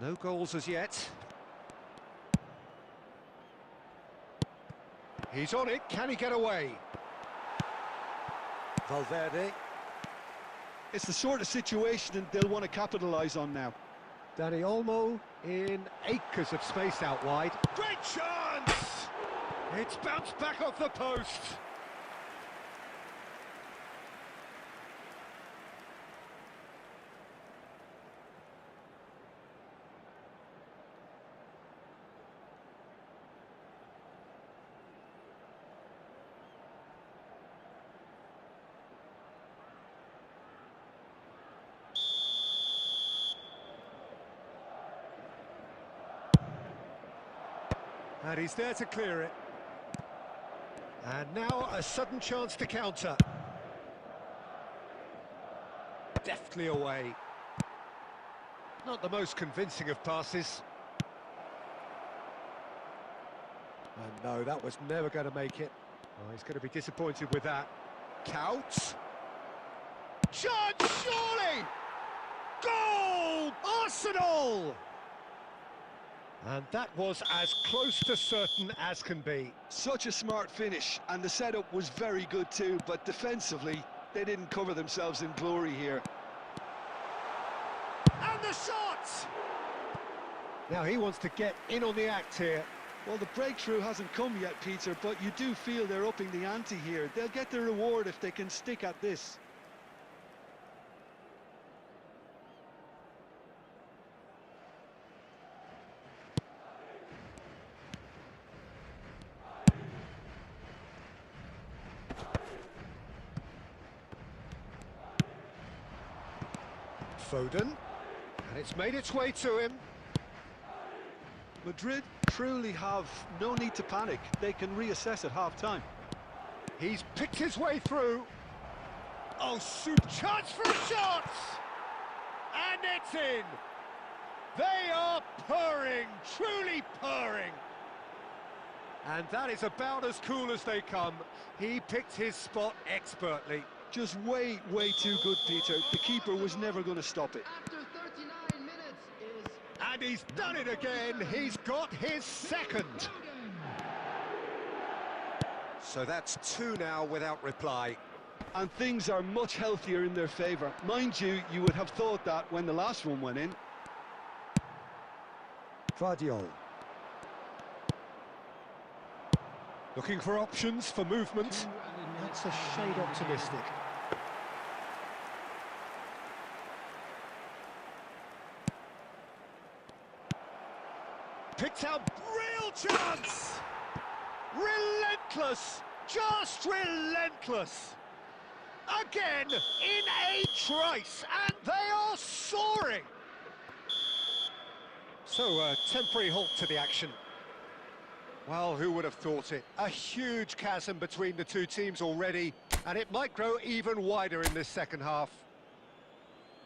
No goals as yet. He's on it, can he get away? Valverde. It's the sort of situation they'll want to capitalise on now. Dani Olmo in acres of space out wide. Great chance! It's bounced back off the post. And he's there to clear it. And now a sudden chance to counter. Deftly away. Not the most convincing of passes. And no, that was never going to make it. Oh, he's going to be disappointed with that. Counts. Chance, surely! Goal! Arsenal! And that was as close to certain as can be. Such a smart finish, and the setup was very good too, but defensively, they didn't cover themselves in glory here. And the shot! Now he wants to get in on the act here. Well, the breakthrough hasn't come yet, Peter, but you do feel they're upping the ante here. They'll get their reward if they can stick at this. Foden, and it's made its way to him. Madrid truly have no need to panic. They can reassess at half-time. He's picked his way through. Oh, super chance for a shot! And it's in! They are purring, truly purring. And that is about as cool as they come. He picked his spot expertly. Just way too good, Peter. The keeper was never going to stop it. After 39 minutes is... And he's done it again. He's got his second. So that's two now without reply. And things are much healthier in their favour. Mind you, you would have thought that when the last one went in. Guardiola. Looking for options for movement. That's a shade optimistic. Picked out, real chance! Relentless, just relentless. Again, in a trice, and they are soaring. So, a temporary halt to the action. Well, who would have thought it? A huge chasm between the two teams already, and it might grow even wider in this second half.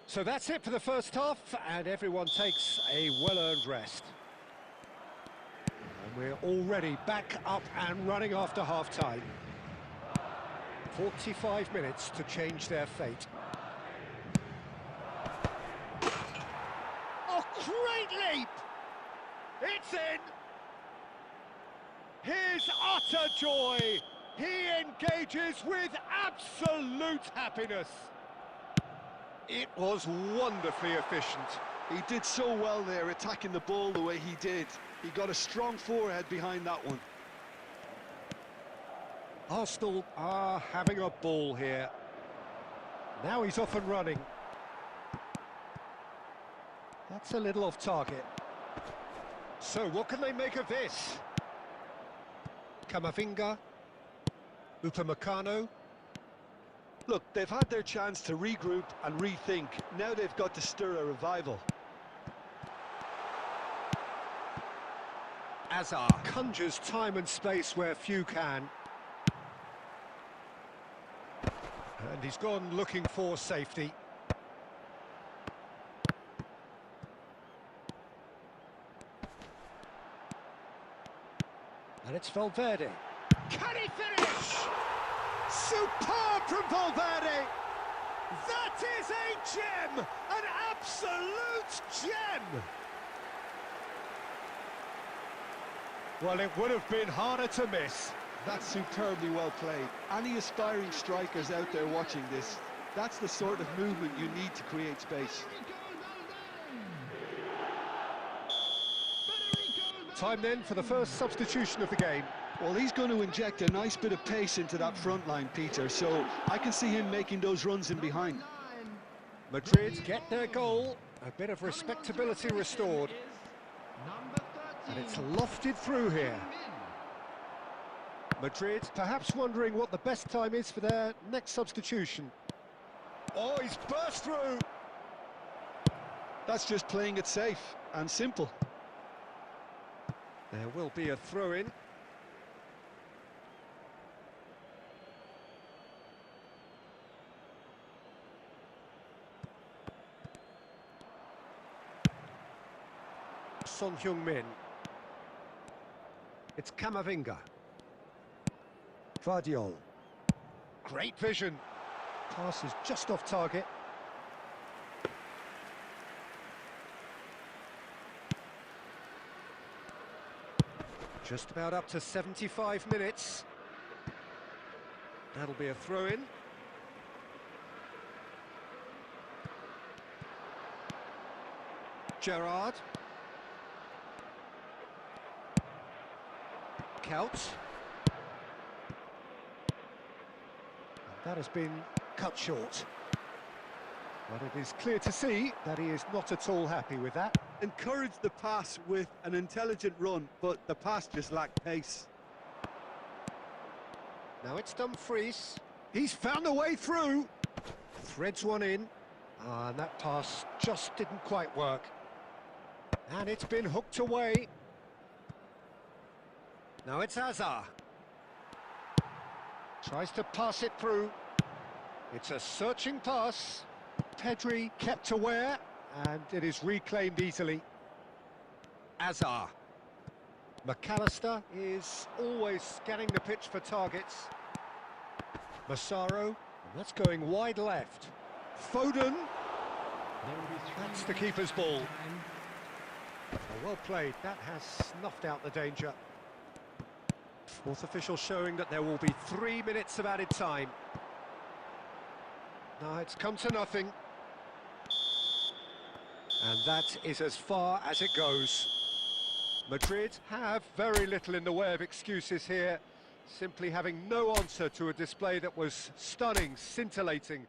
So that's it for the first half, and everyone takes a well-earned rest. And we're already back up and running after half-time. 45 minutes to change their fate. Oh, great leap! It's in! His utter joy! He engages with absolute happiness. It was wonderfully efficient. He did so well there, attacking the ball the way he did. He got a strong forehead behind that one. Arsenal are having a ball here. Now he's off and running. That's a little off target. So what can they make of this? Camavinga, Upamecano. Look, they've had their chance to regroup and rethink. Now they've got to stir a revival. Azar conjures time and space where few can. And he's gone looking for safety. And it's Valverde. Can he finish? Superb from Valverde! That is a gem! An absolute gem! Well, it would have been harder to miss. That's superbly well played. Any aspiring strikers out there watching this, that's the sort of movement you need to create space. Time then for the first substitution of the game. Well, he's going to inject a nice bit of pace into that front line, Peter, so I can see him making those runs in behind. Madrid get their goal, a bit of respectability restored. And it's lofted through here. Madrid perhaps wondering what the best time is for their next substitution. Oh, he's burst through! That's just playing it safe and simple. There will be a throw-in. Son Heung-min. It's Camavinga. Vardiol. Great vision. Pass is just off target. Just about up to 75 minutes. That'll be a throw-in. Gerrard. Couch. That has been cut short. But it is clear to see that he is not at all happy with that. Encouraged the pass with an intelligent run, but the pass just lacked pace. Now it's Dumfries. He's found a way through. Threads one in. And that pass just didn't quite work. And it's been hooked away. Now it's Hazard. Tries to pass it through. It's a searching pass. Pedri kept aware, and it is reclaimed easily. Hazard. McAllister is always scanning the pitch for targets. Massaro, that's going wide left. Foden. That's the keeper's ball. Oh, well played. That has snuffed out the danger. Fourth official showing that there will be 3 minutes of added time. Now it's come to nothing. And that is as far as it goes. Madrid have very little in the way of excuses here, simply having no answer to a display that was stunning, scintillating.